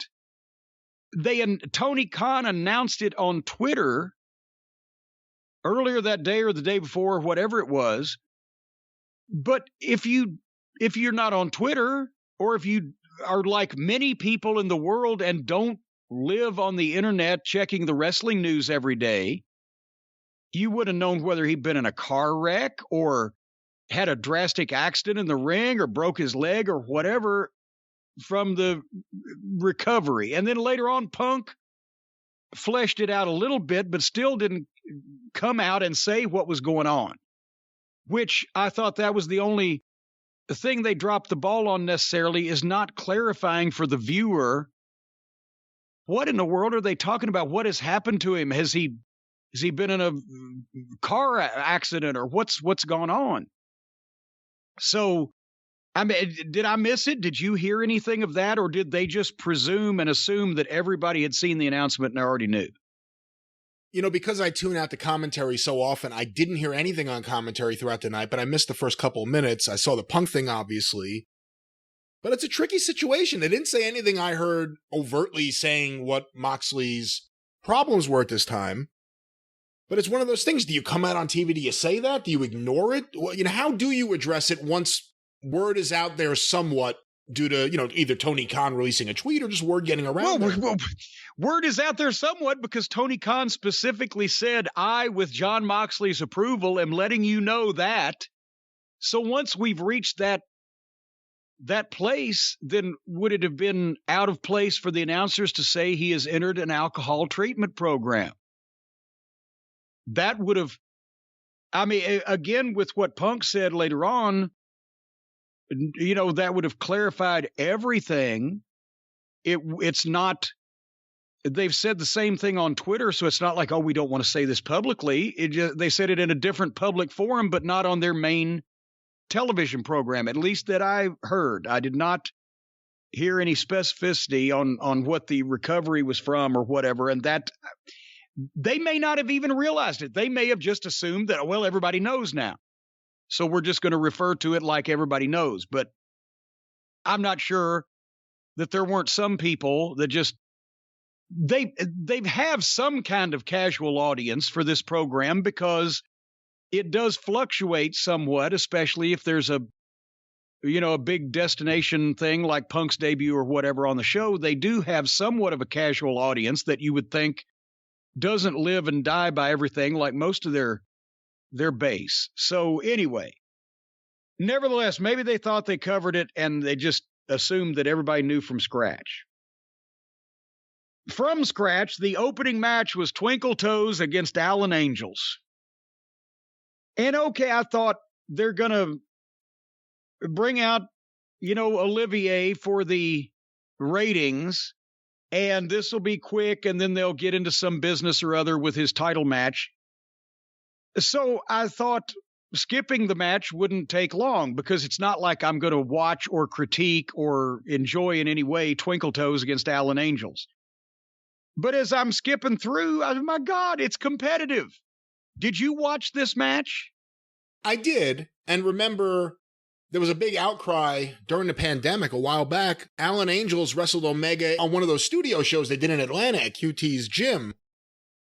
Tony Khan announced it on Twitter earlier that day or the day before, whatever it was. But if you're not on Twitter, or if you are like many people in the world and don't live on the internet checking the wrestling news every day, you would have known whether he'd been in a car wreck or had a drastic accident in the ring or broke his leg or whatever from the recovery. And then later on, Punk fleshed it out a little bit, but still didn't come out and say what was going on, which I thought that was the only thing they dropped the ball on necessarily, is not clarifying for the viewer what in the world are they talking about? What has happened to him? Has he been in a car accident or what's gone on? So, I mean, did I miss it? Did you hear anything of that? Or did they just presume and assume that everybody had seen the announcement and already knew? You know, because I tune out the commentary so often, I didn't hear anything on commentary throughout the night, but I missed the first couple of minutes. I saw the Punk thing, obviously. But it's a tricky situation. They didn't say anything I heard overtly saying what Moxley's problems were at this time. But it's one of those things. Do you come out on TV? Do you say that? Do you ignore it? Well, you know, how do you address it once word is out there somewhat due to, you know, either Tony Khan releasing a tweet or just word getting around? Well, word is out there somewhat because Tony Khan specifically said, I, with Jon Moxley's approval, am letting you know that. So once we've reached that place, then would it have been out of place for the announcers to say he has entered an alcohol treatment program? That would have, I mean, again, with what Punk said later on, you know, that would have clarified everything. It's not, they've said the same thing on Twitter, so it's not like, oh, we don't want to say this publicly. They said it in a different public forum, but not on their main television program, at least that I heard. I did not hear any specificity on what the recovery was from or whatever, and that they may not have even realized it. They may have just assumed that, well, everybody knows now, so we're just going to refer to it like everybody knows. But I'm not sure that there weren't some people that just they have some kind of casual audience for this program, because it does fluctuate somewhat, especially if there's a big destination thing like Punk's debut or whatever on the show. They do have somewhat of a casual audience that you would think doesn't live and die by everything like most of their base. So anyway, nevertheless, maybe they thought they covered it and they just assumed that everybody knew from scratch. From scratch, the opening match was Twinkle Toes against Allen Angels. And okay, I thought they're going to bring out, Olivier for the ratings, and this will be quick, and then they'll get into some business or other with his title match. So I thought skipping the match wouldn't take long, because it's not like I'm going to watch or critique or enjoy in any way Twinkle Toes against Allen Angels. But as I'm skipping through, oh my God, it's competitive. Did you watch this match? I did, and remember, there was a big outcry during the pandemic a while back. Alan Angels wrestled Omega on one of those studio shows they did in Atlanta at QT's gym.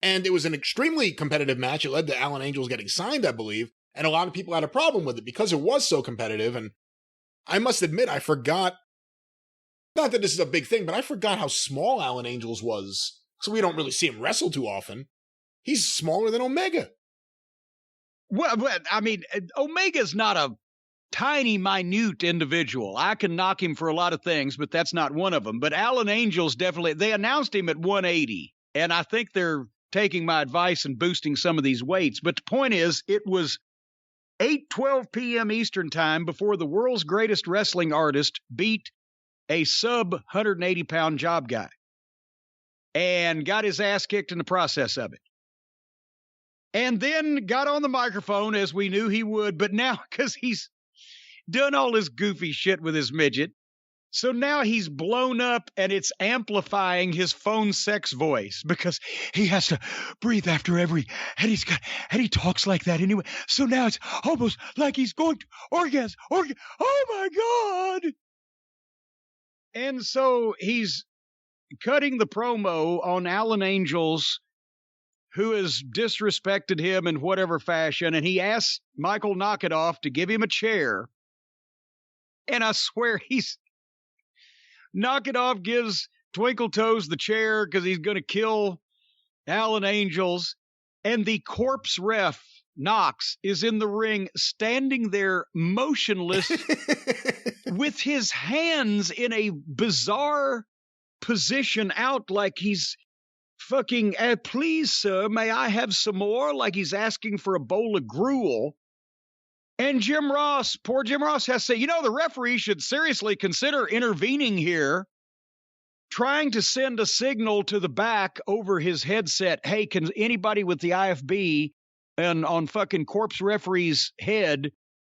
And it was an extremely competitive match. It led to Alan Angels getting signed, I believe. And a lot of people had a problem with it because it was so competitive. And I must admit, I forgot, not that this is a big thing, but I forgot how small Alan Angels was. So we don't really see him wrestle too often. He's smaller than Omega. Well, I mean, Omega's not a tiny, minute individual. I can knock him for a lot of things, but that's not one of them. But Alan Angels definitely, they announced him at 180. And I think they're taking my advice and boosting some of these weights. But the point is, it was 8:12 p.m. Eastern time before the world's greatest wrestling artist beat a sub 180-pound job guy and got his ass kicked in the process of it. And then got on the microphone as we knew he would, but now because he's done all this goofy shit with his midget, so now he's blown up and it's amplifying his phone sex voice because he has to breathe after every, and he talks like that anyway. So now it's almost like he's going to orgasm. Oh my God. And so he's cutting the promo on Alan Angels, who has disrespected him in whatever fashion. And he asks Michael Knockitoff to give him a chair. And I swear Knockitoff gives Twinkle Toes the chair because he's going to kill Alan Angels. And the corpse ref, Knox, is in the ring standing there motionless with his hands in a bizarre position out like he's fucking, please, sir, may I have some more? Like he's asking for a bowl of gruel. And Jim Ross, poor Jim Ross, has to say, the referee should seriously consider intervening here, trying to send a signal to the back over his headset. Hey, can anybody with the IFB and on fucking corpse referee's head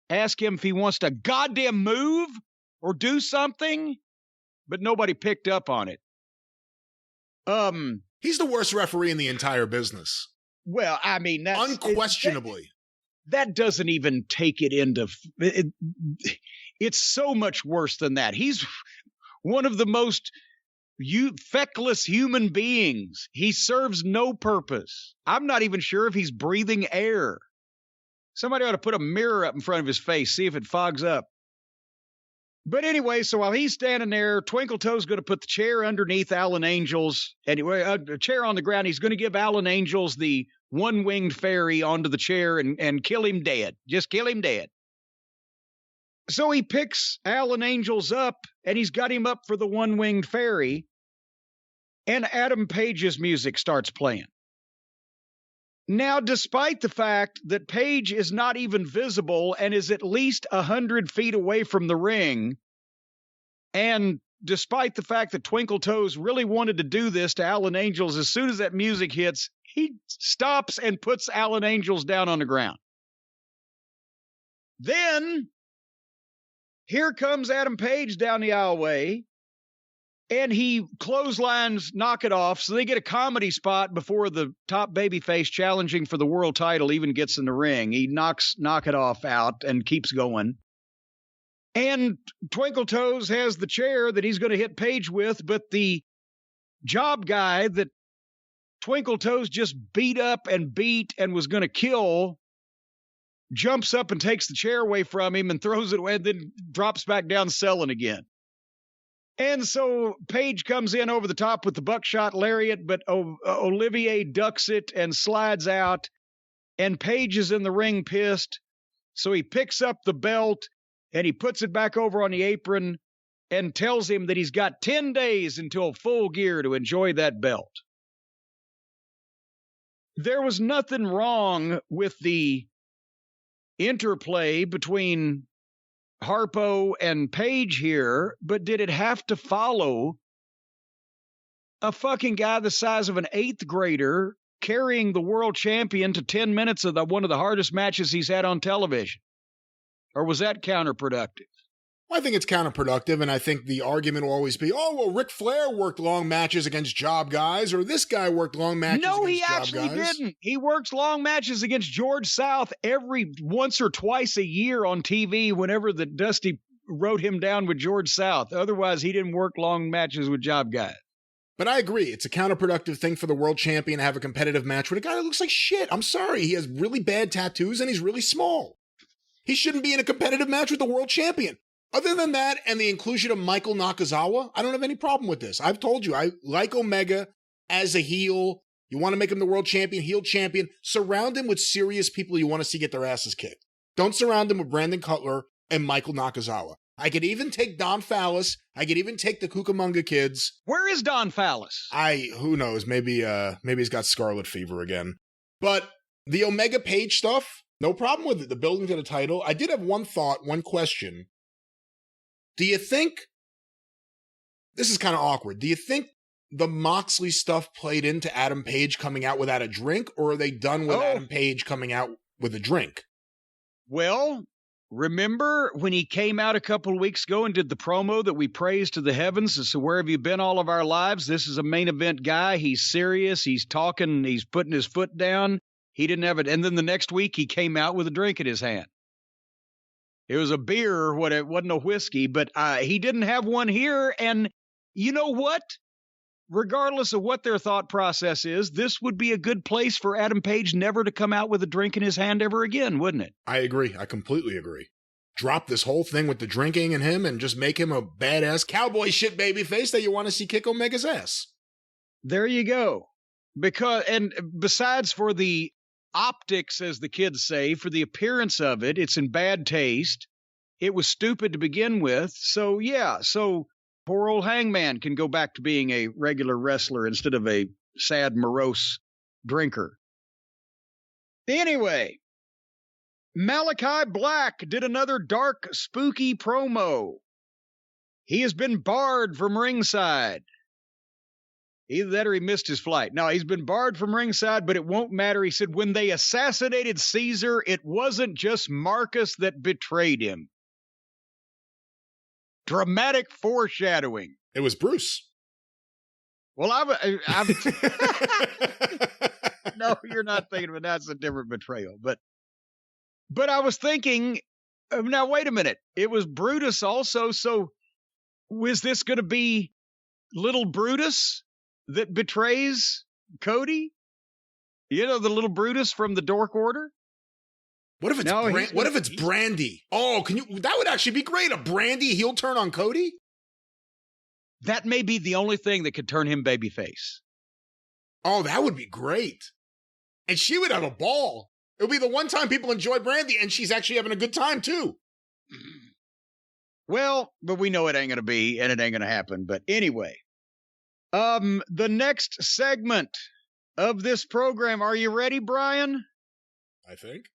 ask him if he wants to goddamn move or do something? But nobody picked up on it. He's the worst referee in the entire business. Well, I mean, that's unquestionably. That doesn't even take it into it's so much worse than that. He's one of the most feckless human beings. He serves no purpose. I'm not even sure if he's breathing air. Somebody ought to put a mirror up in front of his face, see if it fogs up. But anyway, so while he's standing there, Twinkle Toes going to put the chair underneath Alan Angels, anyway, a chair on the ground. He's going to give Alan Angels the one-winged fairy onto the chair and kill him dead. Just kill him dead. So he picks Alan Angels up, and he's got him up for the one-winged fairy, and Adam Page's music starts playing. Now, despite the fact that Page is not even visible and is at least 100 feet away from the ring, and despite the fact that Twinkle Toes really wanted to do this to Alan Angels, as soon as that music hits, he stops and puts Alan Angels down on the ground. Then, here comes Adam Page down the aisleway, and he clotheslines Knockitoff, so they get a comedy spot before the top babyface challenging for the world title even gets in the ring. He knocks Knockitoff out and keeps going. And Twinkle Toes has the chair that he's going to hit Page with, but the job guy that Twinkle Toes just beat up and beat and was going to kill jumps up and takes the chair away from him and throws it away and then drops back down selling again. And so Page comes in over the top with the buckshot lariat, but Olivier ducks it and slides out, and Page is in the ring pissed. So he picks up the belt and he puts it back over on the apron and tells him that he's got 10 days until Full Gear to enjoy that belt. There was nothing wrong with the interplay between Harpo and Page here, but did it have to follow a fucking guy the size of an 8th grader carrying the world champion to 10 minutes of one of the hardest matches he's had on television? Or was that counterproductive? I think it's counterproductive, and I think the argument will always be, oh, well, Ric Flair worked long matches against job guys, or this guy worked long matches against job guys. No, he actually didn't. He works long matches against George South every once or twice a year on TV whenever the Dusty wrote him down with George South. Otherwise, he didn't work long matches with job guys. But I agree. It's a counterproductive thing for the world champion to have a competitive match with a guy that looks like shit. I'm sorry. He has really bad tattoos, and he's really small. He shouldn't be in a competitive match with the world champion. Other than that, and the inclusion of Michael Nakazawa, I don't have any problem with this. I've told you, I like Omega as a heel. You want to make him the world champion, heel champion. Surround him with serious people you want to see get their asses kicked. Don't surround him with Brandon Cutler and Michael Nakazawa. I could even take Don Fallis. I could even take the Cucamonga Kids. Where is Don Fallis? Who knows? Maybe he's got scarlet fever again. But the Omega Page stuff, no problem with it. The building to the title. I did have one thought, one question. Do you think, this is kind of awkward, do you think the Moxley stuff played into Adam Page coming out without a drink, or are they done with Adam Page coming out with a drink? Well, remember when he came out a couple of weeks ago and did the promo that we praised to the heavens as to where have you been all of our lives? This is a main event guy. He's serious. He's talking. He's putting his foot down. He didn't have it. And then the next week he came out with a drink in his hand. It was a beer, it wasn't a whiskey, but he didn't have one here. And you know what? Regardless of what their thought process is, this would be a good place for Adam Page never to come out with a drink in his hand ever again, wouldn't it? I agree. I completely agree. Drop this whole thing with the drinking and him and just make him a badass cowboy shit babyface that you want to see kick Omega's ass. There you go. And besides for the optics, as the kids say, for the appearance of it, it's in bad taste. It was stupid to begin with. So, yeah. So poor old Hangman can go back to being a regular wrestler instead of a sad, morose drinker. Anyway, Malachi Black did another dark, spooky promo. He has been barred from ringside. Either that or he missed his flight. No, he's been barred from ringside, but it won't matter. He said when they assassinated Caesar, it wasn't just Marcus that betrayed him. Dramatic foreshadowing. It was Bruce. Well, I'm no, you're not thinking of it. That's a different betrayal. But I was thinking, now, wait a minute. It was Brutus also. So was this going to be little Brutus that betrays Cody? You know, the little Brutus from the Dork Order? What if it's Brandy? Oh, that would actually be great. A Brandy heel turn on Cody? That may be the only thing that could turn him babyface. Oh, that would be great. And she would have a ball. It would be the one time people enjoy Brandy, and she's actually having a good time, too. Well, but we know it ain't going to be, and it ain't going to happen. But anyway, the next segment of this program, are you ready, Brian? I think.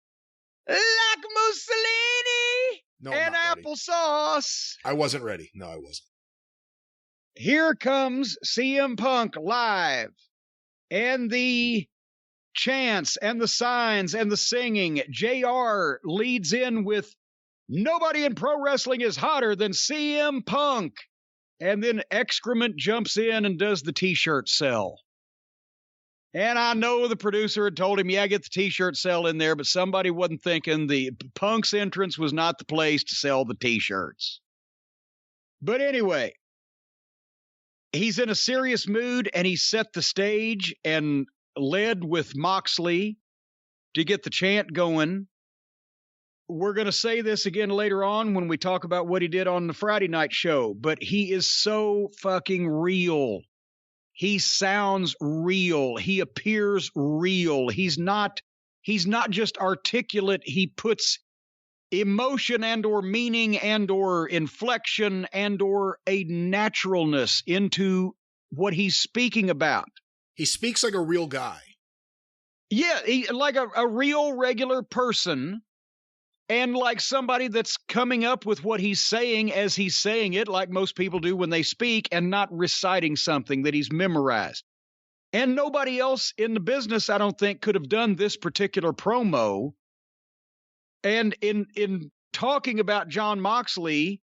Like Mussolini and applesauce. I wasn't ready. No, I wasn't. Here comes CM Punk live, and the chants and the signs and the singing. JR leads in with nobody in pro wrestling is hotter than CM Punk. And then Excrement jumps in and does the t-shirt sell. And I know the producer had told him, yeah, get the t-shirt sell in there, but somebody wasn't thinking the Punk's entrance was not the place to sell the t-shirts. But anyway, he's in a serious mood, and he set the stage and led with Moxley to get the chant going. We're going to say this again later on when we talk about what he did on the Friday night show, but he is so fucking real. He sounds real. He appears real. He's not just articulate. He puts emotion and or meaning and or inflection and or a naturalness into what he's speaking about. He speaks like a real guy. Yeah, like a real regular person, and like somebody that's coming up with what he's saying as he's saying it, like most people do when they speak, and not reciting something that he's memorized. And nobody else in the business, I don't think, could have done this particular promo. And in talking about Jon Moxley,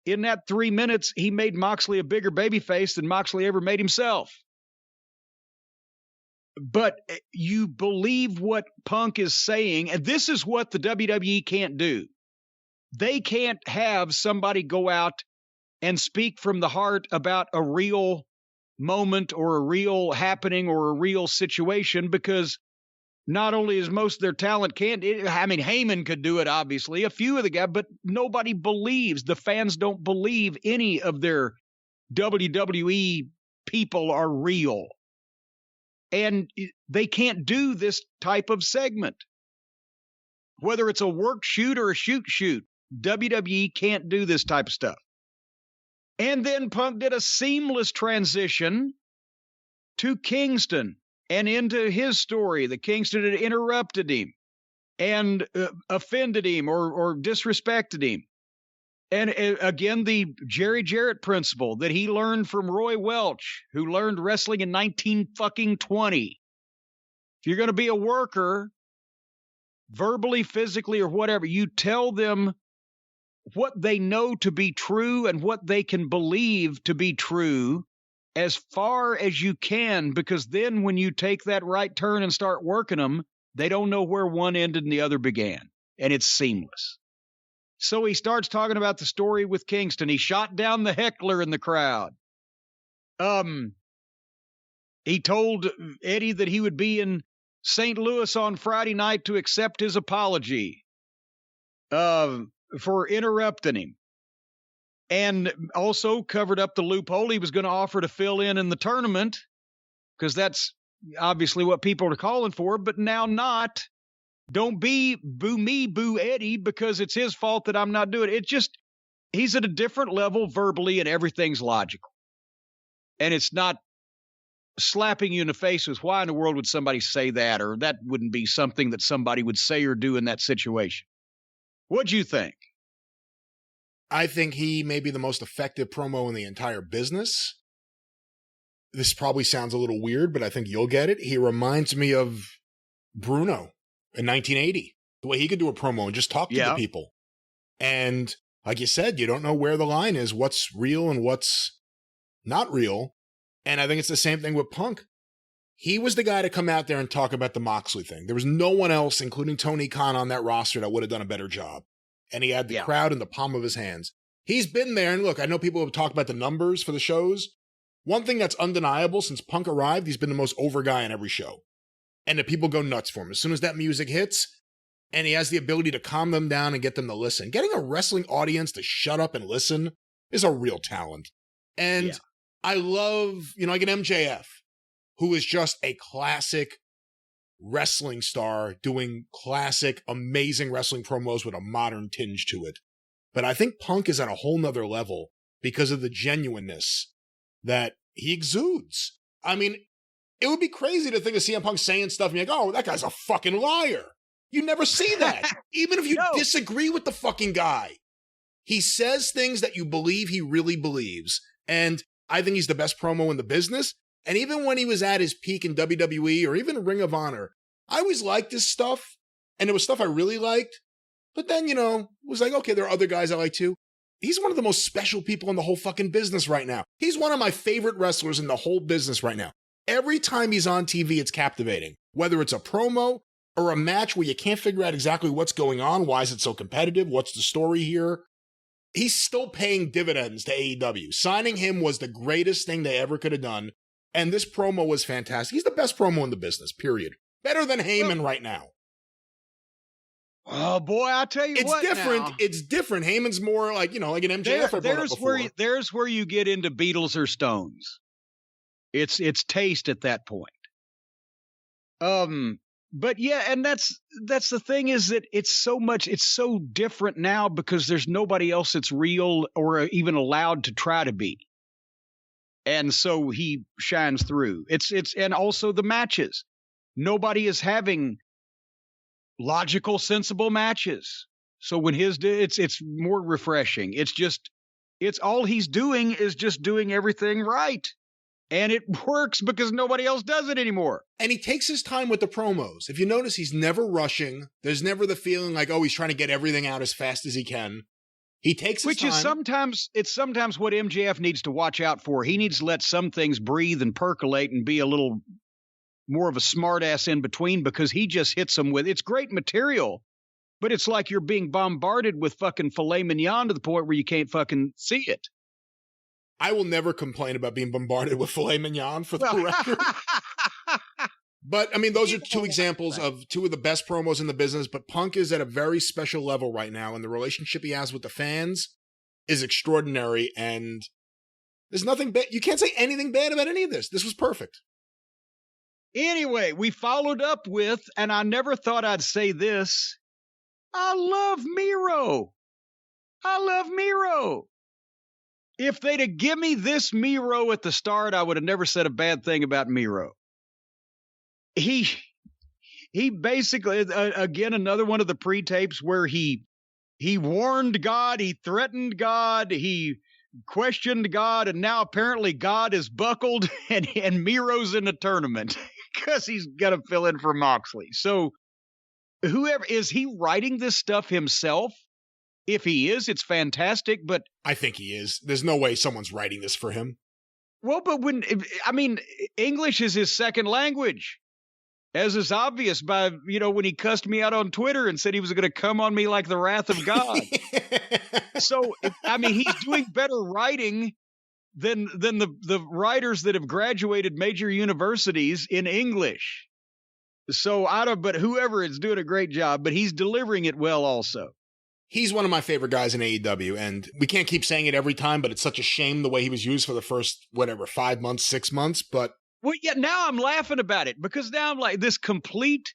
in that 3 minutes, he made Moxley a bigger babyface than Moxley ever made himself. But you believe what Punk is saying, and this is what the WWE can't do. They can't have somebody go out and speak from the heart about a real moment or a real happening or a real situation, because not only is most of their talent Heyman could do it, obviously, a few of the guys, but nobody believes. The fans don't believe any of their WWE people are real. And they can't do this type of segment. Whether it's a work shoot or a shoot, WWE can't do this type of stuff. And then Punk did a seamless transition to Kingston and into his story that Kingston had interrupted him and offended him or disrespected him. And again, the Jerry Jarrett principle that he learned from Roy Welch, who learned wrestling in 1920. If you're going to be a worker, verbally, physically, or whatever, you tell them what they know to be true and what they can believe to be true as far as you can, because then when you take that right turn and start working them, they don't know where one ended and the other began, and it's seamless. So he starts talking about the story with Kingston. He shot down the heckler in the crowd. He told Eddie that he would be in St. Louis on Friday night to accept his apology for interrupting him. And also covered up the loophole he was going to offer to fill in the tournament, because that's obviously what people are calling for, but now not. Don't be boo me, boo Eddie, because it's his fault that I'm not doing it. It's just, he's at a different level verbally and everything's logical. And it's not slapping you in the face with why in the world would somebody say that, or that wouldn't be something that somebody would say or do in that situation. What'd you think? I think he may be the most effective promo in the entire business. This probably sounds a little weird, but I think you'll get it. He reminds me of Bruno in 1980, the way he could do a promo and just talk to the people. And like you said, you don't know where the line is, what's real and what's not real. And I think it's the same thing with Punk. He was the guy to come out there and talk about the Moxley thing. There was no one else, including Tony Khan, on that roster that would have done a better job. And he had the crowd in the palm of his hands. He's been there, and look, I know people have talked about the numbers for the shows. One thing that's undeniable, since Punk arrived, he's been the most over guy on every show. And the people go nuts for him. As soon as that music hits, and he has the ability to calm them down and get them to listen. Getting a wrestling audience to shut up and listen is a real talent. And I love, like an MJF, who is just a classic wrestling star doing classic, amazing wrestling promos with a modern tinge to it. But I think Punk is at a whole nother level because of the genuineness that he exudes. I mean, it would be crazy to think of CM Punk saying stuff and you're like, oh, that guy's a fucking liar. You never see that. Even if you disagree with the fucking guy. He says things that you believe he really believes. And I think he's the best promo in the business. And even when he was at his peak in WWE or even Ring of Honor, I always liked his stuff. And it was stuff I really liked. But then, it was like, okay, there are other guys I like too. He's one of the most special people in the whole fucking business right now. He's one of my favorite wrestlers in the whole business right now. Every time he's on TV, it's captivating. Whether it's a promo or a match where you can't figure out exactly what's going on, why is it so competitive, what's the story here? He's still paying dividends to AEW. Signing him was the greatest thing they ever could have done. And this promo was fantastic. He's the best promo in the business, period. Better than Heyman right now. Oh, boy, I tell you what, It's different. Heyman's more like, like an MJF. There's where you get into Beatles or Stones. It's taste at that point. But yeah, and that's the thing, is that it's so different now because there's nobody else that's real or even allowed to try to be. And so he shines through. And also the matches. Nobody is having logical, sensible matches. So when it's more refreshing. It's all he's doing is just doing everything right. And it works because nobody else does it anymore. And he takes his time with the promos. If you notice, he's never rushing. There's never the feeling like, oh, he's trying to get everything out as fast as he can. He takes his time. Which is sometimes what MJF needs to watch out for. He needs to let some things breathe and percolate and be a little more of a smartass in between, because he just hits them with, it's great material, but it's like you're being bombarded with fucking filet mignon to the point where you can't fucking see it. I will never complain about being bombarded with filet mignon, for the record. But, I mean, those are two examples of two of the best promos in the business, but Punk is at a very special level right now, and the relationship he has with the fans is extraordinary, and there's nothing bad. You can't say anything bad about any of this. This was perfect. Anyway, we followed up with, and I never thought I'd say this, I love Miro. I love Miro. If they'd have given me this Miro at the start, I would have never said a bad thing about Miro. He basically, again, another one of the pre-tapes where he warned God, he threatened God, he questioned God, and now apparently God is buckled and Miro's in the tournament because he's going to fill in for Moxley. So whoever, is he writing this stuff himself? If he is, it's fantastic, but I think he is. There's no way someone's writing this for him. Well, but English is his second language, as is obvious by, when he cussed me out on Twitter and said he was going to come on me like the wrath of God. So, he's doing better writing than the writers that have graduated major universities in English. So but whoever is doing a great job, but he's delivering it well also. He's one of my favorite guys in AEW, and we can't keep saying it every time, but it's such a shame the way he was used for the first, 5 months, 6 months, but... Well, yeah, now I'm laughing about it, because now I'm like this complete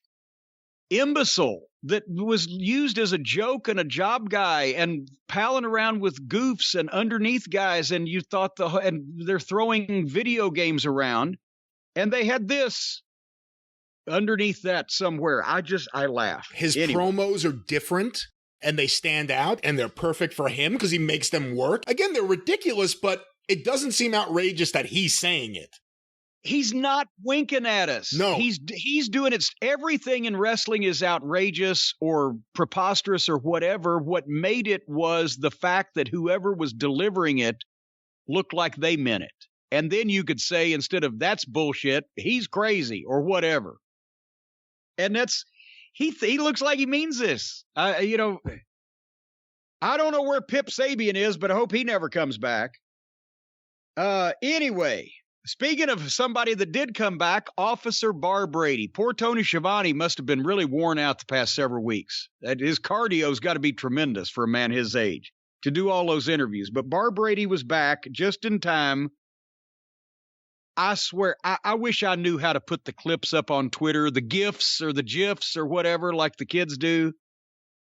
imbecile that was used as a joke and a job guy and palling around with goofs and underneath guys, and you thought and they're throwing video games around, and they had this underneath that somewhere. I laugh. His promos are different, and they stand out, and they're perfect for him because he makes them work. Again, they're ridiculous, but it doesn't seem outrageous that he's saying it. He's not winking at us. No. He's doing it. Everything in wrestling is outrageous or preposterous or whatever. What made it was the fact that whoever was delivering it looked like they meant it. And then you could say, instead of that's bullshit, he's crazy or whatever. And he looks like he means this. I don't know where Pip Sabian is, but I hope he never comes back. Anyway, speaking of somebody that did come back, Officer Bar Brady. Poor Tony Schiavone must have been really worn out the past several weeks. His cardio's got to be tremendous for a man his age to do all those interviews. But Bar Brady was back just in time. I swear, I wish I knew how to put the clips up on Twitter, the GIFs or the GIFs or whatever, like the kids do.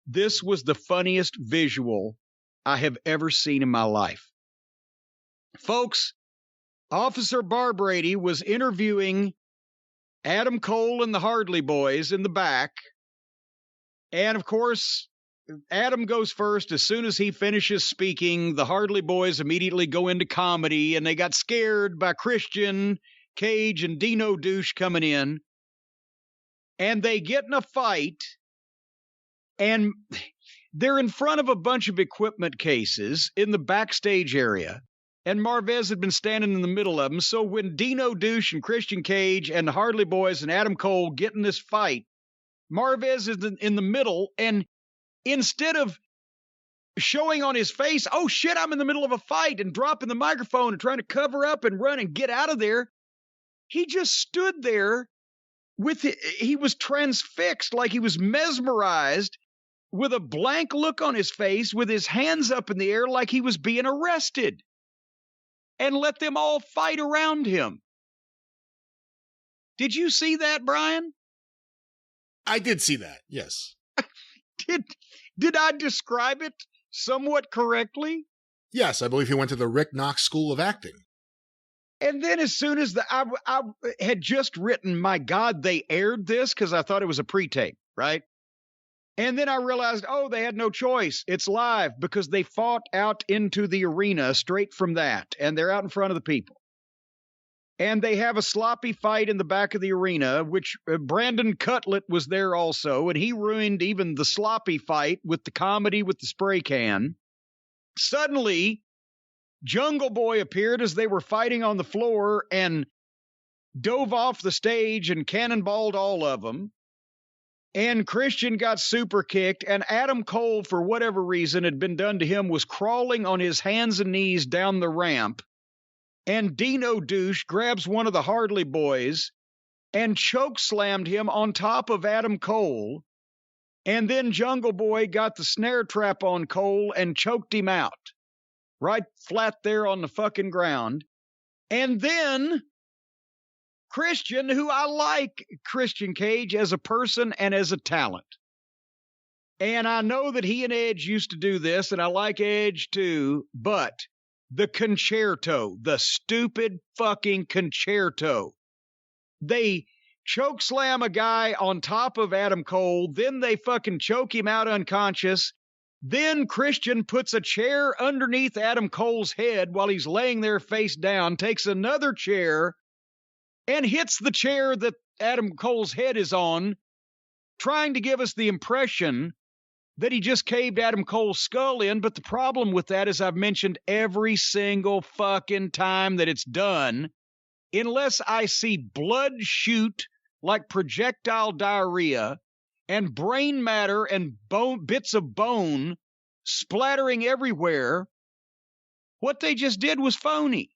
This was the funniest visual I have ever seen in my life. Folks, Officer Bar Brady was interviewing Adam Cole and the Hardley Boys in the back. And of course, Adam goes first. As soon as he finishes speaking, the Hardley Boys immediately go into comedy, and they got scared by Christian Cage and Dino Douche coming in. And they get in a fight, and they're in front of a bunch of equipment cases in the backstage area. And Marvez had been standing in the middle of them. So when Dino Douche and Christian Cage and the Hardley Boys and Adam Cole get in this fight, Marvez is in the middle, and instead of showing on his face, oh shit, I'm in the middle of a fight, and dropping the microphone and trying to cover up and run and get out of there, he just stood there he was transfixed, like he was mesmerized, with a blank look on his face, with his hands up in the air like he was being arrested, and let them all fight around him. Did you see that, Brian? I did see that, yes. Did I describe it somewhat correctly? Yes, I believe he went to the Rick Knox School of Acting. And then as soon as I had just written, my God, they aired this, because I thought it was a pre-tape, right? And then I realized, they had no choice. It's live, because they fought out into the arena straight from that. And they're out in front of the people. And they have a sloppy fight in the back of the arena, which Brandon Cutlet was there also. And he ruined even the sloppy fight with the comedy with the spray can. Suddenly, Jungle Boy appeared as they were fighting on the floor and dove off the stage and cannonballed all of them. And Christian got super kicked, and Adam Cole, for whatever reason had been done to him, was crawling on his hands and knees down the ramp. And Dino Douche grabs one of the Hardley boys and chokeslammed him on top of Adam Cole. And then Jungle Boy got the snare trap on Cole and choked him out. Right flat there on the fucking ground. And then Christian, who I like Christian Cage as a person and as a talent. And I know that he and Edge used to do this, and I like Edge too, but the concerto, the stupid fucking concerto. They chokeslam a guy on top of Adam Cole, then they fucking choke him out unconscious. Then Christian puts a chair underneath Adam Cole's head while he's laying there face down, takes another chair and hits the chair that Adam Cole's head is on, trying to give us the impression that he just caved Adam Cole's skull in. But the problem with that, as I've mentioned every single fucking time that it's done, unless I see blood shoot like projectile diarrhea and brain matter and bits of bone splattering everywhere, what they just did was phony.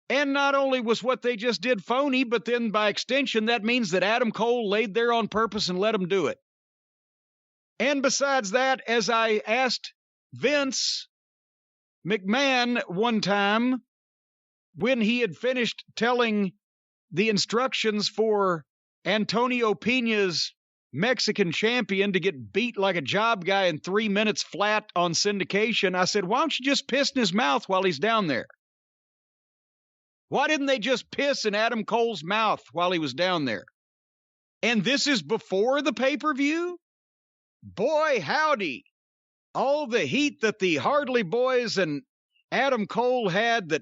And not only was what they just did phony, but then by extension, that means that Adam Cole laid there on purpose and let him do it. And besides that, as I asked Vince McMahon one time, when he had finished telling the instructions for Antonio Peña's Mexican champion to get beat like a job guy in 3 minutes flat on syndication, I said, why don't you just piss in his mouth while he's down there? Why didn't they just piss in Adam Cole's mouth while he was down there? And this is before the pay-per-view? Boy, howdy. All the heat that the Hardley boys and Adam Cole had that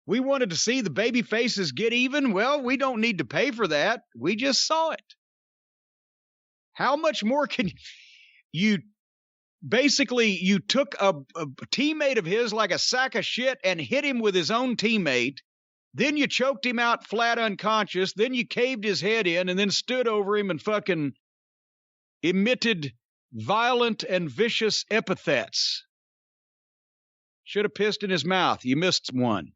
we wanted to see the baby faces get even, well, we don't need to pay for that. We just saw it. How much more can you... Basically, you took a teammate of his like a sack of shit and hit him with his own teammate. Then you choked him out flat unconscious. Then you caved his head in and then stood over him and fucking emitted violent and vicious epithets. Should have pissed in his mouth. You missed one.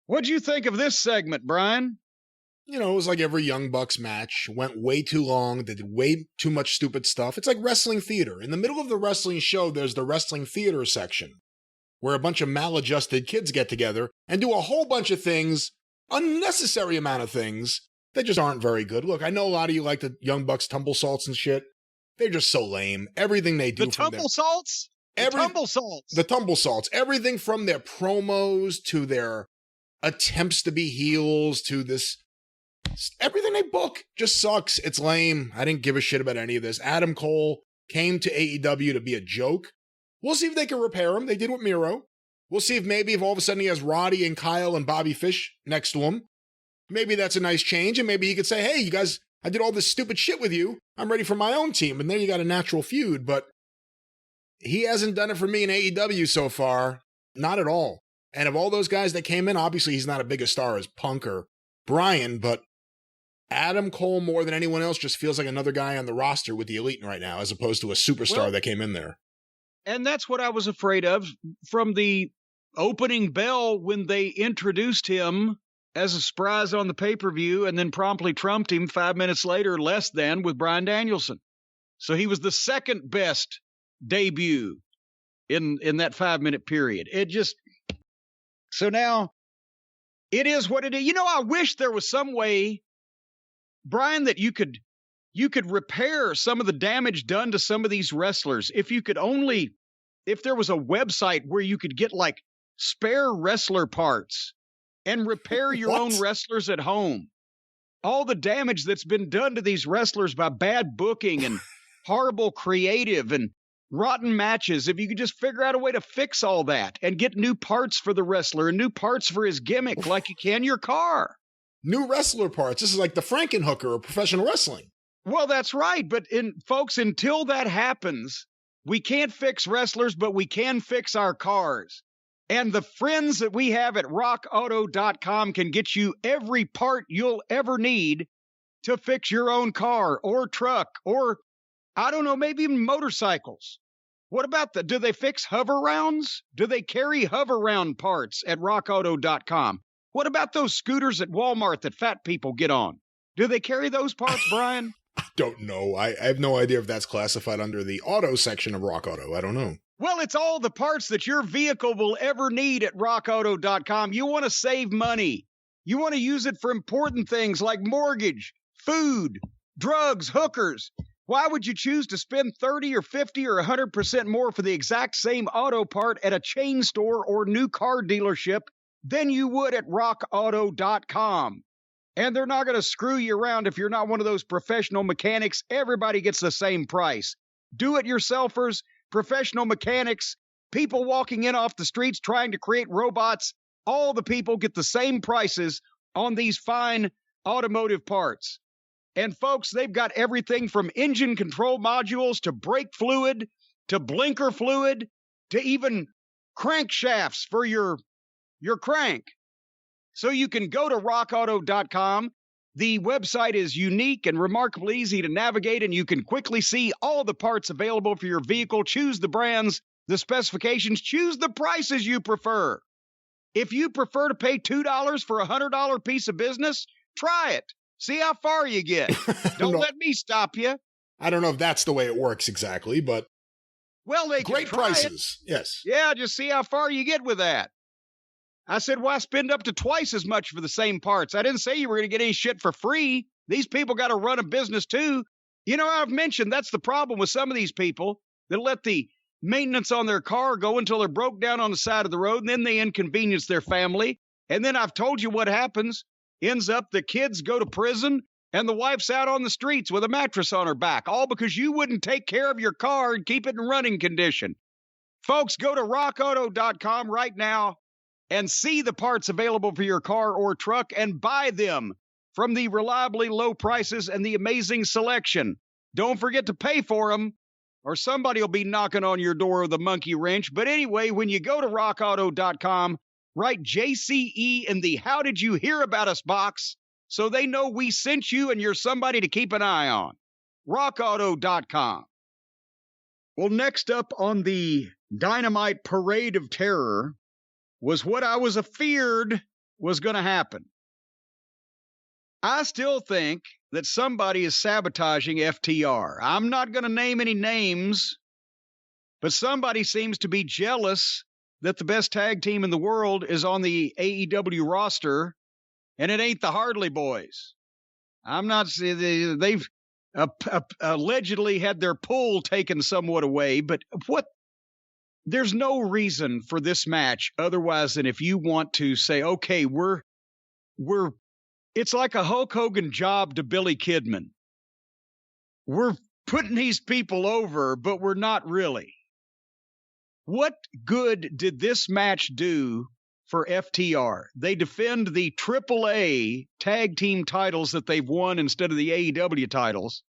What'd you think of this segment, Brian? You know, it was like every Young Bucks match. Went way too long. They did way too much stupid stuff. It's like wrestling theater. In the middle of the wrestling show, there's the wrestling theater section, where a bunch of maladjusted kids get together and do a whole bunch of things, unnecessary amount of things, that just aren't very good. Look, I know a lot of you like the Young Bucks tumble salts and shit. They're just so lame. Everything they do The tumble salts? The tumble salts. The tumble salts. Everything from their promos to their attempts to be heels to this... Everything they book just sucks. It's lame. I didn't give a shit about any of this. Adam Cole came to AEW to be a joke. We'll see if they can repair him. They did with Miro. We'll see if all of a sudden he has Roddy and Kyle and Bobby Fish next to him. Maybe that's a nice change, and maybe he could say, hey, you guys, I did all this stupid shit with you. I'm ready for my own team. And then you got a natural feud, but he hasn't done it for me in AEW so far. Not at all. And of all those guys that came in, obviously he's not as big a star as Punk or Bryan, but Adam Cole, more than anyone else, just feels like another guy on the roster with the Elite right now, as opposed to a superstar that came in there. And that's what I was afraid of from the opening bell when they introduced him as a surprise on the pay-per-view and then promptly trumped him 5 minutes later, less than, with Bryan Danielson. So he was the second best debut in that 5-minute period. So now it is what it is. You know, I wish there was some way, Brian, that you could repair some of the damage done to some of these wrestlers. If there was a website where you could get like spare wrestler parts and repair your own wrestlers at home. All the damage that's been done to these wrestlers by bad booking and horrible creative and rotten matches. If you could just figure out a way to fix all that and get new parts for the wrestler and new parts for his gimmick like you can your car. New wrestler parts. This is like the Frankenhooker of professional wrestling. Well, that's right. But folks, until that happens, We can't fix wrestlers, but we can fix our cars. And the friends that we have at rockauto.com can get you every part you'll ever need to fix your own car or truck or, I don't know, maybe even motorcycles. What about do they fix hover rounds? Do they carry hover round parts at rockauto.com? What about those scooters at Walmart that fat people get on? Do they carry those parts, Brian? I don't know. I have no idea if that's classified under the auto section of Rock Auto. I don't know. Well, it's all the parts that your vehicle will ever need at rockauto.com. You want to save money. You want to use it for important things like mortgage, food, drugs, hookers. Why would you choose to spend 30 or 50 or 100% more for the exact same auto part at a chain store or new car dealership than you would at rockauto.com? And they're not going to screw you around if you're not one of those professional mechanics. Everybody gets the same price. Do-it-yourselfers, professional mechanics, people walking in off the streets trying to create robots, all the people get the same prices on these fine automotive parts. And folks, they've got everything from engine control modules to brake fluid to blinker fluid to even crankshafts for your crank. So you can go to rockauto.com. The website is unique and remarkably easy to navigate, and you can quickly see all the parts available for your vehicle. Choose the brands, the specifications, choose the prices you prefer. If you prefer to pay $2 for a $100 piece of business, try it. See how far you get. Don't let me stop you. I don't know if that's the way it works exactly, but well, they great prices. Yes. Yeah, just see how far you get with that. I said, why spend up to twice as much for the same parts? I didn't say you were going to get any shit for free. These people got to run a business too. You know, I've mentioned that's the problem with some of these people that let the maintenance on their car go until they're broke down on the side of the road, and then they inconvenience their family. And then I've told you what happens. Ends up the kids go to prison and the wife's out on the streets with a mattress on her back, all because you wouldn't take care of your car and keep it in running condition. Folks, go to rockauto.com right now and see the parts available for your car or truck and buy them from the reliably low prices and the amazing selection. Don't forget to pay for them, or somebody will be knocking on your door with a monkey wrench. But anyway, when you go to rockauto.com, write JCE in the How Did You Hear About Us box so they know we sent you and you're somebody to keep an eye on. rockauto.com. Well, next up on the Dynamite Parade of Terror was what I was afeared was going to happen. I still think that somebody is sabotaging FTR. I'm not going to name any names, but somebody seems to be jealous that the best tag team in the world is on the AEW roster, and it ain't the Hardley Boys. I'm not saying they've allegedly had their pull taken somewhat away, but there's no reason for this match otherwise than if you want to say, okay, it's like a Hulk Hogan job to Billy Kidman. We're putting these people over, but we're not really. What good did this match do for FTR? They defend the AAA tag team titles that they've won instead of the AEW titles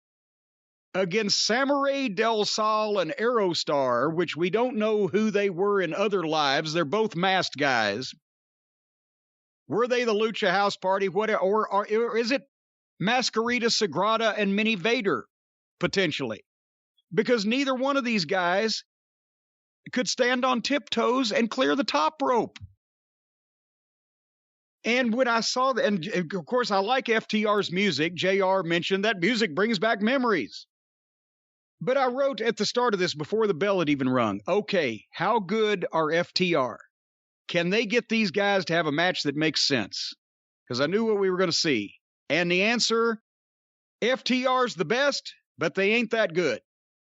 against Samurai Del Sol and Aerostar, which we don't know who they were in other lives. They're both masked guys. Were they the Lucha House Party? Or is it Masquerita Sagrada and Minnie Vader, potentially? Because neither one of these guys could stand on tiptoes and clear the top rope. And when I saw that, and of course I like FTR's music, JR mentioned that music brings back memories. But I wrote at the start of this, before the bell had even rung, okay, how good are FTR? Can they get these guys to have a match that makes sense? Because I knew what we were going to see. And the answer, FTR's the best, but they ain't that good,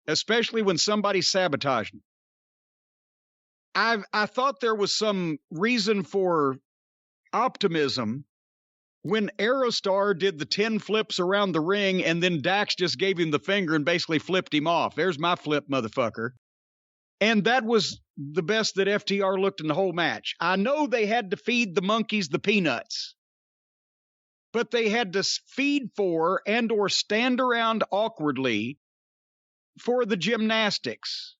especially when somebody's sabotaging. I thought there was some reason for optimism when Aerostar did the 10 flips around the ring and then Dax just gave him the finger and basically flipped him off. There's my flip, motherfucker. And that was the best that FTR looked in the whole match. I know they had to feed the monkeys the peanuts, but they had to feed for and or stand around awkwardly for the gymnastics.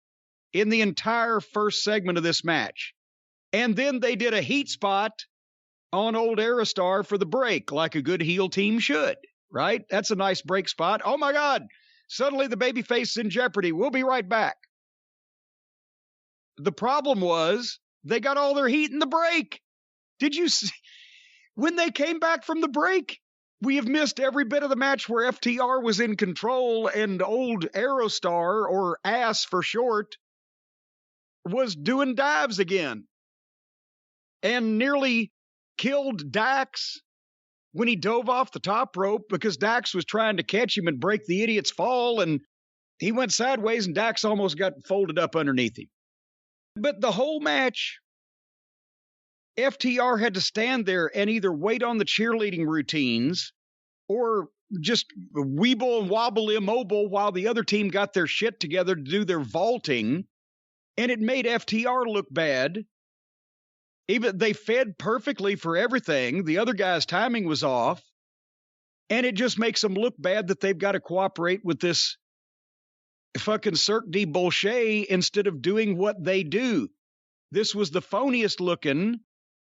in the entire first segment of this match. And then they did a heat spot on old Aerostar for the break, like a good heel team should, right? That's a nice break spot. Oh my God, suddenly the babyface is in jeopardy. We'll be right back. The problem was they got all their heat in the break. Did you see? When they came back from the break, we have missed every bit of the match where FTR was in control and old Aerostar, or Ass for short, was doing dives again and nearly killed Dax when he dove off the top rope because Dax was trying to catch him and break the idiot's fall, and he went sideways and Dax almost got folded up underneath him. But the whole match, FTR had to stand there and either wait on the cheerleading routines or just weeble and wobble immobile while the other team got their shit together to do their vaulting, and it made FTR look bad. Even they fed perfectly for everything. The other guy's timing was off, and it just makes them look bad that they've got to cooperate with this fucking Cirque du bullshit instead of doing what they do. This was the phoniest looking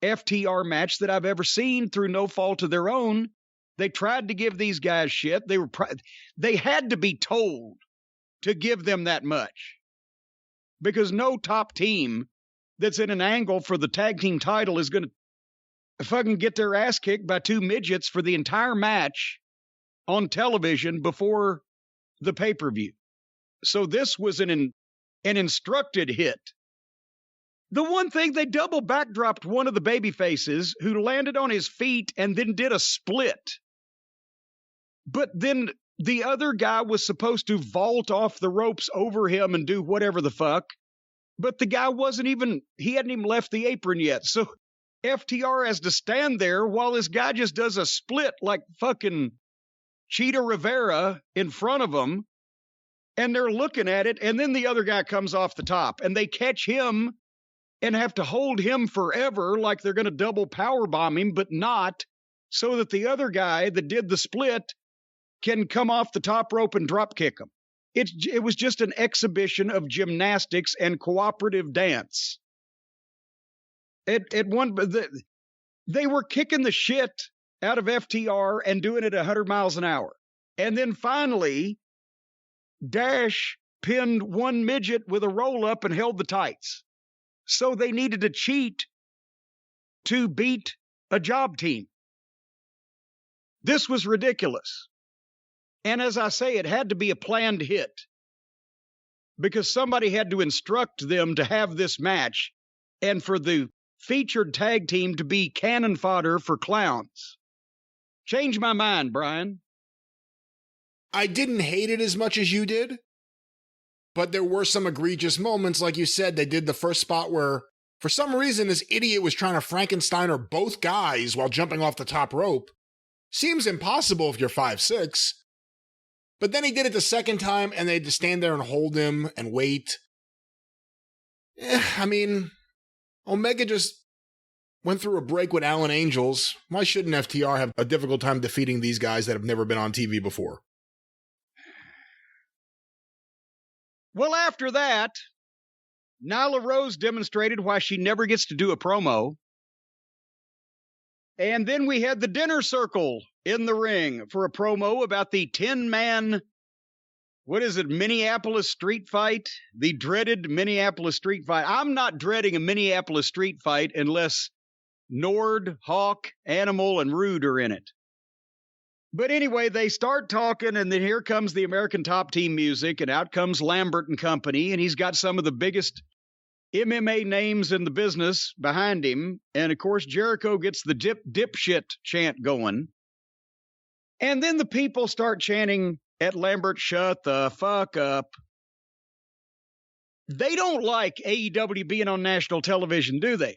FTR match that I've ever seen through no fault of their own. They tried to give these guys shit. They had to be told to give them that much, because no top team that's in an angle for the tag team title is going to fucking get their ass kicked by two midgets for the entire match on television before the pay-per-view. So this was an instructed hit. The one thing, they double backdropped one of the baby faces who landed on his feet and then did a split. But then the other guy was supposed to vault off the ropes over him and do whatever the fuck. But the guy he hadn't even left the apron yet. So FTR has to stand there while this guy just does a split like fucking Cheetah Rivera in front of him. And they're looking at it. And then the other guy comes off the top and they catch him and have to hold him forever like they're going to double powerbomb him, but not, so that the other guy that did the split can come off the top rope and drop kick him. It was just an exhibition of gymnastics and cooperative dance. They were kicking the shit out of FTR and doing it 100 miles an hour. And then finally, Dash pinned one midget with a roll-up and held the tights. So they needed to cheat to beat a job team. This was ridiculous. And as I say, it had to be a planned hit, because somebody had to instruct them to have this match and for the featured tag team to be cannon fodder for clowns. Change my mind, Brian. I didn't hate it as much as you did, but there were some egregious moments. Like you said, they did the first spot where, for some reason, this idiot was trying to Frankensteiner both guys while jumping off the top rope. Seems impossible if you're 5'6". But then he did it the second time, and they had to stand there and hold him and wait. I mean, Omega just went through a break with Allen Angels. Why shouldn't FTR have a difficult time defeating these guys that have never been on TV before? Well, after that, Nyla Rose demonstrated why she never gets to do a promo. And then we had the dinner circle in the ring for a promo about the 10-man, Minneapolis street fight? The dreaded Minneapolis street fight. I'm not dreading a Minneapolis street fight unless Nord, Hawk, Animal, and Rude are in it. But anyway, they start talking, and then here comes the American Top Team music, and out comes Lambert and company, and he's got some of the biggest MMA names in the business behind him. And of course, Jericho gets the dipshit chant going. And then the people start chanting at Lambert, "Shut the fuck up." They don't like AEW being on national television, do they?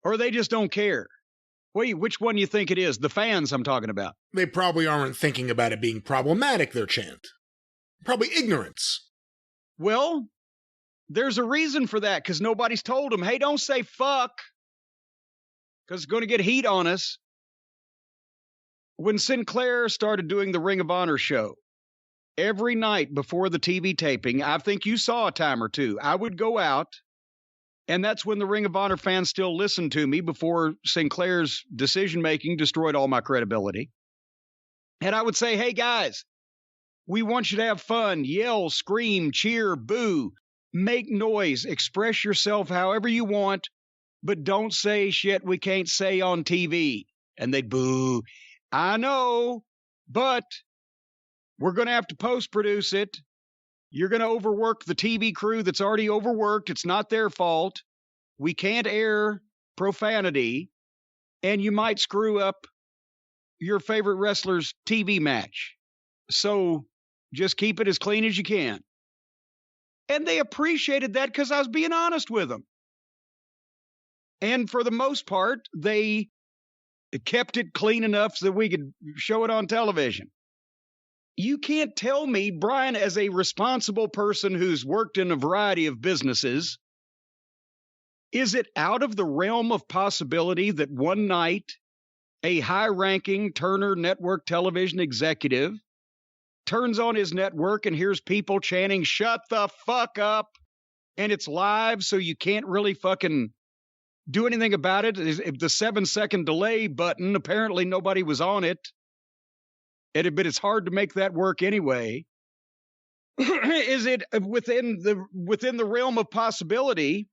Or they just don't care? Wait, which one do you think it is? The fans I'm talking about. They probably aren't thinking about it being problematic, their chant. Probably ignorance. Well, there's a reason for that, because nobody's told them, hey, don't say fuck, because it's going to get heat on us. When Sinclair started doing the Ring of Honor show, every night before the TV taping, I think you saw a time or two, I would go out, and that's when the Ring of Honor fans still listened to me before Sinclair's decision-making destroyed all my credibility. And I would say, hey, guys, we want you to have fun, yell, scream, cheer, boo, make noise, express yourself however you want, but don't say shit we can't say on TV. And they'd boo. I know, but we're going to have to post-produce it. You're going to overwork the TV crew that's already overworked. It's not their fault. We can't air profanity, and you might screw up your favorite wrestler's TV match. So just keep it as clean as you can. And they appreciated that because I was being honest with them. And for the most part, they kept it clean enough so that we could show it on television. You can't tell me, Brian, as a responsible person who's worked in a variety of businesses, is it out of the realm of possibility that one night a high-ranking Turner Network television executive turns on his network and hears people chanting, shut the fuck up, and it's live, so you can't really fucking do anything about it? The 7-second delay button, apparently nobody was on it. But it's hard to make that work anyway. Is it within the realm of possibility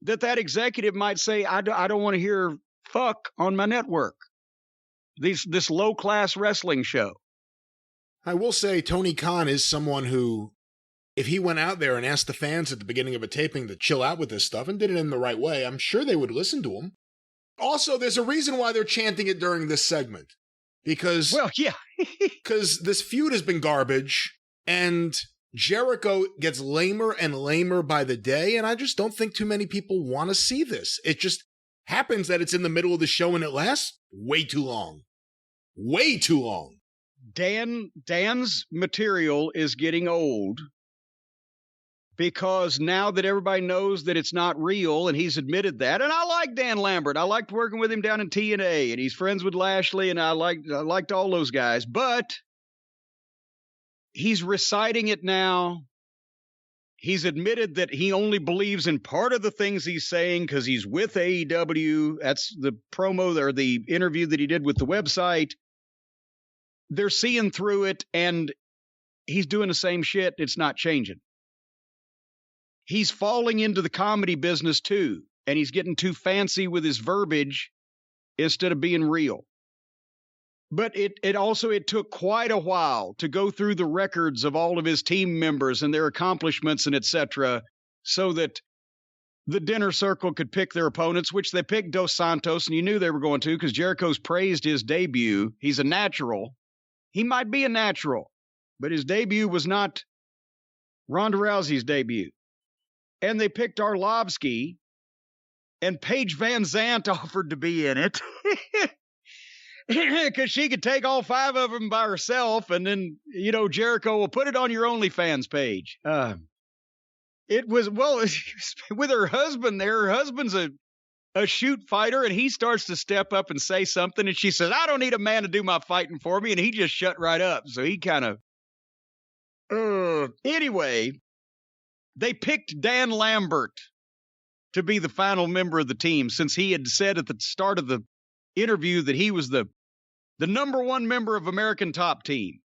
that executive might say, I don't want to hear fuck on my network, this low-class wrestling show? I will say Tony Khan is someone who, if he went out there and asked the fans at the beginning of a taping to chill out with this stuff and did it in the right way, I'm sure they would listen to him. Also, there's a reason why they're chanting it during this segment. Because, well, yeah, because this feud has been garbage, and Jericho gets lamer and lamer by the day, and I just don't think too many people want to see this. It just happens that it's in the middle of the show and it lasts way too long. Way too long. Dan's material is getting old because now that everybody knows that it's not real, and he's admitted that, and I like Dan Lambert. I liked working with him down in TNA, and he's friends with Lashley, and I liked all those guys, but he's reciting it now. He's admitted that he only believes in part of the things he's saying because he's with AEW. That's the promo or the interview that he did with the website. They're seeing through it, and he's doing the same shit. It's not changing. He's falling into the comedy business too, and he's getting too fancy with his verbiage instead of being real. But it took quite a while to go through the records of all of his team members and their accomplishments and etc., so that the dinner circle could pick their opponents, which they picked Dos Santos, and you knew they were going to because Jericho's praised his debut. He's a natural. He might be a natural, but his debut was not Ronda Rousey's debut. And they picked Arlovsky, and Paige Van Zandt offered to be in it because she could take all 5 of them by herself, and then, Jericho will put it on your OnlyFans page. It was, with her husband there. Her husband's a shoot fighter, and he starts to step up and say something, and she says, I don't need a man to do my fighting for me, and he just shut right up. So he kind of... Anyway... They picked Dan Lambert to be the final member of the team, since he had said at the start of the interview that he was the number 1 member of American Top Team.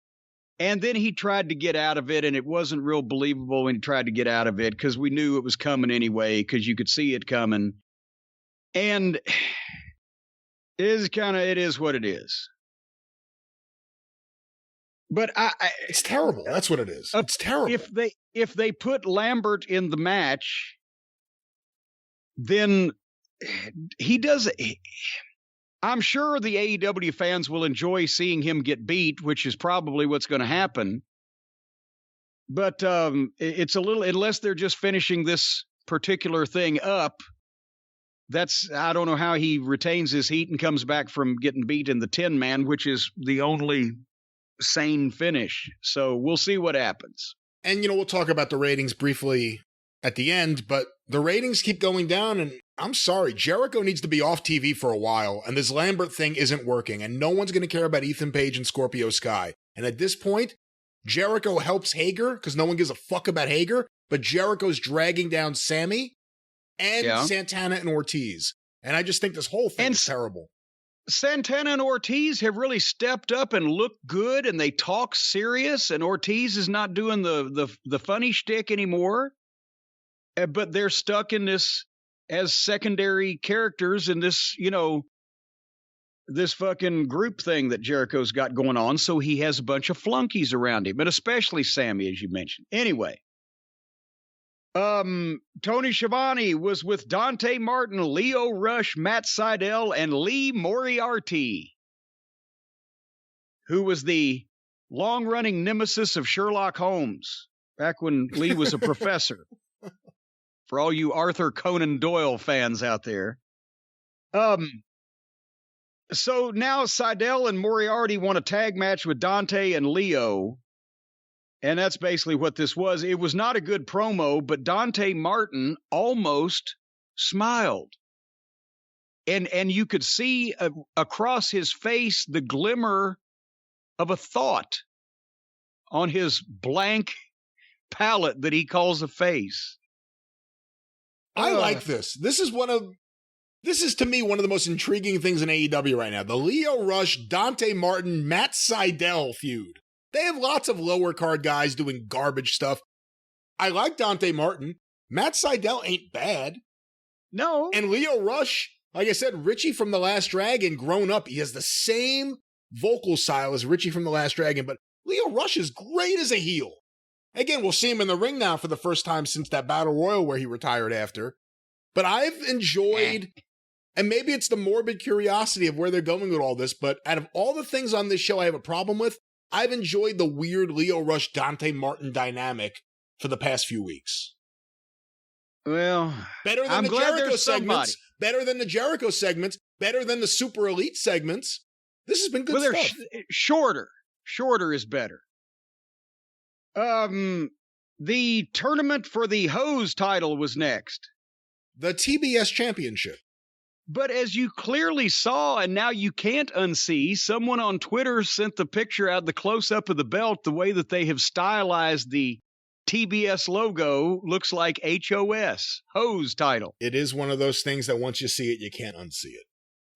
And then he tried to get out of it, and it wasn't real believable when he tried to get out of it because we knew it was coming anyway because you could see it coming. And it is what it is. But it's terrible. That's what it is. It's terrible. If they put Lambert in the match, then he does. I'm sure the AEW fans will enjoy seeing him get beat, which is probably what's going to happen. But it's a little, unless they're just finishing this particular thing up. I don't know how he retains his heat and comes back from getting beat in the 10-man, which is the only sane finish. So we'll see what happens. And, we'll talk about the ratings briefly at the end, but the ratings keep going down, and I'm sorry, Jericho needs to be off TV for a while, and this Lambert thing isn't working, and no one's going to care about Ethan Page and Scorpio Sky. And at this point, Jericho helps Hager because no one gives a fuck about Hager, but Jericho's dragging down Sammy and Santana and Ortiz. And I just think this whole thing is terrible. Santana and Ortiz have really stepped up and looked good, and they talk serious, and Ortiz is not doing the funny shtick anymore. But they're stuck in this as secondary characters in this, this fucking group thing that Jericho's got going on. So he has a bunch of flunkies around him, and especially Sammy, as you mentioned. Anyway, Tony Schiavone was with Dante Martin, Leo Rush, Matt Sydal, and Lee Moriarty, who was the long-running nemesis of Sherlock Holmes back when Lee was a professor. For all you Arthur Conan Doyle fans out there. So now Sydal and Moriarty want a tag match with Dante and Leo. And that's basically what this was. It was not a good promo, but Dante Martin almost smiled. And you could see across his face the glimmer of a thought on his blank palette that he calls a face. I like this. This is to me one of the most intriguing things in AEW right now. The Leo Rush, Dante Martin, Matt Sydal feud. They have lots of lower card guys doing garbage stuff. I like Dante Martin. Matt Sydal ain't bad. No. And Leo Rush, like I said, Richie from The Last Dragon, grown up. He has the same vocal style as Richie from The Last Dragon, but Leo Rush is great as a heel. Again, we'll see him in the ring now for the first time since that Battle Royal where he retired after. But I've enjoyed, and maybe it's the morbid curiosity of where they're going with all this, but out of all the things on this show I have a problem with, I've enjoyed the weird Leo Rush, Dante Martin dynamic for the past few weeks. Well, better than the Jericho segments, better than the Jericho segments, better than the Super Elite segments. This has been good stuff. Shorter is better. The tournament for the Hose title was next. The TBS Championship. But as you clearly saw, and now you can't unsee, someone on Twitter sent the picture out, the close-up of the belt, the way that they have stylized the TBS logo looks like HOS, Hose title. It is one of those things that once you see it, you can't unsee it.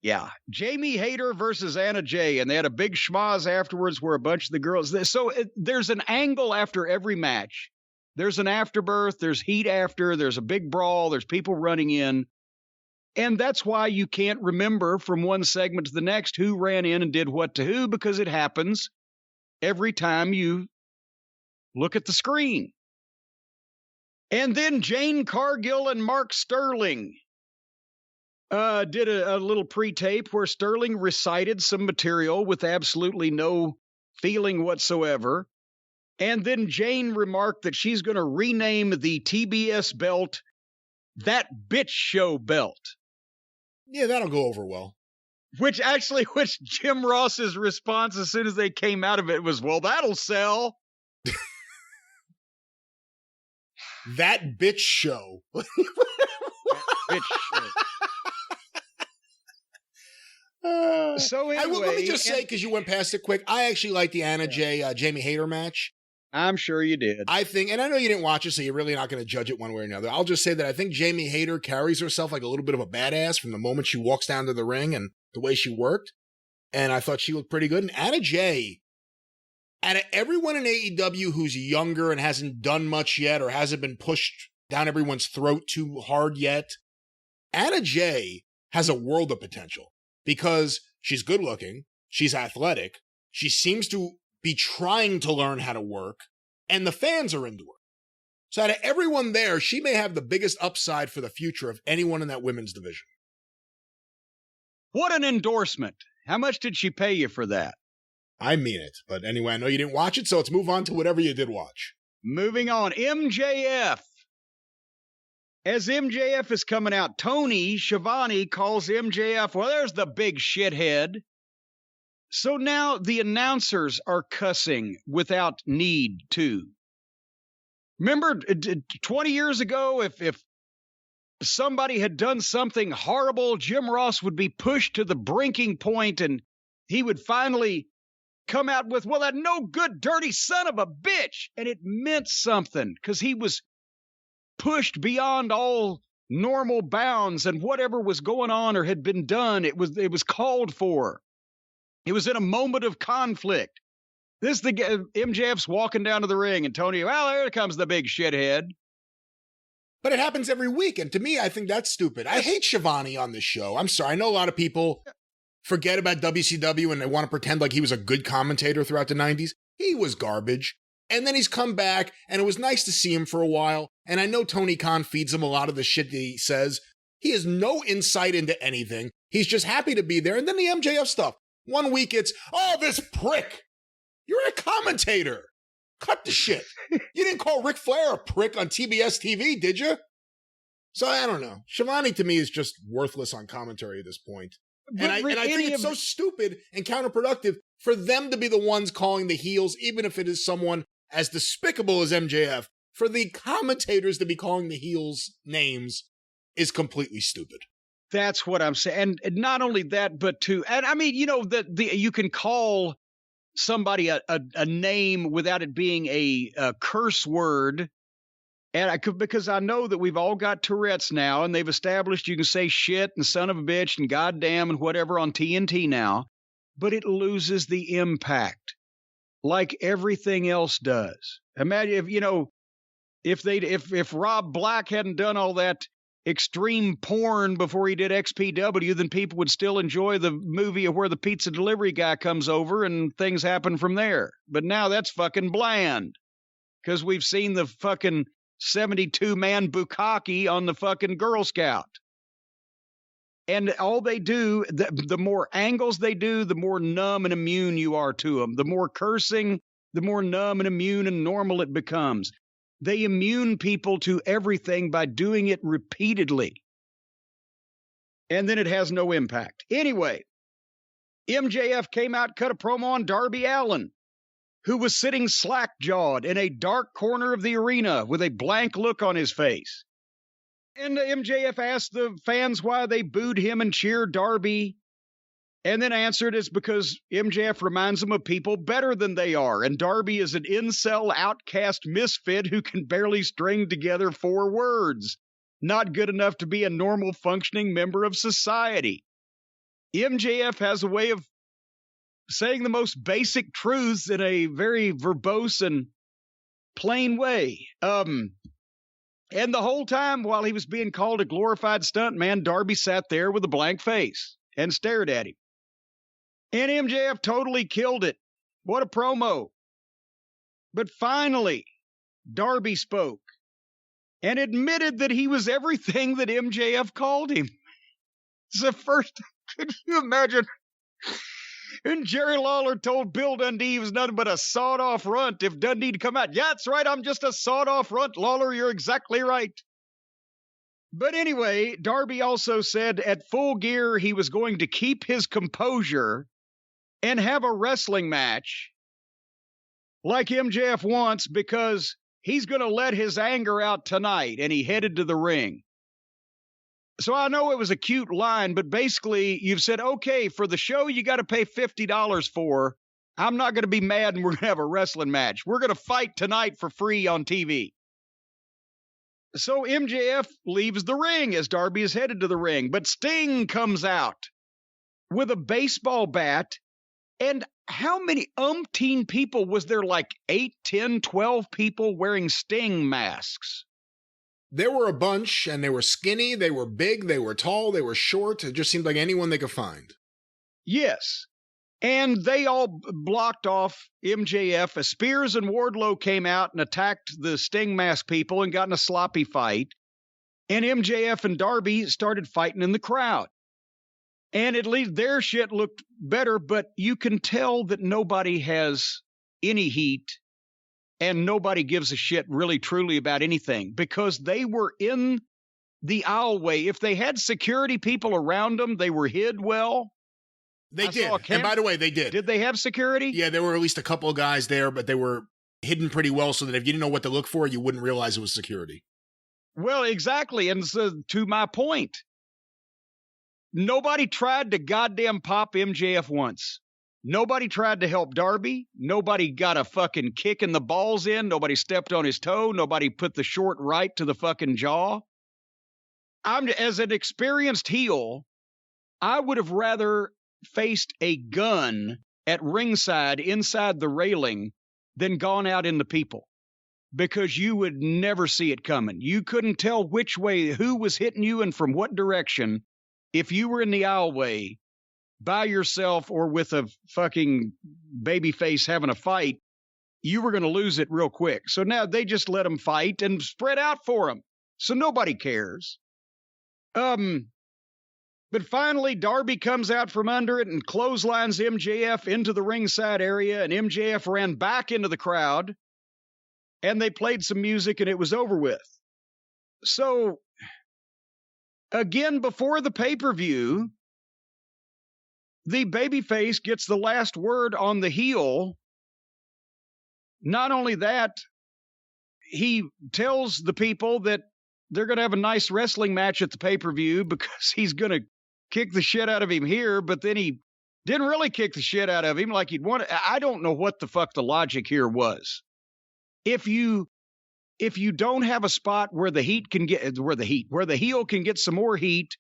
Yeah. Jamie Hayter versus Anna Jay, and they had a big schmoz afterwards where a bunch of the girls... So there's an angle after every match. There's an afterbirth, there's heat after, there's a big brawl, there's people running in. And that's why you can't remember from one segment to the next who ran in and did what to who, because it happens every time you look at the screen. And then Jane Cargill and Mark Sterling did a little pre-tape where Sterling recited some material with absolutely no feeling whatsoever. And then Jane remarked that she's going to rename the TBS belt That Bitch Show belt. Yeah, that'll go over well. Which Jim Ross's response as soon as they came out of it was, well, that'll sell. That Bitch Show. That bitch show. So anyway, let me just say, because you went past it quick, I actually like the Anna Jay, Jamie Hayter match. I'm sure you did. I think, and I know you didn't watch it, so you're really not going to judge it one way or another. I'll just say that I think Jamie Hayter carries herself like a little bit of a badass from the moment she walks down to the ring and the way she worked. And I thought she looked pretty good. And Anna Jay, out of everyone in AEW who's younger and hasn't done much yet or hasn't been pushed down everyone's throat too hard yet, Anna Jay has a world of potential because she's good looking, she's athletic, she seems to be trying to learn how to work, and the fans are into her. So out of everyone there, she may have the biggest upside for the future of anyone in that women's division. What an endorsement. How much did she pay you for that? I mean it. But anyway, I know you didn't watch it, so let's move on to whatever you did watch. Moving on, MJF. As MJF is coming out, Tony Schiavone calls MJF, well, there's the big shithead. So now the announcers are cussing without need to. Remember 20 years ago, if somebody had done something horrible, Jim Ross would be pushed to the breaking point and he would finally come out with, well, that no good, dirty son of a bitch. And it meant something because he was pushed beyond all normal bounds, and whatever was going on or had been done, it was called for. It was in a moment of conflict. This the MJF's walking down to the ring, and Tony, well, there comes the big shithead. But it happens every week, and to me, I think that's stupid. I hate Shivani on this show. I'm sorry. I know a lot of people forget about WCW and they want to pretend like he was a good commentator throughout the 90s. He was garbage. And then he's come back, and it was nice to see him for a while. And I know Tony Khan feeds him a lot of the shit that he says. He has no insight into anything. He's just happy to be there. And then the MJF stuff. One week it's, oh, this prick. You're a commentator. Cut the shit. You didn't call Ric Flair a prick on TBS TV, did you? So I don't know. Shivani to me is just worthless on commentary at this point. And I think it's so stupid and counterproductive for them to be the ones calling the heels, even if it is someone as despicable as MJF. For the commentators to be calling the heels names is completely stupid. That's what I'm saying. And not only that, but and I mean, you know, you can call somebody a name without it being a curse word. And because I know that we've all got Tourette's now, and they've established you can say shit and son of a bitch and goddamn and whatever on TNT now, but it loses the impact like everything else does. Imagine if, you know, if Rob Black hadn't done all that extreme porn before he did XPW, then people would still enjoy the movie of where the pizza delivery guy comes over and things happen from there. But now that's fucking bland because we've seen the fucking 72-man bukkake on the fucking Girl Scout. And all they do, the more angles they do, the more numb and immune you are to them. The more cursing, the more numb and immune and normal it becomes. They immune people to everything by doing it repeatedly. And then it has no impact. Anyway, MJF came out, cut a promo on Darby Allin, who was sitting slack-jawed in a dark corner of the arena with a blank look on his face. And MJF asked the fans why they booed him and cheered Darby, and then answered it's because MJF reminds them of people better than they are, and Darby is an incel outcast misfit who can barely string together 4 words. Not good enough to be a normal functioning member of society. MJF has a way of saying the most basic truths in a very verbose and plain way. And the whole time while he was being called a glorified stuntman, Darby sat there with a blank face and stared at him. And MJF totally killed it. What a promo. But finally, Darby spoke and admitted that he was everything that MJF called him. It's the first. Could you imagine? And Jerry Lawler told Bill Dundee he was nothing but a sawed-off runt if Dundee to come out. Yeah, that's right, I'm just a sawed-off runt, Lawler, you're exactly right. But anyway, Darby also said at Full Gear he was going to keep his composure and have a wrestling match like MJF wants because he's going to let his anger out tonight, and he headed to the ring. So I know it was a cute line, but basically you've said, okay, for the show you got to pay $50 for, I'm not going to be mad and we're going to have a wrestling match. We're going to fight tonight for free on TV. So MJF leaves the ring as Darby is headed to the ring, but Sting comes out with a baseball bat. And how many umpteen people was there? Like 8, 10, 12 people wearing Sting masks? There were a bunch, and they were skinny, they were big, they were tall, they were short. It just seemed like anyone they could find. Yes. And they all blocked off MJF as Spears and Wardlow came out and attacked the Sting mask people and got in a sloppy fight. And MJF and Darby started fighting in the crowd. And at least their shit looked better, but you can tell that nobody has any heat and nobody gives a shit really truly about anything because they were in the aisleway. If they had security people around them, they were hid well. They did. And by the way, they did. Did they have security? Yeah, there were at least a couple of guys there, but they were hidden pretty well so that if you didn't know what to look for, you wouldn't realize it was security. Well, exactly. And so, to my point, nobody tried to goddamn pop MJF once. Nobody tried to help Darby. Nobody got a fucking kick in the balls in. Nobody stepped on his toe. Nobody put the short right to the fucking jaw. As an experienced heel, I would have rather faced a gun at ringside inside the railing than gone out in the people, because you would never see it coming. You couldn't tell which way, who was hitting you and from what direction. If you were in the aisleway by yourself or with a fucking baby face having a fight, you were going to lose it real quick. So now they just let them fight and spread out for them. So nobody cares. But finally, Darby comes out from under it and clotheslines MJF into the ringside area, and MJF ran back into the crowd, and they played some music, and it was over with. So, again, before the pay-per-view, the babyface gets the last word on the heel. Not only that, he tells the people that they're going to have a nice wrestling match at the pay-per-view because he's going to kick the shit out of him here, but then he didn't really kick the shit out of him like he'd want. I don't know what the fuck the logic here was. If you don't have a spot where the heel can get some more heat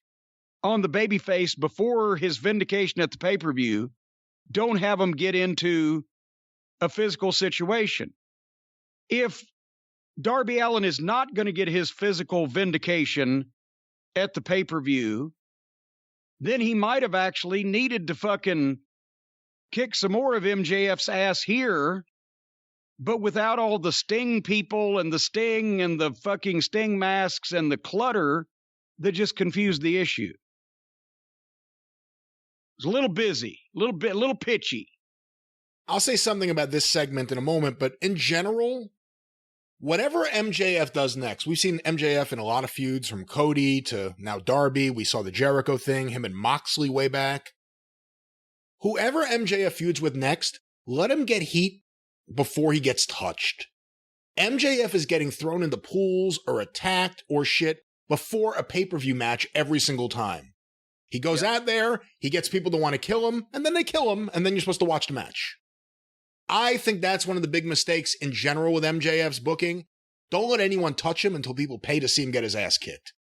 on the babyface before his vindication at the pay-per-view, don't have him get into a physical situation. If Darby Allin is not going to get his physical vindication at the pay-per-view, then he might have actually needed to fucking kick some more of MJF's ass here, but without all the Sting people and the Sting and the fucking Sting masks and the clutter that just confused the issue. It was a little busy, a little pitchy. I'll say something about this segment in a moment, but in general, whatever MJF does next, we've seen MJF in a lot of feuds, from Cody to now Darby. We saw the Jericho thing, him and Moxley way back. Whoever MJF feuds with next, let him get heat before he gets touched. MJF is getting thrown into pools or attacked or shit before a pay-per-view match every single time. He goes out there, he gets people to want to kill him, and then they kill him, and then you're supposed to watch the match. I think that's one of the big mistakes in general with MJF's booking. Don't let anyone touch him until people pay to see him get his ass kicked.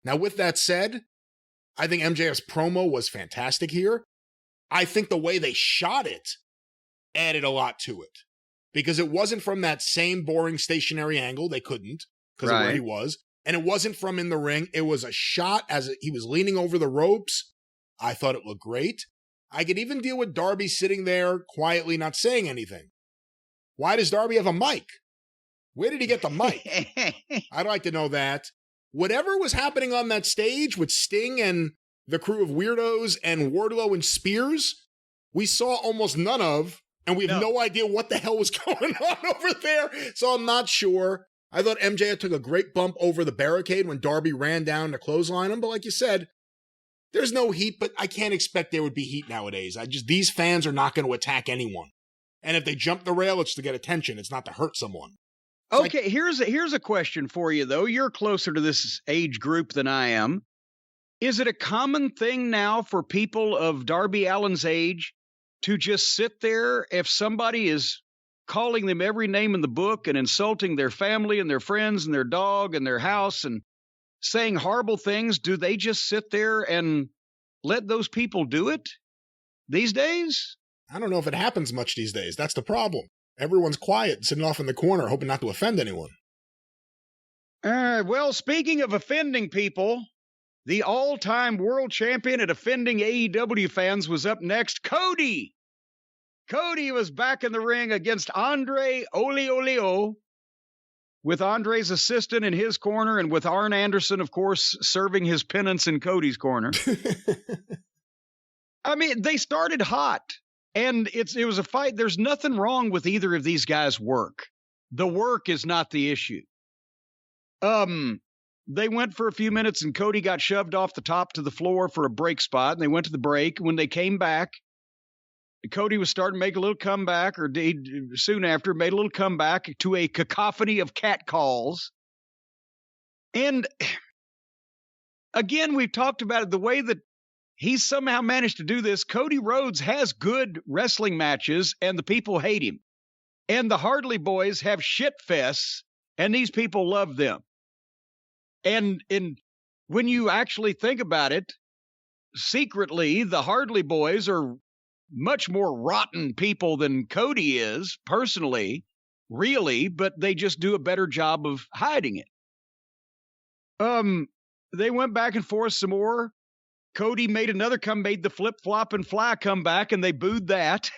Now, with that said, I think MJF's promo was fantastic here. I think the way they shot it added a lot to it, because it wasn't from that same boring stationary angle. They couldn't, because of where he was. And it wasn't from in the ring. It was a shot as he was leaning over the ropes. I thought it looked great. I could even deal with Darby sitting there quietly not saying anything. Why does Darby have a mic? Where did he get the mic? I'd like to know that. Whatever was happening on that stage with Sting and the crew of weirdos and Wardlow and Spears, we saw almost none of, and we have no idea what the hell was going on over there, so I'm not sure. I thought MJF took a great bump over the barricade when Darby ran down to clothesline him, but like you said, there's no heat, but I can't expect there would be heat nowadays. These fans are not going to attack anyone. And if they jump the rail, it's to get attention. It's not to hurt someone. Okay, here's a question for you, though. You're closer to this age group than I am. Is it a common thing now for people of Darby Allin's age to just sit there if somebody is calling them every name in the book and insulting their family and their friends and their dog and their house and saying horrible things? Do they just sit there and let those people do it these days? I don't know if it happens much these days. That's the problem. Everyone's quiet, sitting off in the corner, hoping not to offend anyone. Well, speaking of offending people, the all-time world champion at offending AEW fans was up next. Cody was back in the ring against Andre Oliolio, with Andre's assistant in his corner and with Arn Anderson, of course, serving his penance in Cody's corner. I mean, they started hot. And it was a fight. There's nothing wrong with either of these guys' work. The work is not the issue. They went for a few minutes and Cody got shoved off the top to the floor for a break spot. And they went to the break. When they came back, Cody was starting to make a little comeback, or soon after made a little comeback to a cacophony of cat calls. And again, we've talked about it, the way that he's somehow managed to do this. Cody Rhodes has good wrestling matches, and the people hate him. And the Hardy Boys have shit fests, and these people love them. And when you actually think about it, secretly, the Hardy Boys are much more rotten people than Cody is, personally, really, but they just do a better job of hiding it. They went back and forth some more. Cody made the flip-flop and fly comeback, and they booed that.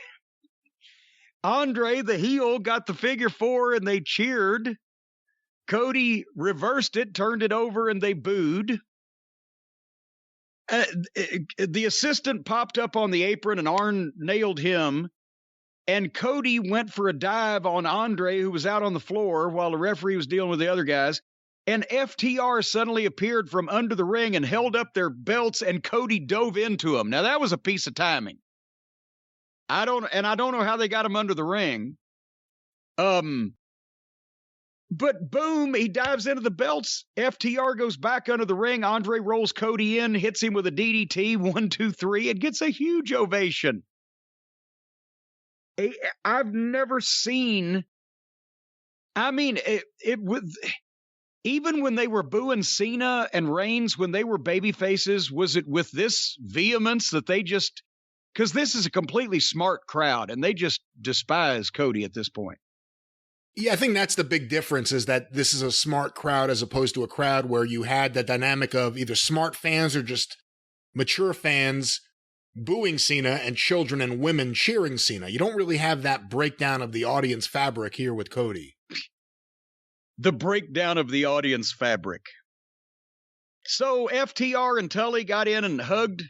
Andre, the heel, got the figure 4, and they cheered. Cody reversed it, turned it over, and they booed. The assistant popped up on the apron, and Arn nailed him. And Cody went for a dive on Andre, who was out on the floor, while the referee was dealing with the other guys. And FTR suddenly appeared from under the ring and held up their belts, and Cody dove into him. Now, that was a piece of timing. I don't know how they got him under the ring. But boom, he dives into the belts. FTR goes back under the ring. Andre rolls Cody in, hits him with a DDT, 1, 2, 3, and gets a huge ovation. I've never seen, I mean, it was, even when they were booing Cena and Reigns, when they were baby faces, was it with this vehemence that they just, because this is a completely smart crowd, and they just despise Cody at this point. Yeah, I think that's the big difference, is that this is a smart crowd as opposed to a crowd where you had that dynamic of either smart fans or just mature fans booing Cena and children and women cheering Cena. You don't really have that breakdown of the audience fabric here with Cody. The breakdown of the audience fabric. So FTR and Tully got in and hugged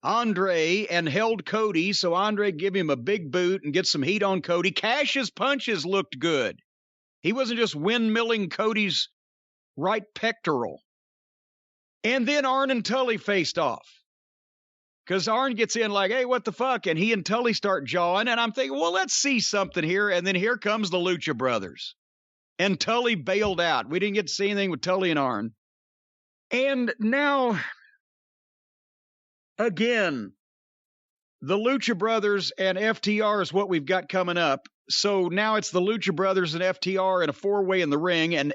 Andre and held Cody, so Andre give him a big boot and get some heat on Cody. Cash's punches looked good. He wasn't just windmilling Cody's right pectoral. And then Arn and Tully faced off. Because Arn gets in like, hey, what the fuck? And he and Tully start jawing, and I'm thinking, well, let's see something here. And then here comes the Lucha Brothers. And Tully bailed out. We didn't get to see anything with Tully and Arn. And now, again, the Lucha Brothers and FTR is what we've got coming up. So now it's the Lucha Brothers and FTR in a 4-way in the ring. And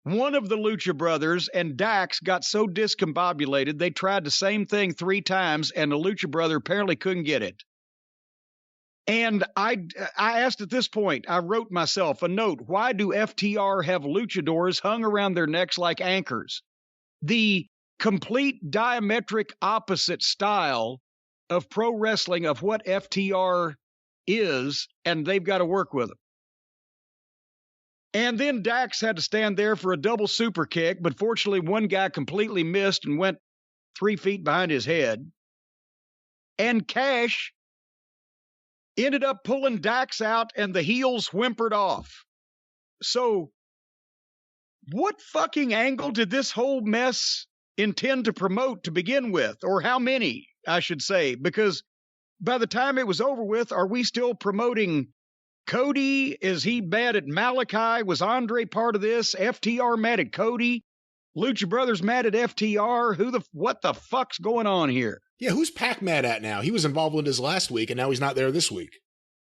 one of the Lucha Brothers and Dax got so discombobulated, they tried the same thing 3 times, and the Lucha Brother apparently couldn't get it. And I asked at this point, I wrote myself a note, why do FTR have luchadors hung around their necks like anchors? The complete diametric opposite style of pro wrestling of what FTR is, and they've got to work with them. And then Dax had to stand there for a double super kick, but fortunately one guy completely missed and went 3 feet behind his head. And Cash ended up pulling Dax out, and the heels whimpered off. So what fucking angle did this whole mess intend to promote to begin with? Or how many, I should say, because by the time it was over with, are we still promoting Cody? Is he mad at Malachi? Was Andre part of this? FTR mad at Cody? Lucha Brothers mad at FTR? What the fuck's going on here? Yeah, who's Pac mad at now? He was involved with this last week, and now he's not there this week.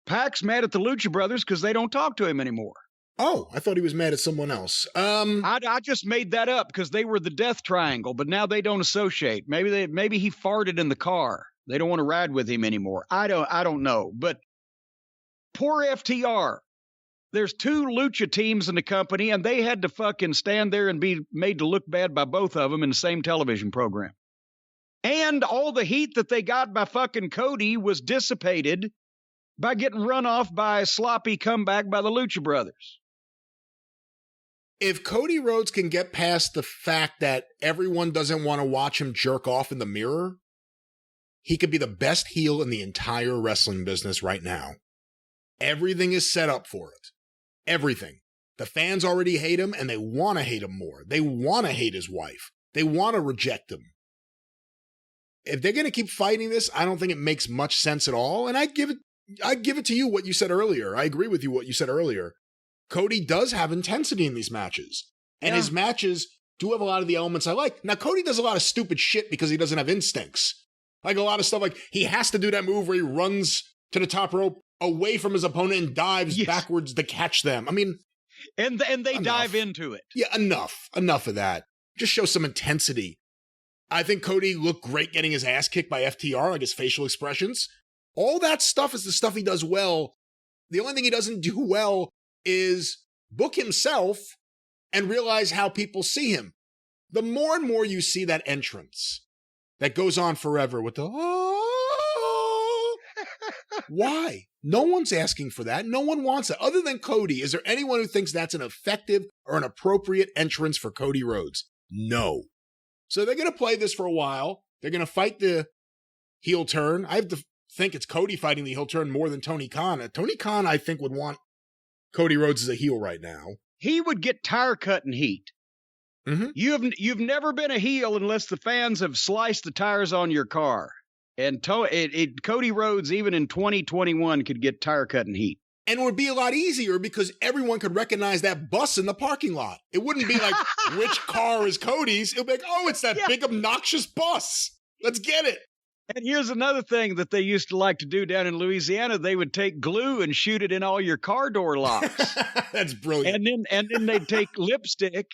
Pac's mad at the Lucha Brothers because they don't talk to him anymore. Oh, I thought he was mad at someone else. I just made that up because they were the Death Triangle, but now they don't associate. Maybe he farted in the car. They don't want to ride with him anymore. I don't know. But poor FTR. There's 2 lucha teams in the company, and they had to fucking stand there and be made to look bad by both of them in the same television program. And all the heat that they got by fucking Cody was dissipated by getting run off by a sloppy comeback by the Lucha Brothers. If Cody Rhodes can get past the fact that everyone doesn't want to watch him jerk off in the mirror, he could be the best heel in the entire wrestling business right now. Everything is set up for it. Everything. The fans already hate him, and they want to hate him more. They want to hate his wife. They want to reject him. If they're going to keep fighting this, I don't think it makes much sense at all. And I'd give it to you what you said earlier. I agree with you what you said earlier. Cody does have intensity in these matches. And his matches do have a lot of the elements I like. Now, Cody does a lot of stupid shit because he doesn't have instincts. Like a lot of stuff, like he has to do that move where he runs to the top rope away from his opponent and dives backwards to catch them. I mean, and they dive into it. Yeah, enough of that. Just show some intensity. I think Cody looked great getting his ass kicked by FTR, like his facial expressions. All that stuff is the stuff he does well. The only thing he doesn't do well is book himself and realize how people see him. The more and more you see that entrance that goes on forever with the, oh, why? No one's asking for that. No one wants it. Other than Cody, is there anyone who thinks that's an effective or an appropriate entrance for Cody Rhodes? No. So they're going to play this for a while. They're going to fight the heel turn. I have to think it's Cody fighting the heel turn more than Tony Khan. Tony Khan, I think, would want Cody Rhodes as a heel right now. He would get tire cutting heat. Mm-hmm. You've never been a heel unless the fans have sliced the tires on your car. And Cody Rhodes, even in 2021, could get tire cutting heat. And it would be a lot easier because everyone could recognize that bus in the parking lot. It wouldn't be like, which car is Cody's? It would be like, oh, it's that big obnoxious bus. Let's get it. And here's another thing that they used to like to do down in Louisiana. They would take glue and shoot it in all your car door locks. That's brilliant. And then they'd take lipstick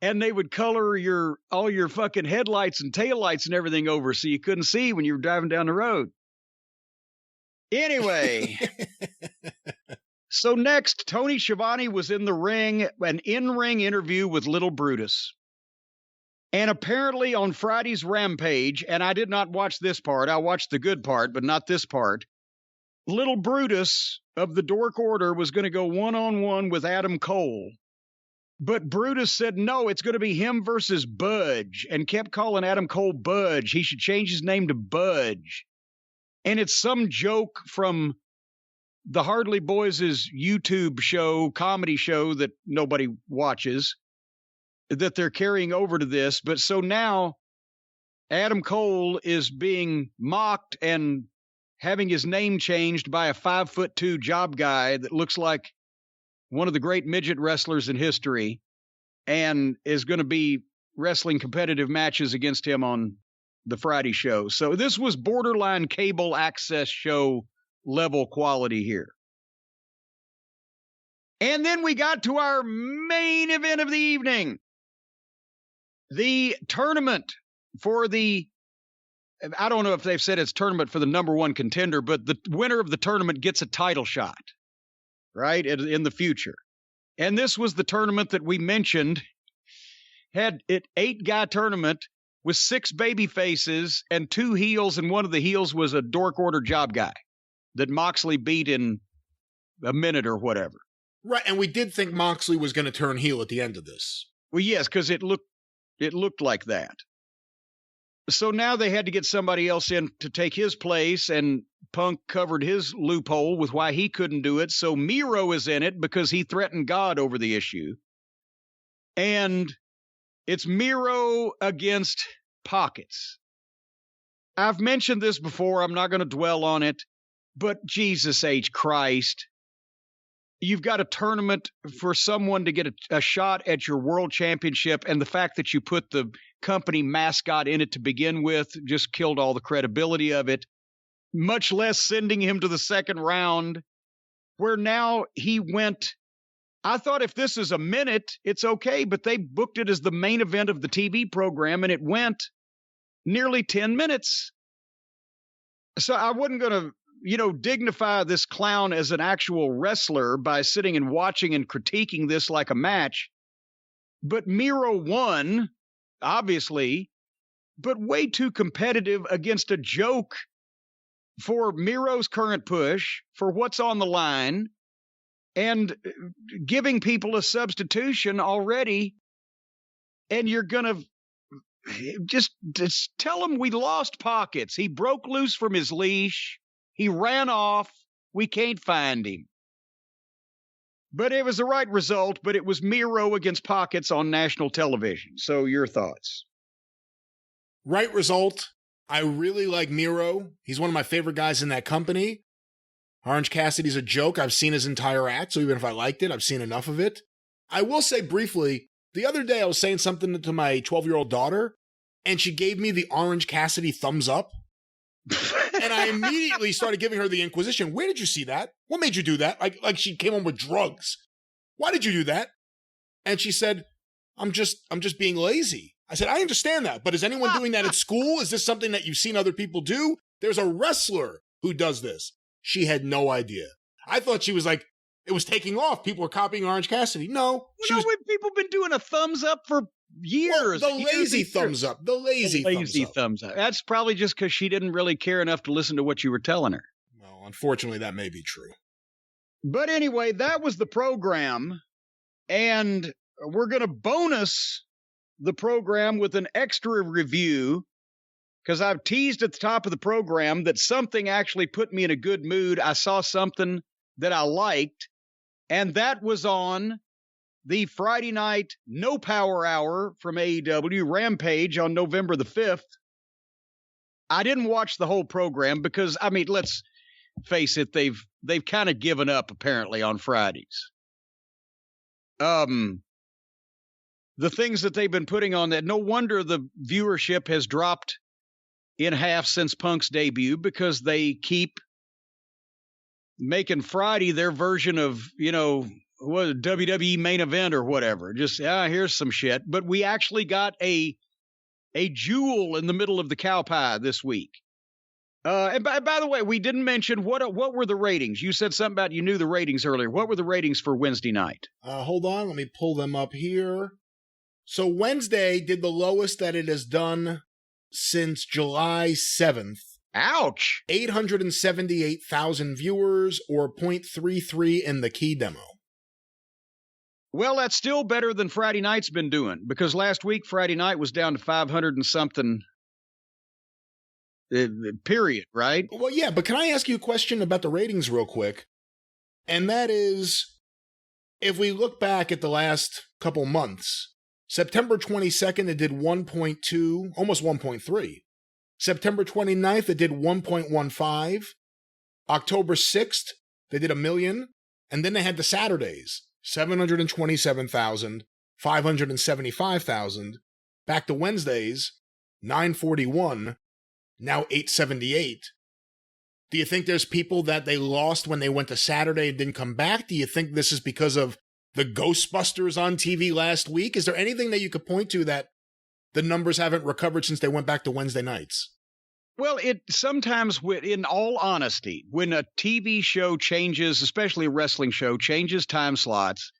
and they would color all your fucking headlights and taillights and everything over so you couldn't see when you were driving down the road. Anyway, so next, Tony Schiavone was in the ring, an in-ring interview with Little Brutus. And apparently on Friday's Rampage, and I did not watch this part, I watched the good part, but not this part, Little Brutus of the Dork Order was going to go one-on-one with Adam Cole. But Brutus said, no, it's going to be him versus Budge, and kept calling Adam Cole Budge. He should change his name to Budge. And it's some joke from the Hardly Boys' YouTube show, comedy show that nobody watches, that they're carrying over to this. But so now Adam Cole is being mocked and having his name changed by a 5'2" job guy that looks like one of the great midget wrestlers in history and is going to be wrestling competitive matches against him on the Friday show. So this was borderline cable access show level quality here. And then we got to our main event of the evening. The tournament for I don't know if they've said it's tournament for the number one contender, but the winner of the tournament gets a title shot, right, in the future. And this was the tournament that we mentioned, had it 8-guy tournament with 6 baby faces and 2 heels, and one of the heels was a Dork Order job guy that Moxley beat in a minute or whatever. Right, and we did think Moxley was going to turn heel at the end of this. Well, yes, because it looked like that. So now they had to get somebody else in to take his place, and Punk covered his loophole with why he couldn't do it. So Miro is in it because he threatened God over the issue. And it's Miro against Pockets. I've mentioned this before. I'm not going to dwell on it, but Jesus H. Christ. You've got a tournament for someone to get a shot at your world championship, and the fact that you put the company mascot in it to begin with just killed all the credibility of it, much less sending him to the second round, where now he went. I thought if this is a minute, it's okay, but they booked it as the main event of the TV program, and it went nearly 10 minutes. So I wasn't going to dignify this clown as an actual wrestler by sitting and watching and critiquing this like a match. But Miro won, obviously, but way too competitive against a joke for Miro's current push, for what's on the line, and giving people a substitution already. And you're going to just tell him we lost Pockets. He broke loose from his leash. He ran off. We can't find him. But it was the right result, but it was Miro against Pockets on national television. So your thoughts? Right result. I really like Miro. He's one of my favorite guys in that company. Orange Cassidy's a joke. I've seen his entire act, so even if I liked it, I've seen enough of it. I will say briefly, the other day I was saying something to my 12-year-old daughter, and she gave me the Orange Cassidy thumbs up. And I immediately started giving her the Inquisition. Where did you see that? What made you do that? Like she came home with drugs. Why did you do that? And she said, I'm just being lazy. I said, I understand that, but is anyone doing that at school? Is this something that you've seen other people do? There's a wrestler who does this. She had no idea. I thought she was like, it was taking off. People were copying Orange Cassidy. No. People been doing a thumbs up for years. Well, the lazy thumbs up. The lazy thumbs up. That's probably just because she didn't really care enough to listen to what you were telling her. Well, unfortunately, that may be true. But anyway, that was the program. And we're going to bonus the program with an extra review, because I've teased at the top of the program that something actually put me in a good mood. I saw something that I liked, and that was on the Friday night No Power Hour from AEW Rampage on November the 5th. I didn't watch the whole program because, I mean, let's face it, they've kind of given up apparently on Fridays. The things that they've been putting on that, no wonder the viewership has dropped in half since Punk's debut, because they keep making Friday their version of, what, WWE main event or whatever. Just, here's some shit. But we actually got a jewel in the middle of the cow pie this week. And by the way, we didn't mention what were the ratings. You said something about you knew the ratings earlier. What were the ratings for Wednesday night? Hold on, let me pull them up here. So Wednesday did the lowest that it has done since July 7th. Ouch! 878,000 viewers, or 0.33 in the key demo. Well, that's still better than Friday night's been doing, because last week Friday night was down to 500 and something. Period, right? Well, yeah, but can I ask you a question about the ratings real quick? And that is, if we look back at the last couple months, September 22nd, it did 1.2, almost 1.3. September 29th, it did 1.15. October 6th, they did 1 million. And then they had the Saturdays, 727,000, 575,000. Back to Wednesdays, 941, now 878. Do you think there's people that they lost when they went to Saturday and didn't come back? Do you think this is because of the Ghostbusters on TV last week? Is there anything that you could point to that the numbers haven't recovered since they went back to Wednesday nights? Well, it sometimes, in all honesty, when a TV show changes, especially a wrestling show, changes time slots,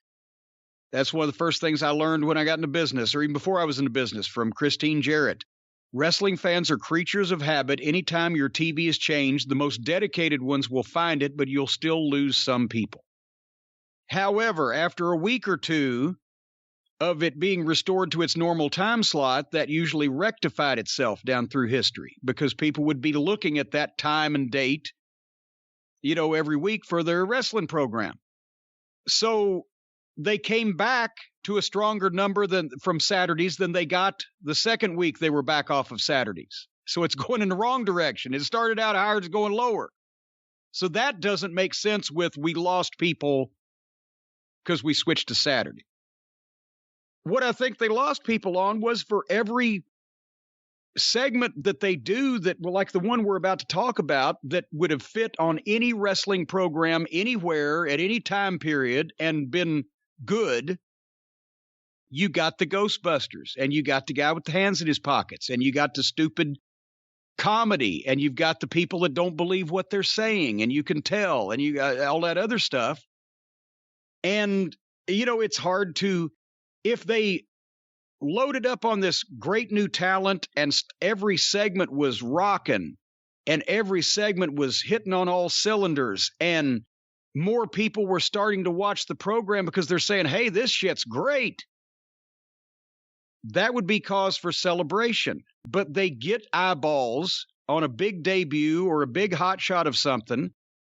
that's one of the first things I learned when I got into business, or even before I was into business, from Christine Jarrett. Wrestling fans are creatures of habit. Anytime your TV is changed, the most dedicated ones will find it, but you'll still lose some people. However, after a week or two of it being restored to its normal time slot, that usually rectified itself down through history, because people would be looking at that time and date, every week for their wrestling program. So they came back to a stronger number from Saturdays than they got the second week they were back off of Saturdays. So it's going in the wrong direction. It started out higher, it's going lower. So that doesn't make sense with we lost people because we switched to Saturday. What I think they lost people on was for every segment that they do that, like the one we're about to talk about, that would have fit on any wrestling program anywhere at any time period and been good. You got the Ghostbusters, and you got the guy with the hands in his pockets, and you got the stupid comedy, and you've got the people that don't believe what they're saying, and you can tell, and you got all that other stuff. And, it's hard to, if they loaded up on this great new talent and every segment was rocking and every segment was hitting on all cylinders and more people were starting to watch the program because they're saying, hey, this shit's great, that would be cause for celebration. But they get eyeballs on a big debut or a big hot shot of something,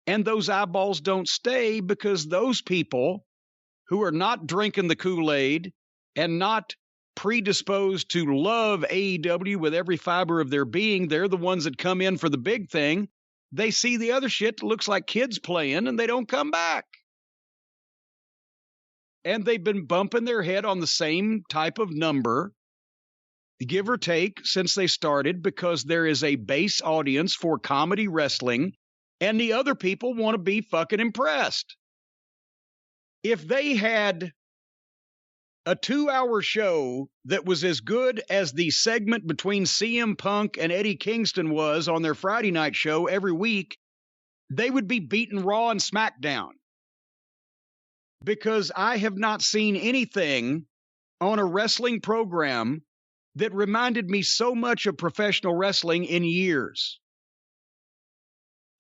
and those eyeballs don't stay because those people who are not drinking the Kool-Aid and not predisposed to love AEW with every fiber of their being, they're the ones that come in for the big thing. They see the other shit that looks like kids playing, and they don't come back. And they've been bumping their head on the same type of number give or take, since they started, because there is a base audience for comedy wrestling, and the other people want to be fucking impressed. If they had a 2-hour show that was as good as the segment between CM Punk and Eddie Kingston was on their Friday night show every week, they would be beating Raw and SmackDown. Because I have not seen anything on a wrestling program that reminded me so much of professional wrestling in years.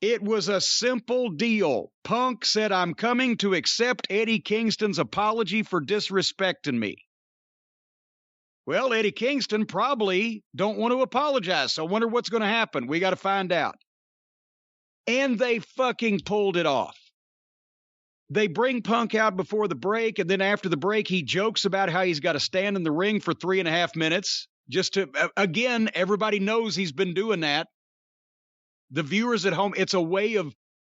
It was a simple deal. Punk said, I'm coming to accept Eddie Kingston's apology for disrespecting me. Well, Eddie Kingston probably don't want to apologize, so I wonder what's going to happen. We got to find out. And they fucking pulled it off. They bring Punk out before the break, and then after the break, he jokes about how he's got to stand in the ring for 3.5 minutes. Just to, again, everybody knows he's been doing that. The viewers at home, it's a way of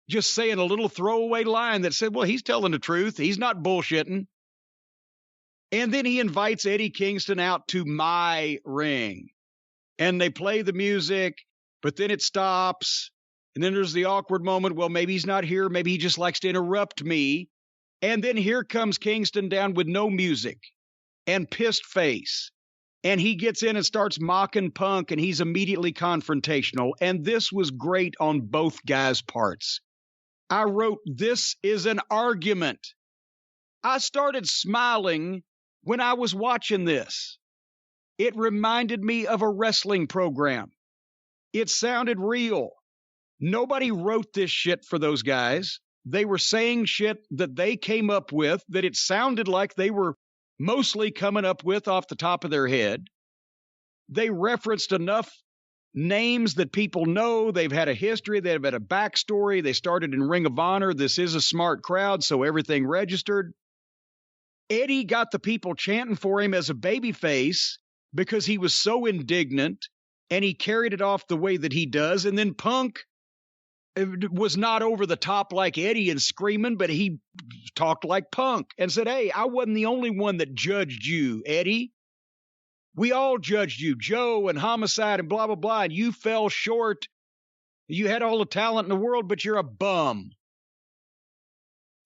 just saying a little throwaway line that said, well, he's telling the truth. He's not bullshitting. And then he invites Eddie Kingston out to my ring. And they play the music, but then it stops. And then there's the awkward moment. Well, maybe he's not here. Maybe he just likes to interrupt me. And then here comes Kingston down with no music and pissed face. And he gets in and starts mocking Punk, and he's immediately confrontational. And this was great on both guys' parts. I wrote, this is an argument. I started smiling when I was watching this. It reminded me of a wrestling program. It sounded real. Nobody wrote this shit for those guys. They were saying shit that they came up with that it sounded like they were mostly coming up with off the top of their head. They referenced enough names that people know. They've had a history. They've had a backstory. They started in Ring of Honor. This is a smart crowd, so everything registered. Eddie got the people chanting for him as a babyface because he was so indignant, and he carried it off the way that he does. And then Punk was not over the top like Eddie and screaming, but he talked like Punk and said, hey, I wasn't the only one that judged you, Eddie. We all judged you, Joe and Homicide and blah, blah, blah, and you fell short. You had all the talent in the world, but you're a bum.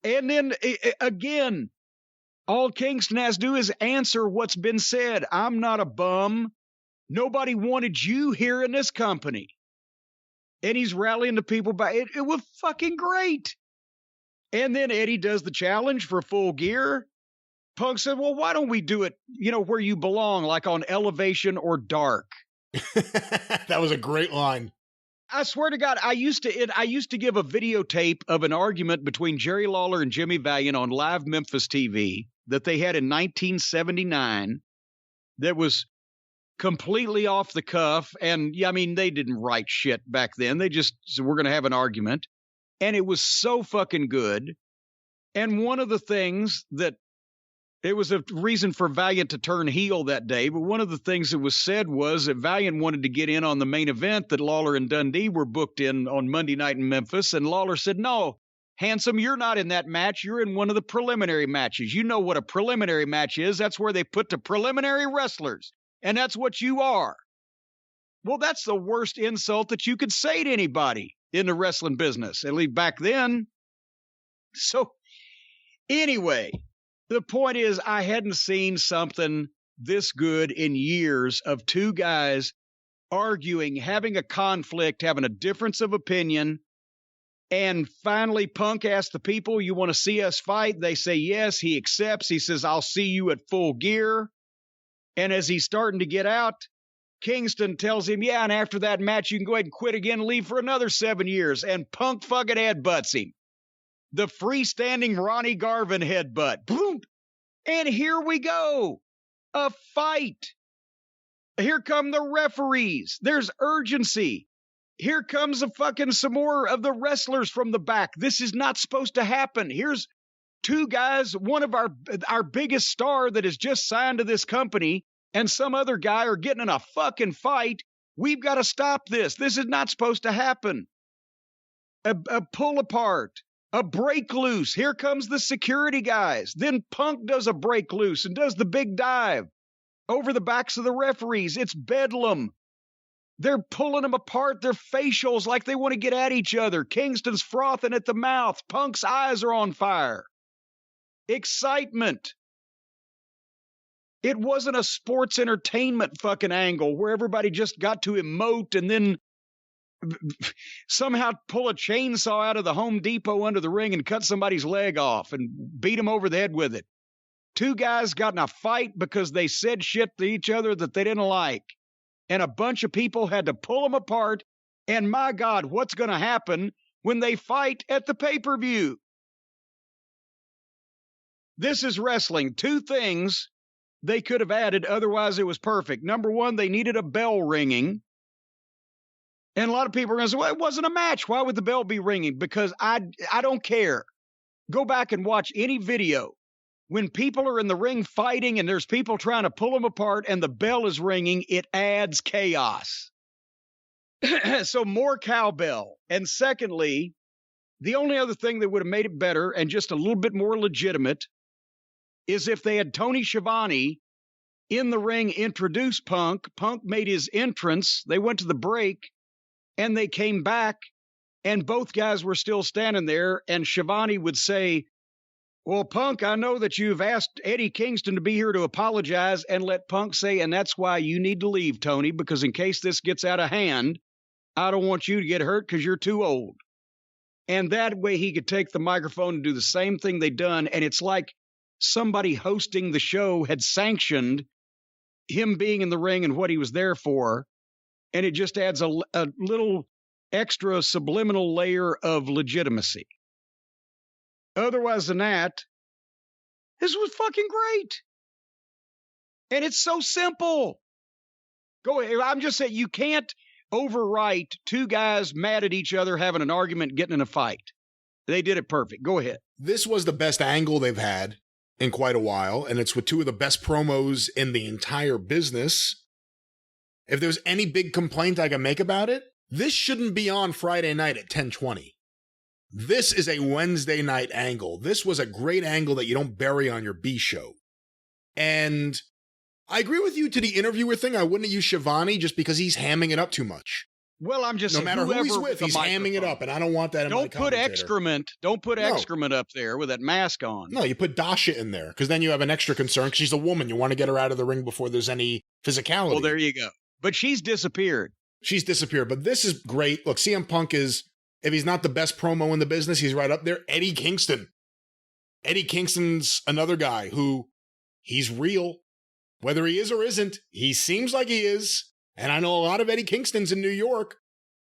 And then, again, all Kingston has to do is answer what's been said. I'm not a bum. Nobody wanted you here in this company. And he's rallying the people by it. It was fucking great. And then Eddie does the challenge for Full Gear. Punk said, well, why don't we do it, where you belong, like on Elevation or Dark? That was a great line. I swear to God, I used to give a videotape of an argument between Jerry Lawler and Jimmy Valiant on live Memphis TV that they had in 1979 that was completely off the cuff. And they didn't write shit back then. They just said, we're going to have an argument. And it was so fucking good. And one of the things that it was a reason for Valiant to turn heel that day. But one of the things that was said was that Valiant wanted to get in on the main event that Lawler and Dundee were booked in on Monday night in Memphis. And Lawler said, no, handsome, you're not in that match. You're in one of the preliminary matches. You know what a preliminary match is. That's where they put the preliminary wrestlers. And that's what you are. Well, that's the worst insult that you could say to anybody in the wrestling business, at least back then. So anyway, the point is I hadn't seen something this good in years of two guys arguing, having a conflict, having a difference of opinion. And finally, Punk asked the people, you want to see us fight? They say yes. He accepts. He says, I'll see you at Full Gear. And as he's starting to get out, Kingston tells him, yeah, and after that match, you can go ahead and quit again and leave for another 7 years. And Punk fucking headbutts him. The freestanding Ronnie Garvin headbutt. Boom. And here we go. A fight. Here come the referees. There's urgency. Here comes some more of the wrestlers from the back. This is not supposed to happen. Here's two guys, one of our biggest star that has just signed to this company, and some other guy are getting in a fucking fight. We've got to stop this. This is not supposed to happen. A pull apart, a break loose. Here comes the security guys. Then Punk does a break loose and does the big dive. over the backs of the referees. It's bedlam. They're pulling them apart. Their facials like they want to get at each other. Kingston's frothing at the mouth. Punk's eyes are on fire. Excitement. It wasn't a sports entertainment fucking angle where everybody just got to emote and then somehow pull a chainsaw out of the Home Depot under the ring and cut somebody's leg off and beat him over the head with it. Two guys got in a fight because they said shit to each other that they didn't like. And a bunch of people had to pull them apart. And my God, what's going to happen when they fight at the pay-per-view? This is wrestling. Two things they could have added, otherwise it was perfect. Number one, they needed a bell ringing. And a lot of people are going to say, well, it wasn't a match. Why would the bell be ringing? Because I don't care. Go back and watch any video. When people are in the ring fighting and there's people trying to pull them apart and the bell is ringing, it adds chaos. So more cowbell. And secondly, the only other thing that would have made it better and just a little bit more legitimate is if they had Tony Schiavone in the ring introduce Punk. Punk made his entrance. They went to the break and they came back and both guys were still standing there. And Schiavone would say, well, Punk, I know that you've asked Eddie Kingston to be here to apologize, and let Punk say, and that's why you need to leave, Tony, because in case this gets out of hand, I don't want you to get hurt because you're too old. And that way he could take the microphone and do the same thing they'd done, and it's like somebody hosting the show had sanctioned him being in the ring and what he was there for, and it just adds a little extra subliminal layer of legitimacy. Otherwise than that, this was fucking great. And it's so simple. Go ahead. I'm just saying you can't overwrite two guys mad at each other, having an argument, getting in a fight. They did it perfect. Go ahead. This was the best angle they've had in quite a while, and it's with two of the best promos in the entire business. If there's any big complaint I can make about it, this shouldn't be on Friday night at 10:20. This is a Wednesday night angle. This was a great angle that you don't bury on your B show. And I agree with you to the interviewer thing. I wouldn't use Schiavone just because he's hamming it up too much. Well, I'm just no saying, matter who he's with, he's hamming it up, and I don't want that in my commentator. Don't put excrement up there with that mask on. No, you put Dasha in there, because then you have an extra concern, because she's a woman. You want to get her out of the ring before there's any physicality. Well, there you go. But she's disappeared. She's disappeared, but this is great. Look, CM Punk is, if he's not the best promo in the business, he's right up there. Eddie Kingston. Eddie Kingston's another guy who, he's real. Whether he is or isn't, he seems like he is. And I know a lot of Eddie Kingstons in New York.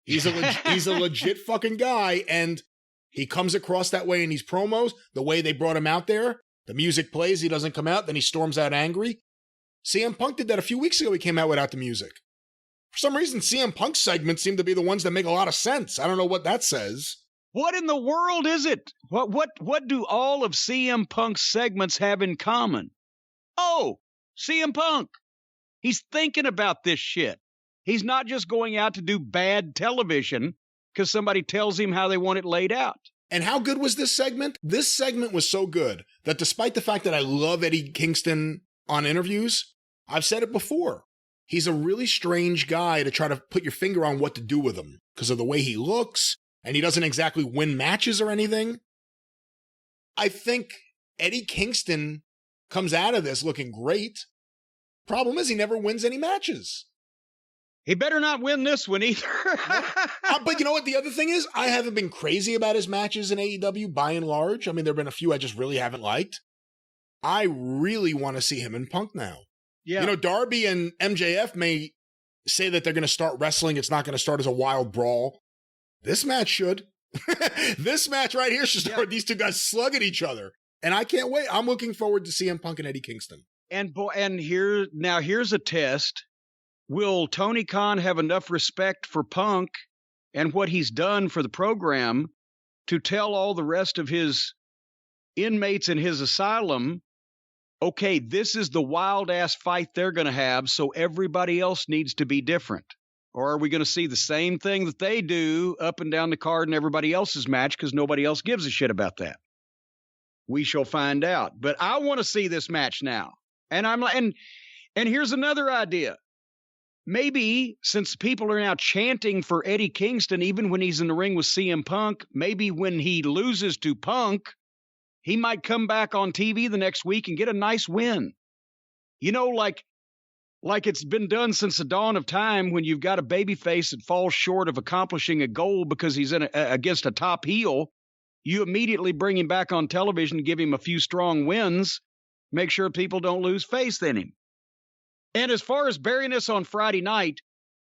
He's a legit fucking guy, and he comes across that way in these promos. The way they brought him out there, the music plays, he doesn't come out, then he storms out angry. CM Punk did that a few weeks ago. He came out without the music. For some reason, CM Punk's segments seem to be the ones that make a lot of sense. I don't know what that says. What in the world is it? What do all of CM Punk's segments have in common? Oh, CM Punk. He's thinking about this shit. He's not just going out to do bad television because somebody tells him how they want it laid out. And how good was this segment? This segment was so good that despite the fact that I love Eddie Kingston on interviews, I've said it before. He's a really strange guy to try to put your finger on what to do with him because of the way he looks, and he doesn't exactly win matches or anything. I think Eddie Kingston comes out of this looking great. Problem is, he never wins any matches. He better not win this one either. But you know what? The other thing is, I haven't been crazy about his matches in AEW by and large. I mean, there have been a few I just really haven't liked. I really want to see him in Punk now. Yeah. You know, Darby and MJF may say that they're going to start wrestling. It's not going to start as a wild brawl. This match should. This match right here should start these two guys slugging each other. And I can't wait. I'm looking forward to CM Punk and Eddie Kingston. And here's a test. Will Tony Khan have enough respect for Punk and what he's done for the program to tell all the rest of his inmates in his asylum, okay, this is the wild-ass fight they're going to have, so everybody else needs to be different? Or are we going to see the same thing that they do up and down the card in everybody else's match because nobody else gives a shit about that? We shall find out. But I want to see this match now. And And here's another idea. Maybe since people are now chanting for Eddie Kingston, even when he's in the ring with CM Punk, maybe when he loses to Punk, he might come back on TV the next week and get a nice win. You know, like it's been done since the dawn of time when you've got a babyface that falls short of accomplishing a goal because he's against a top heel. You immediately bring him back on television, give him a few strong wins, make sure people don't lose faith in him. And as far as burying us on Friday night,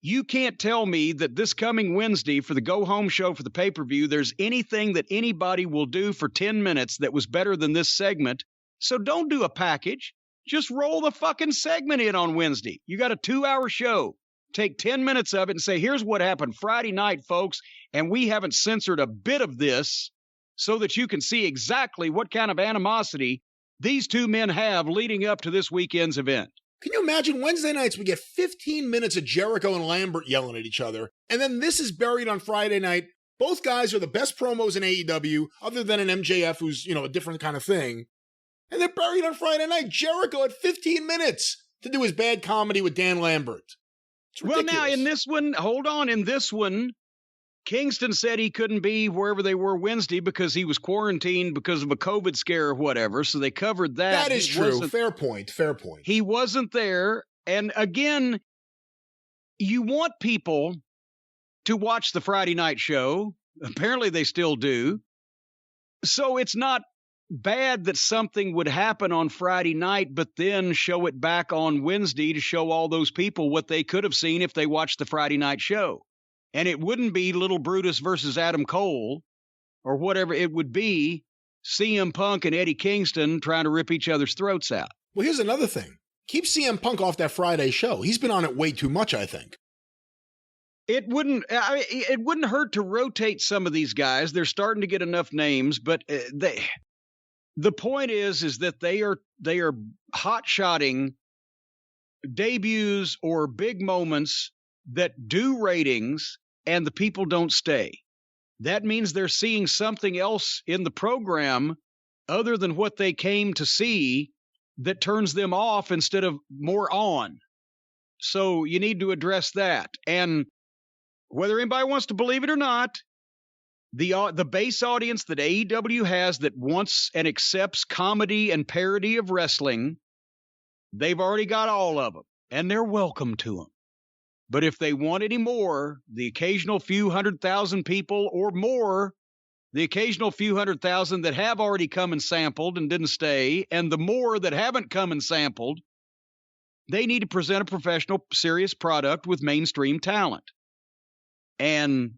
you can't tell me that this coming Wednesday for the go-home show for the pay-per-view, there's anything that anybody will do for 10 minutes that was better than this segment. So don't do a package. Just roll the fucking segment in on Wednesday. You got a 2-hour show. Take 10 minutes of it and say, here's what happened Friday night, folks, and we haven't censored a bit of this so that you can see exactly what kind of animosity these two men have leading up to this weekend's event. Can you imagine Wednesday nights we get 15 minutes of Jericho and Lambert yelling at each other, and then this is buried on Friday night. Both guys are the best promos in AEW, other than an MJF who's, a different kind of thing. And they're buried on Friday night. Jericho had 15 minutes to do his bad comedy with Dan Lambert. It's ridiculous. Well, now in this one, hold on. In this one, Kingston said he couldn't be wherever they were Wednesday because he was quarantined because of a COVID scare or whatever. So they covered that. That is true. Fair point. He wasn't there. And again, you want people to watch the Friday night show. Apparently they still do. So it's not bad that something would happen on Friday night, but then show it back on Wednesday to show all those people what they could have seen if they watched the Friday night show. And it wouldn't be Little Brutus versus Adam Cole or whatever. It would be CM Punk and Eddie Kingston trying to rip each other's throats out. Well, here's another thing. Keep CM Punk off that Friday show. He's been on it way too much, I think. It wouldn't hurt to rotate some of these guys. They're starting to get enough names, but the point is that they are hot-shotting debuts or big moments that do ratings and the people don't stay. That means they're seeing something else in the program other than what they came to see that turns them off instead of more on. So you need to address that. And whether anybody wants to believe it or not, the base audience that AEW has that wants and accepts comedy and parody of wrestling, they've already got all of them, and they're welcome to them. But if they want any more, the occasional few 100,000 people or more, the occasional few 100,000 that have already come and sampled and didn't stay, and the more that haven't come and sampled, they need to present a professional, serious product with mainstream talent. And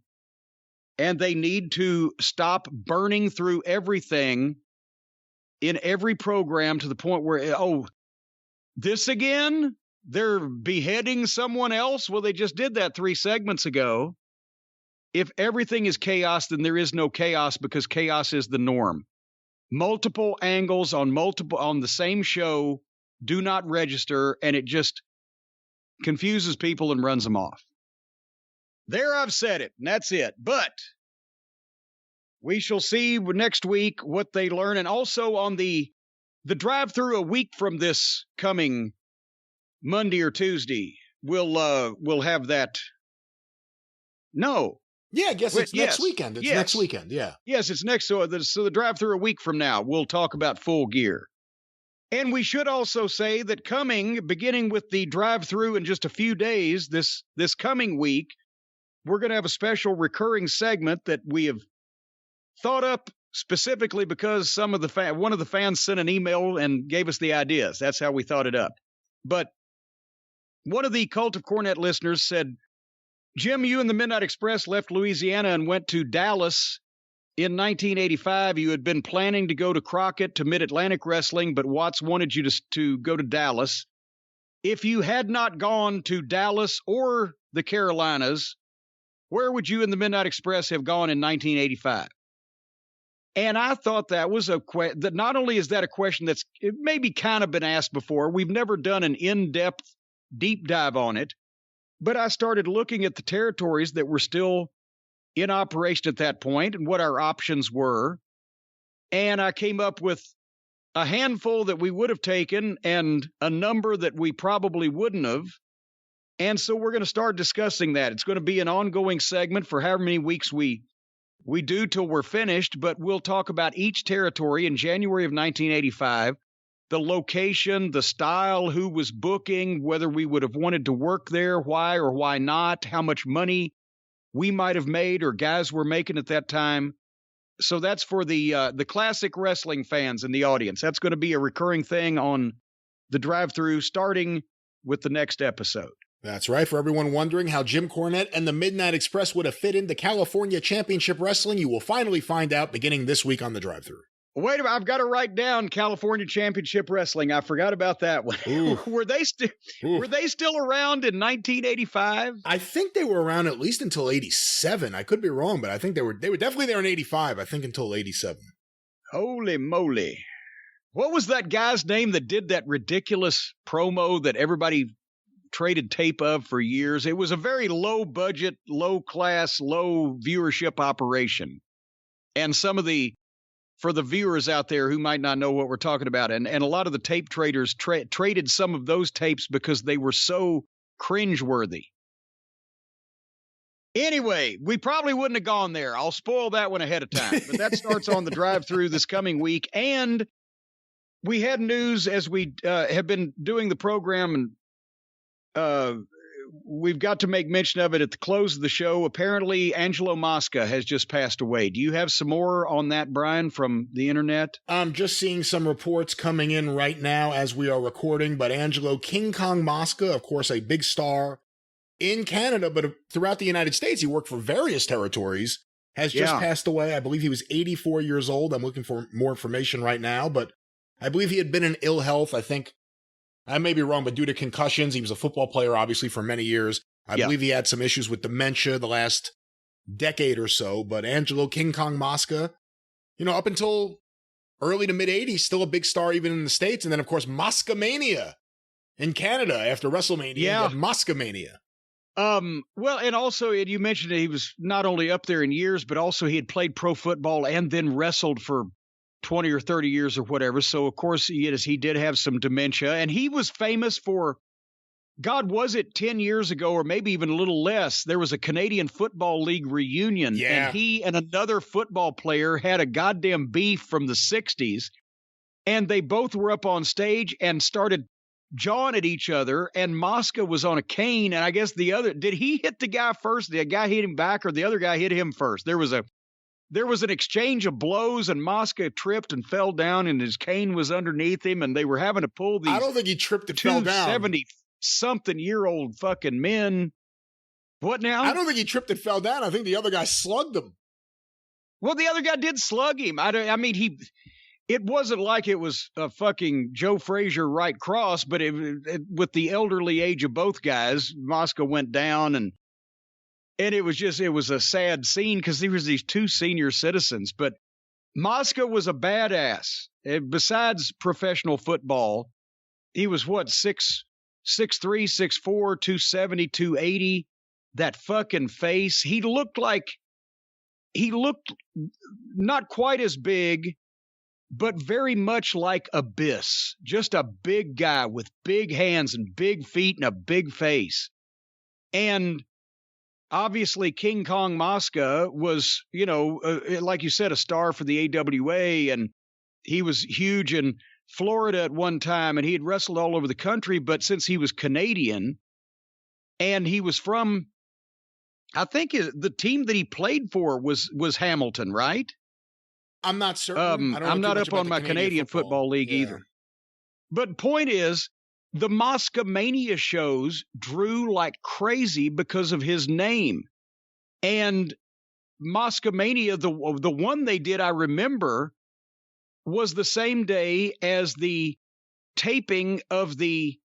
they need to stop burning through everything in every program to the point where, this again? They're beheading someone else? Well, they just did that 3 segments ago. If everything is chaos, then there is no chaos because chaos is the norm. Multiple angles on the same show do not register, and it just confuses people and runs them off. There, I've said it, and that's it. But we shall see next week what they learn. And also on the drive-through a week from this coming Monday or Tuesday, we'll have that. No. Yeah, I guess it's next weekend. It's next weekend, yeah. Yes, it's next. So the drive-through a week from now, we'll talk about Full Gear. And we should also say that beginning with the drive-through in just a few days, this coming week, we're going to have a special recurring segment that we have thought up specifically because one of the fans sent an email and gave us the ideas. That's how we thought it up. But one of the Cult of Cornette listeners said, Jim, you and the Midnight Express left Louisiana and went to Dallas in 1985. You had been planning to go to Crockett to Mid-Atlantic Wrestling, but Watts wanted you to go to Dallas. If you had not gone to Dallas or the Carolinas, where would you and the Midnight Express have gone in 1985? And I thought that was that not only is that a question that's maybe kind of been asked before, we've never done an in-depth deep dive on it, but I started looking at the territories that were still in operation at that point and what our options were. And I came up with a handful that we would have taken and a number that we probably wouldn't have. And so we're going to start discussing that. It's going to be an ongoing segment for however many weeks we do till we're finished, but we'll talk about each territory in January of 1985, the location, the style, who was booking, whether we would have wanted to work there, why or why not, how much money we might have made or guys were making at that time. So that's for the classic wrestling fans in the audience. That's going to be a recurring thing on the drive-thru starting with the next episode. That's right. For everyone wondering how Jim Cornette and the Midnight Express would have fit into California Championship Wrestling, you will finally find out beginning this week on the drive-thru. Wait a minute, I've got to write down California Championship Wrestling. I forgot about that one. Were they still around in 1985? I think they were around at least until 87. I could be wrong, but I think they were definitely there in 85, I think until 87. Holy moly. What was that guy's name that did that ridiculous promo that everybody traded tape of for years? It was a very low budget, low class, low viewership operation. And for the viewers out there who might not know what we're talking about, and a lot of the tape traders traded some of those tapes because they were so cringeworthy. Anyway, we probably wouldn't have gone there. I'll spoil that one ahead of time. But that starts on the drive-thru this coming week. And we had news as we have been doing the program, and we've got to make mention of it at the close of the show. Apparently, Angelo Mosca has just passed away. Do you have some more on that, Brian, from the internet? I'm just seeing some reports coming in right now as we are recording, but Angelo King Kong Mosca, of course, a big star in Canada, but throughout the United States, he worked for various territories, has just passed away. I believe he was 84 years old. I'm looking for more information right now, but I believe he had been in ill health, I think. I may be wrong, but due to concussions, he was a football player, obviously, for many years. I believe he had some issues with dementia the last decade or so. But Angelo King Kong Mosca, up until early to mid-'80s, still a big star even in the States. And then, of course, Mosca-mania in Canada after WrestleMania. Yeah. Mosca-mania. Well, and also, you mentioned that he was not only up there in years, but also he had played pro football and then wrestled for 20 or 30 years or whatever. So, of course, he did have some dementia. And he was famous for, God, was it 10 years ago or maybe even a little less? There was a Canadian Football League reunion. Yeah. And he and another football player had a goddamn beef from the 60s. And they both were up on stage and started jawing at each other. And Mosca was on a cane. And I guess did he hit the guy first? The guy hit him back or the other guy hit him first? There was an exchange of blows, and Mosca tripped and fell down, and his cane was underneath him, and they were having to pull these. I don't think he tripped and fell down. 70-something-year-old fucking men. What now? I don't think he tripped and fell down. I think the other guy slugged him. Well, the other guy did slug him. It wasn't like it was a fucking Joe Frazier right cross, but with the elderly age of both guys, Mosca went down, and it was a sad scene because there was these two senior citizens. But Mosca was a badass. Besides professional football, he was 6'3", 6'4", 270, 280. That fucking face. He looked not quite as big, but very much like Abyss. Just a big guy with big hands and big feet and a big face. And obviously, King Kong Mosca was, like you said, a star for the AWA, and he was huge in Florida at one time, and he had wrestled all over the country. But since he was Canadian, and he was from, I think the team that he played for was Hamilton, right? I'm not certain. I'm not up on my Canadian football league either. But point is, the Mosca-mania shows drew like crazy because of his name. And Mosca-mania, the one they did, I remember, was the same day as the taping of the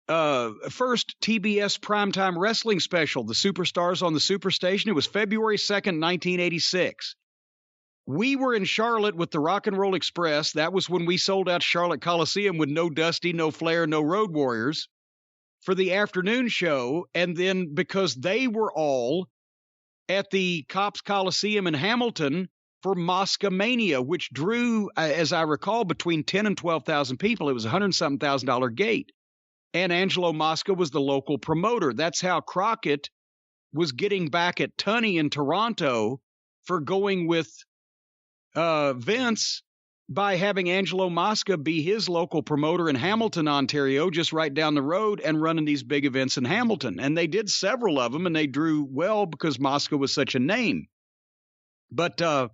first TBS primetime wrestling special, the Superstars on the Superstation. It was February 2nd, 1986. We were in Charlotte with the Rock and Roll Express. That was when we sold out Charlotte Coliseum with no Dusty, no Flair, no Road Warriors for the afternoon show. And then because they were all at the Cops Coliseum in Hamilton, for Moscomania, which drew, as I recall, between 10 and 12,000 people. It was $100,000 gate. And Angelo Mosca was the local promoter. That's how Crockett was getting back at Tunney in Toronto for going with Vince by having Angelo Mosca be his local promoter in Hamilton, Ontario, just right down the road, and running these big events in Hamilton. And they did several of them, and they drew well because Mosca was such a name. But, so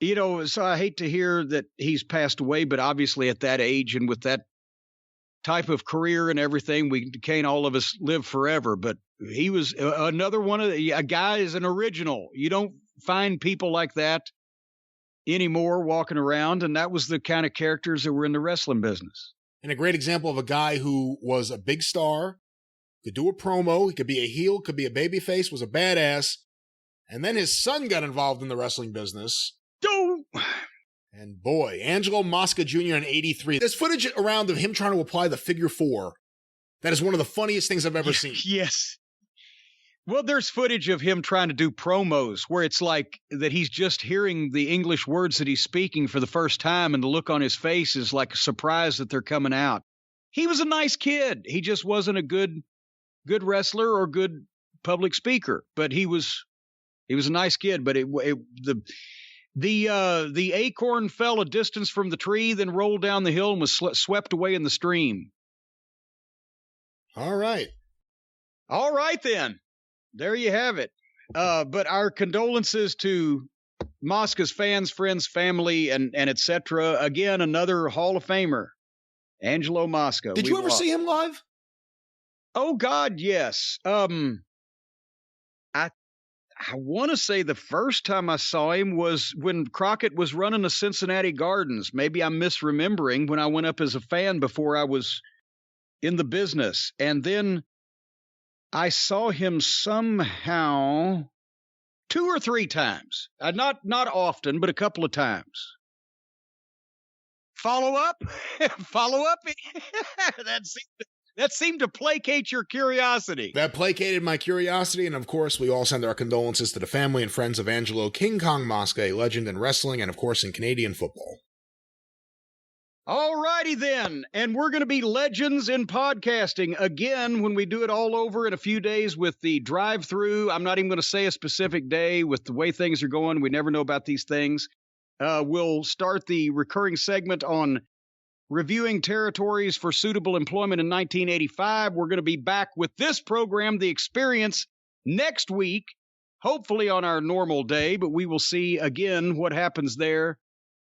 I hate to hear that he's passed away, but obviously at that age and with that type of career and everything, we can't all of us live forever. But he was another one of a guy is an original. You don't find people like that anymore walking around, and that was the kind of characters that were in the wrestling business. And a great example of a guy who was a big star, could do a promo, he could be a heel, could be a babyface, was a badass, and then his son got involved in the wrestling business. Oh! And boy, Angelo Mosca Jr. in 83. There's footage around of him trying to apply the figure 4. That is one of the funniest things I've ever seen. Yes. Well, there's footage of him trying to do promos where it's like that he's just hearing the English words that he's speaking for the first time, and the look on his face is like a surprise that they're coming out. He was a nice kid. He just wasn't a good wrestler or good public speaker, but he was a nice kid. But the acorn fell a distance from the tree, then rolled down the hill and was swept away in the stream. All right then. There you have it. But our condolences to Mosca's fans, friends, family, and et cetera. Again, another Hall of Famer, Angelo Mosca. Did you ever see him live? Oh, God, yes. I want to say the first time I saw him was when Crockett was running the Cincinnati Gardens. Maybe I'm misremembering, when I went up as a fan before I was in the business. And then I saw him somehow 2 or 3 times. Not often, but a couple of times. Follow up? That seemed to placate your curiosity. That placated my curiosity, and of course, we all send our condolences to the family and friends of Angelo King Kong Mosca, a legend in wrestling and, of course, in Canadian football. All righty then, and we're going to be legends in podcasting again when we do it all over in a few days with the drive-through. I'm not even going to say a specific day. With the way things are going, we never know about these things. We'll start the recurring segment on reviewing territories for suitable employment in 1985. We're going to be back with this program, The Experience, next week, hopefully on our normal day, but we will see again what happens there.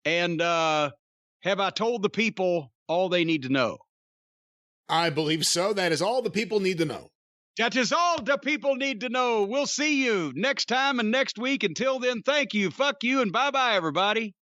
And have I told the people all they need to know? I believe so. That is all the people need to know. That is all the people need to know. We'll see you next time and next week. Until then, thank you, fuck you, and bye-bye, everybody.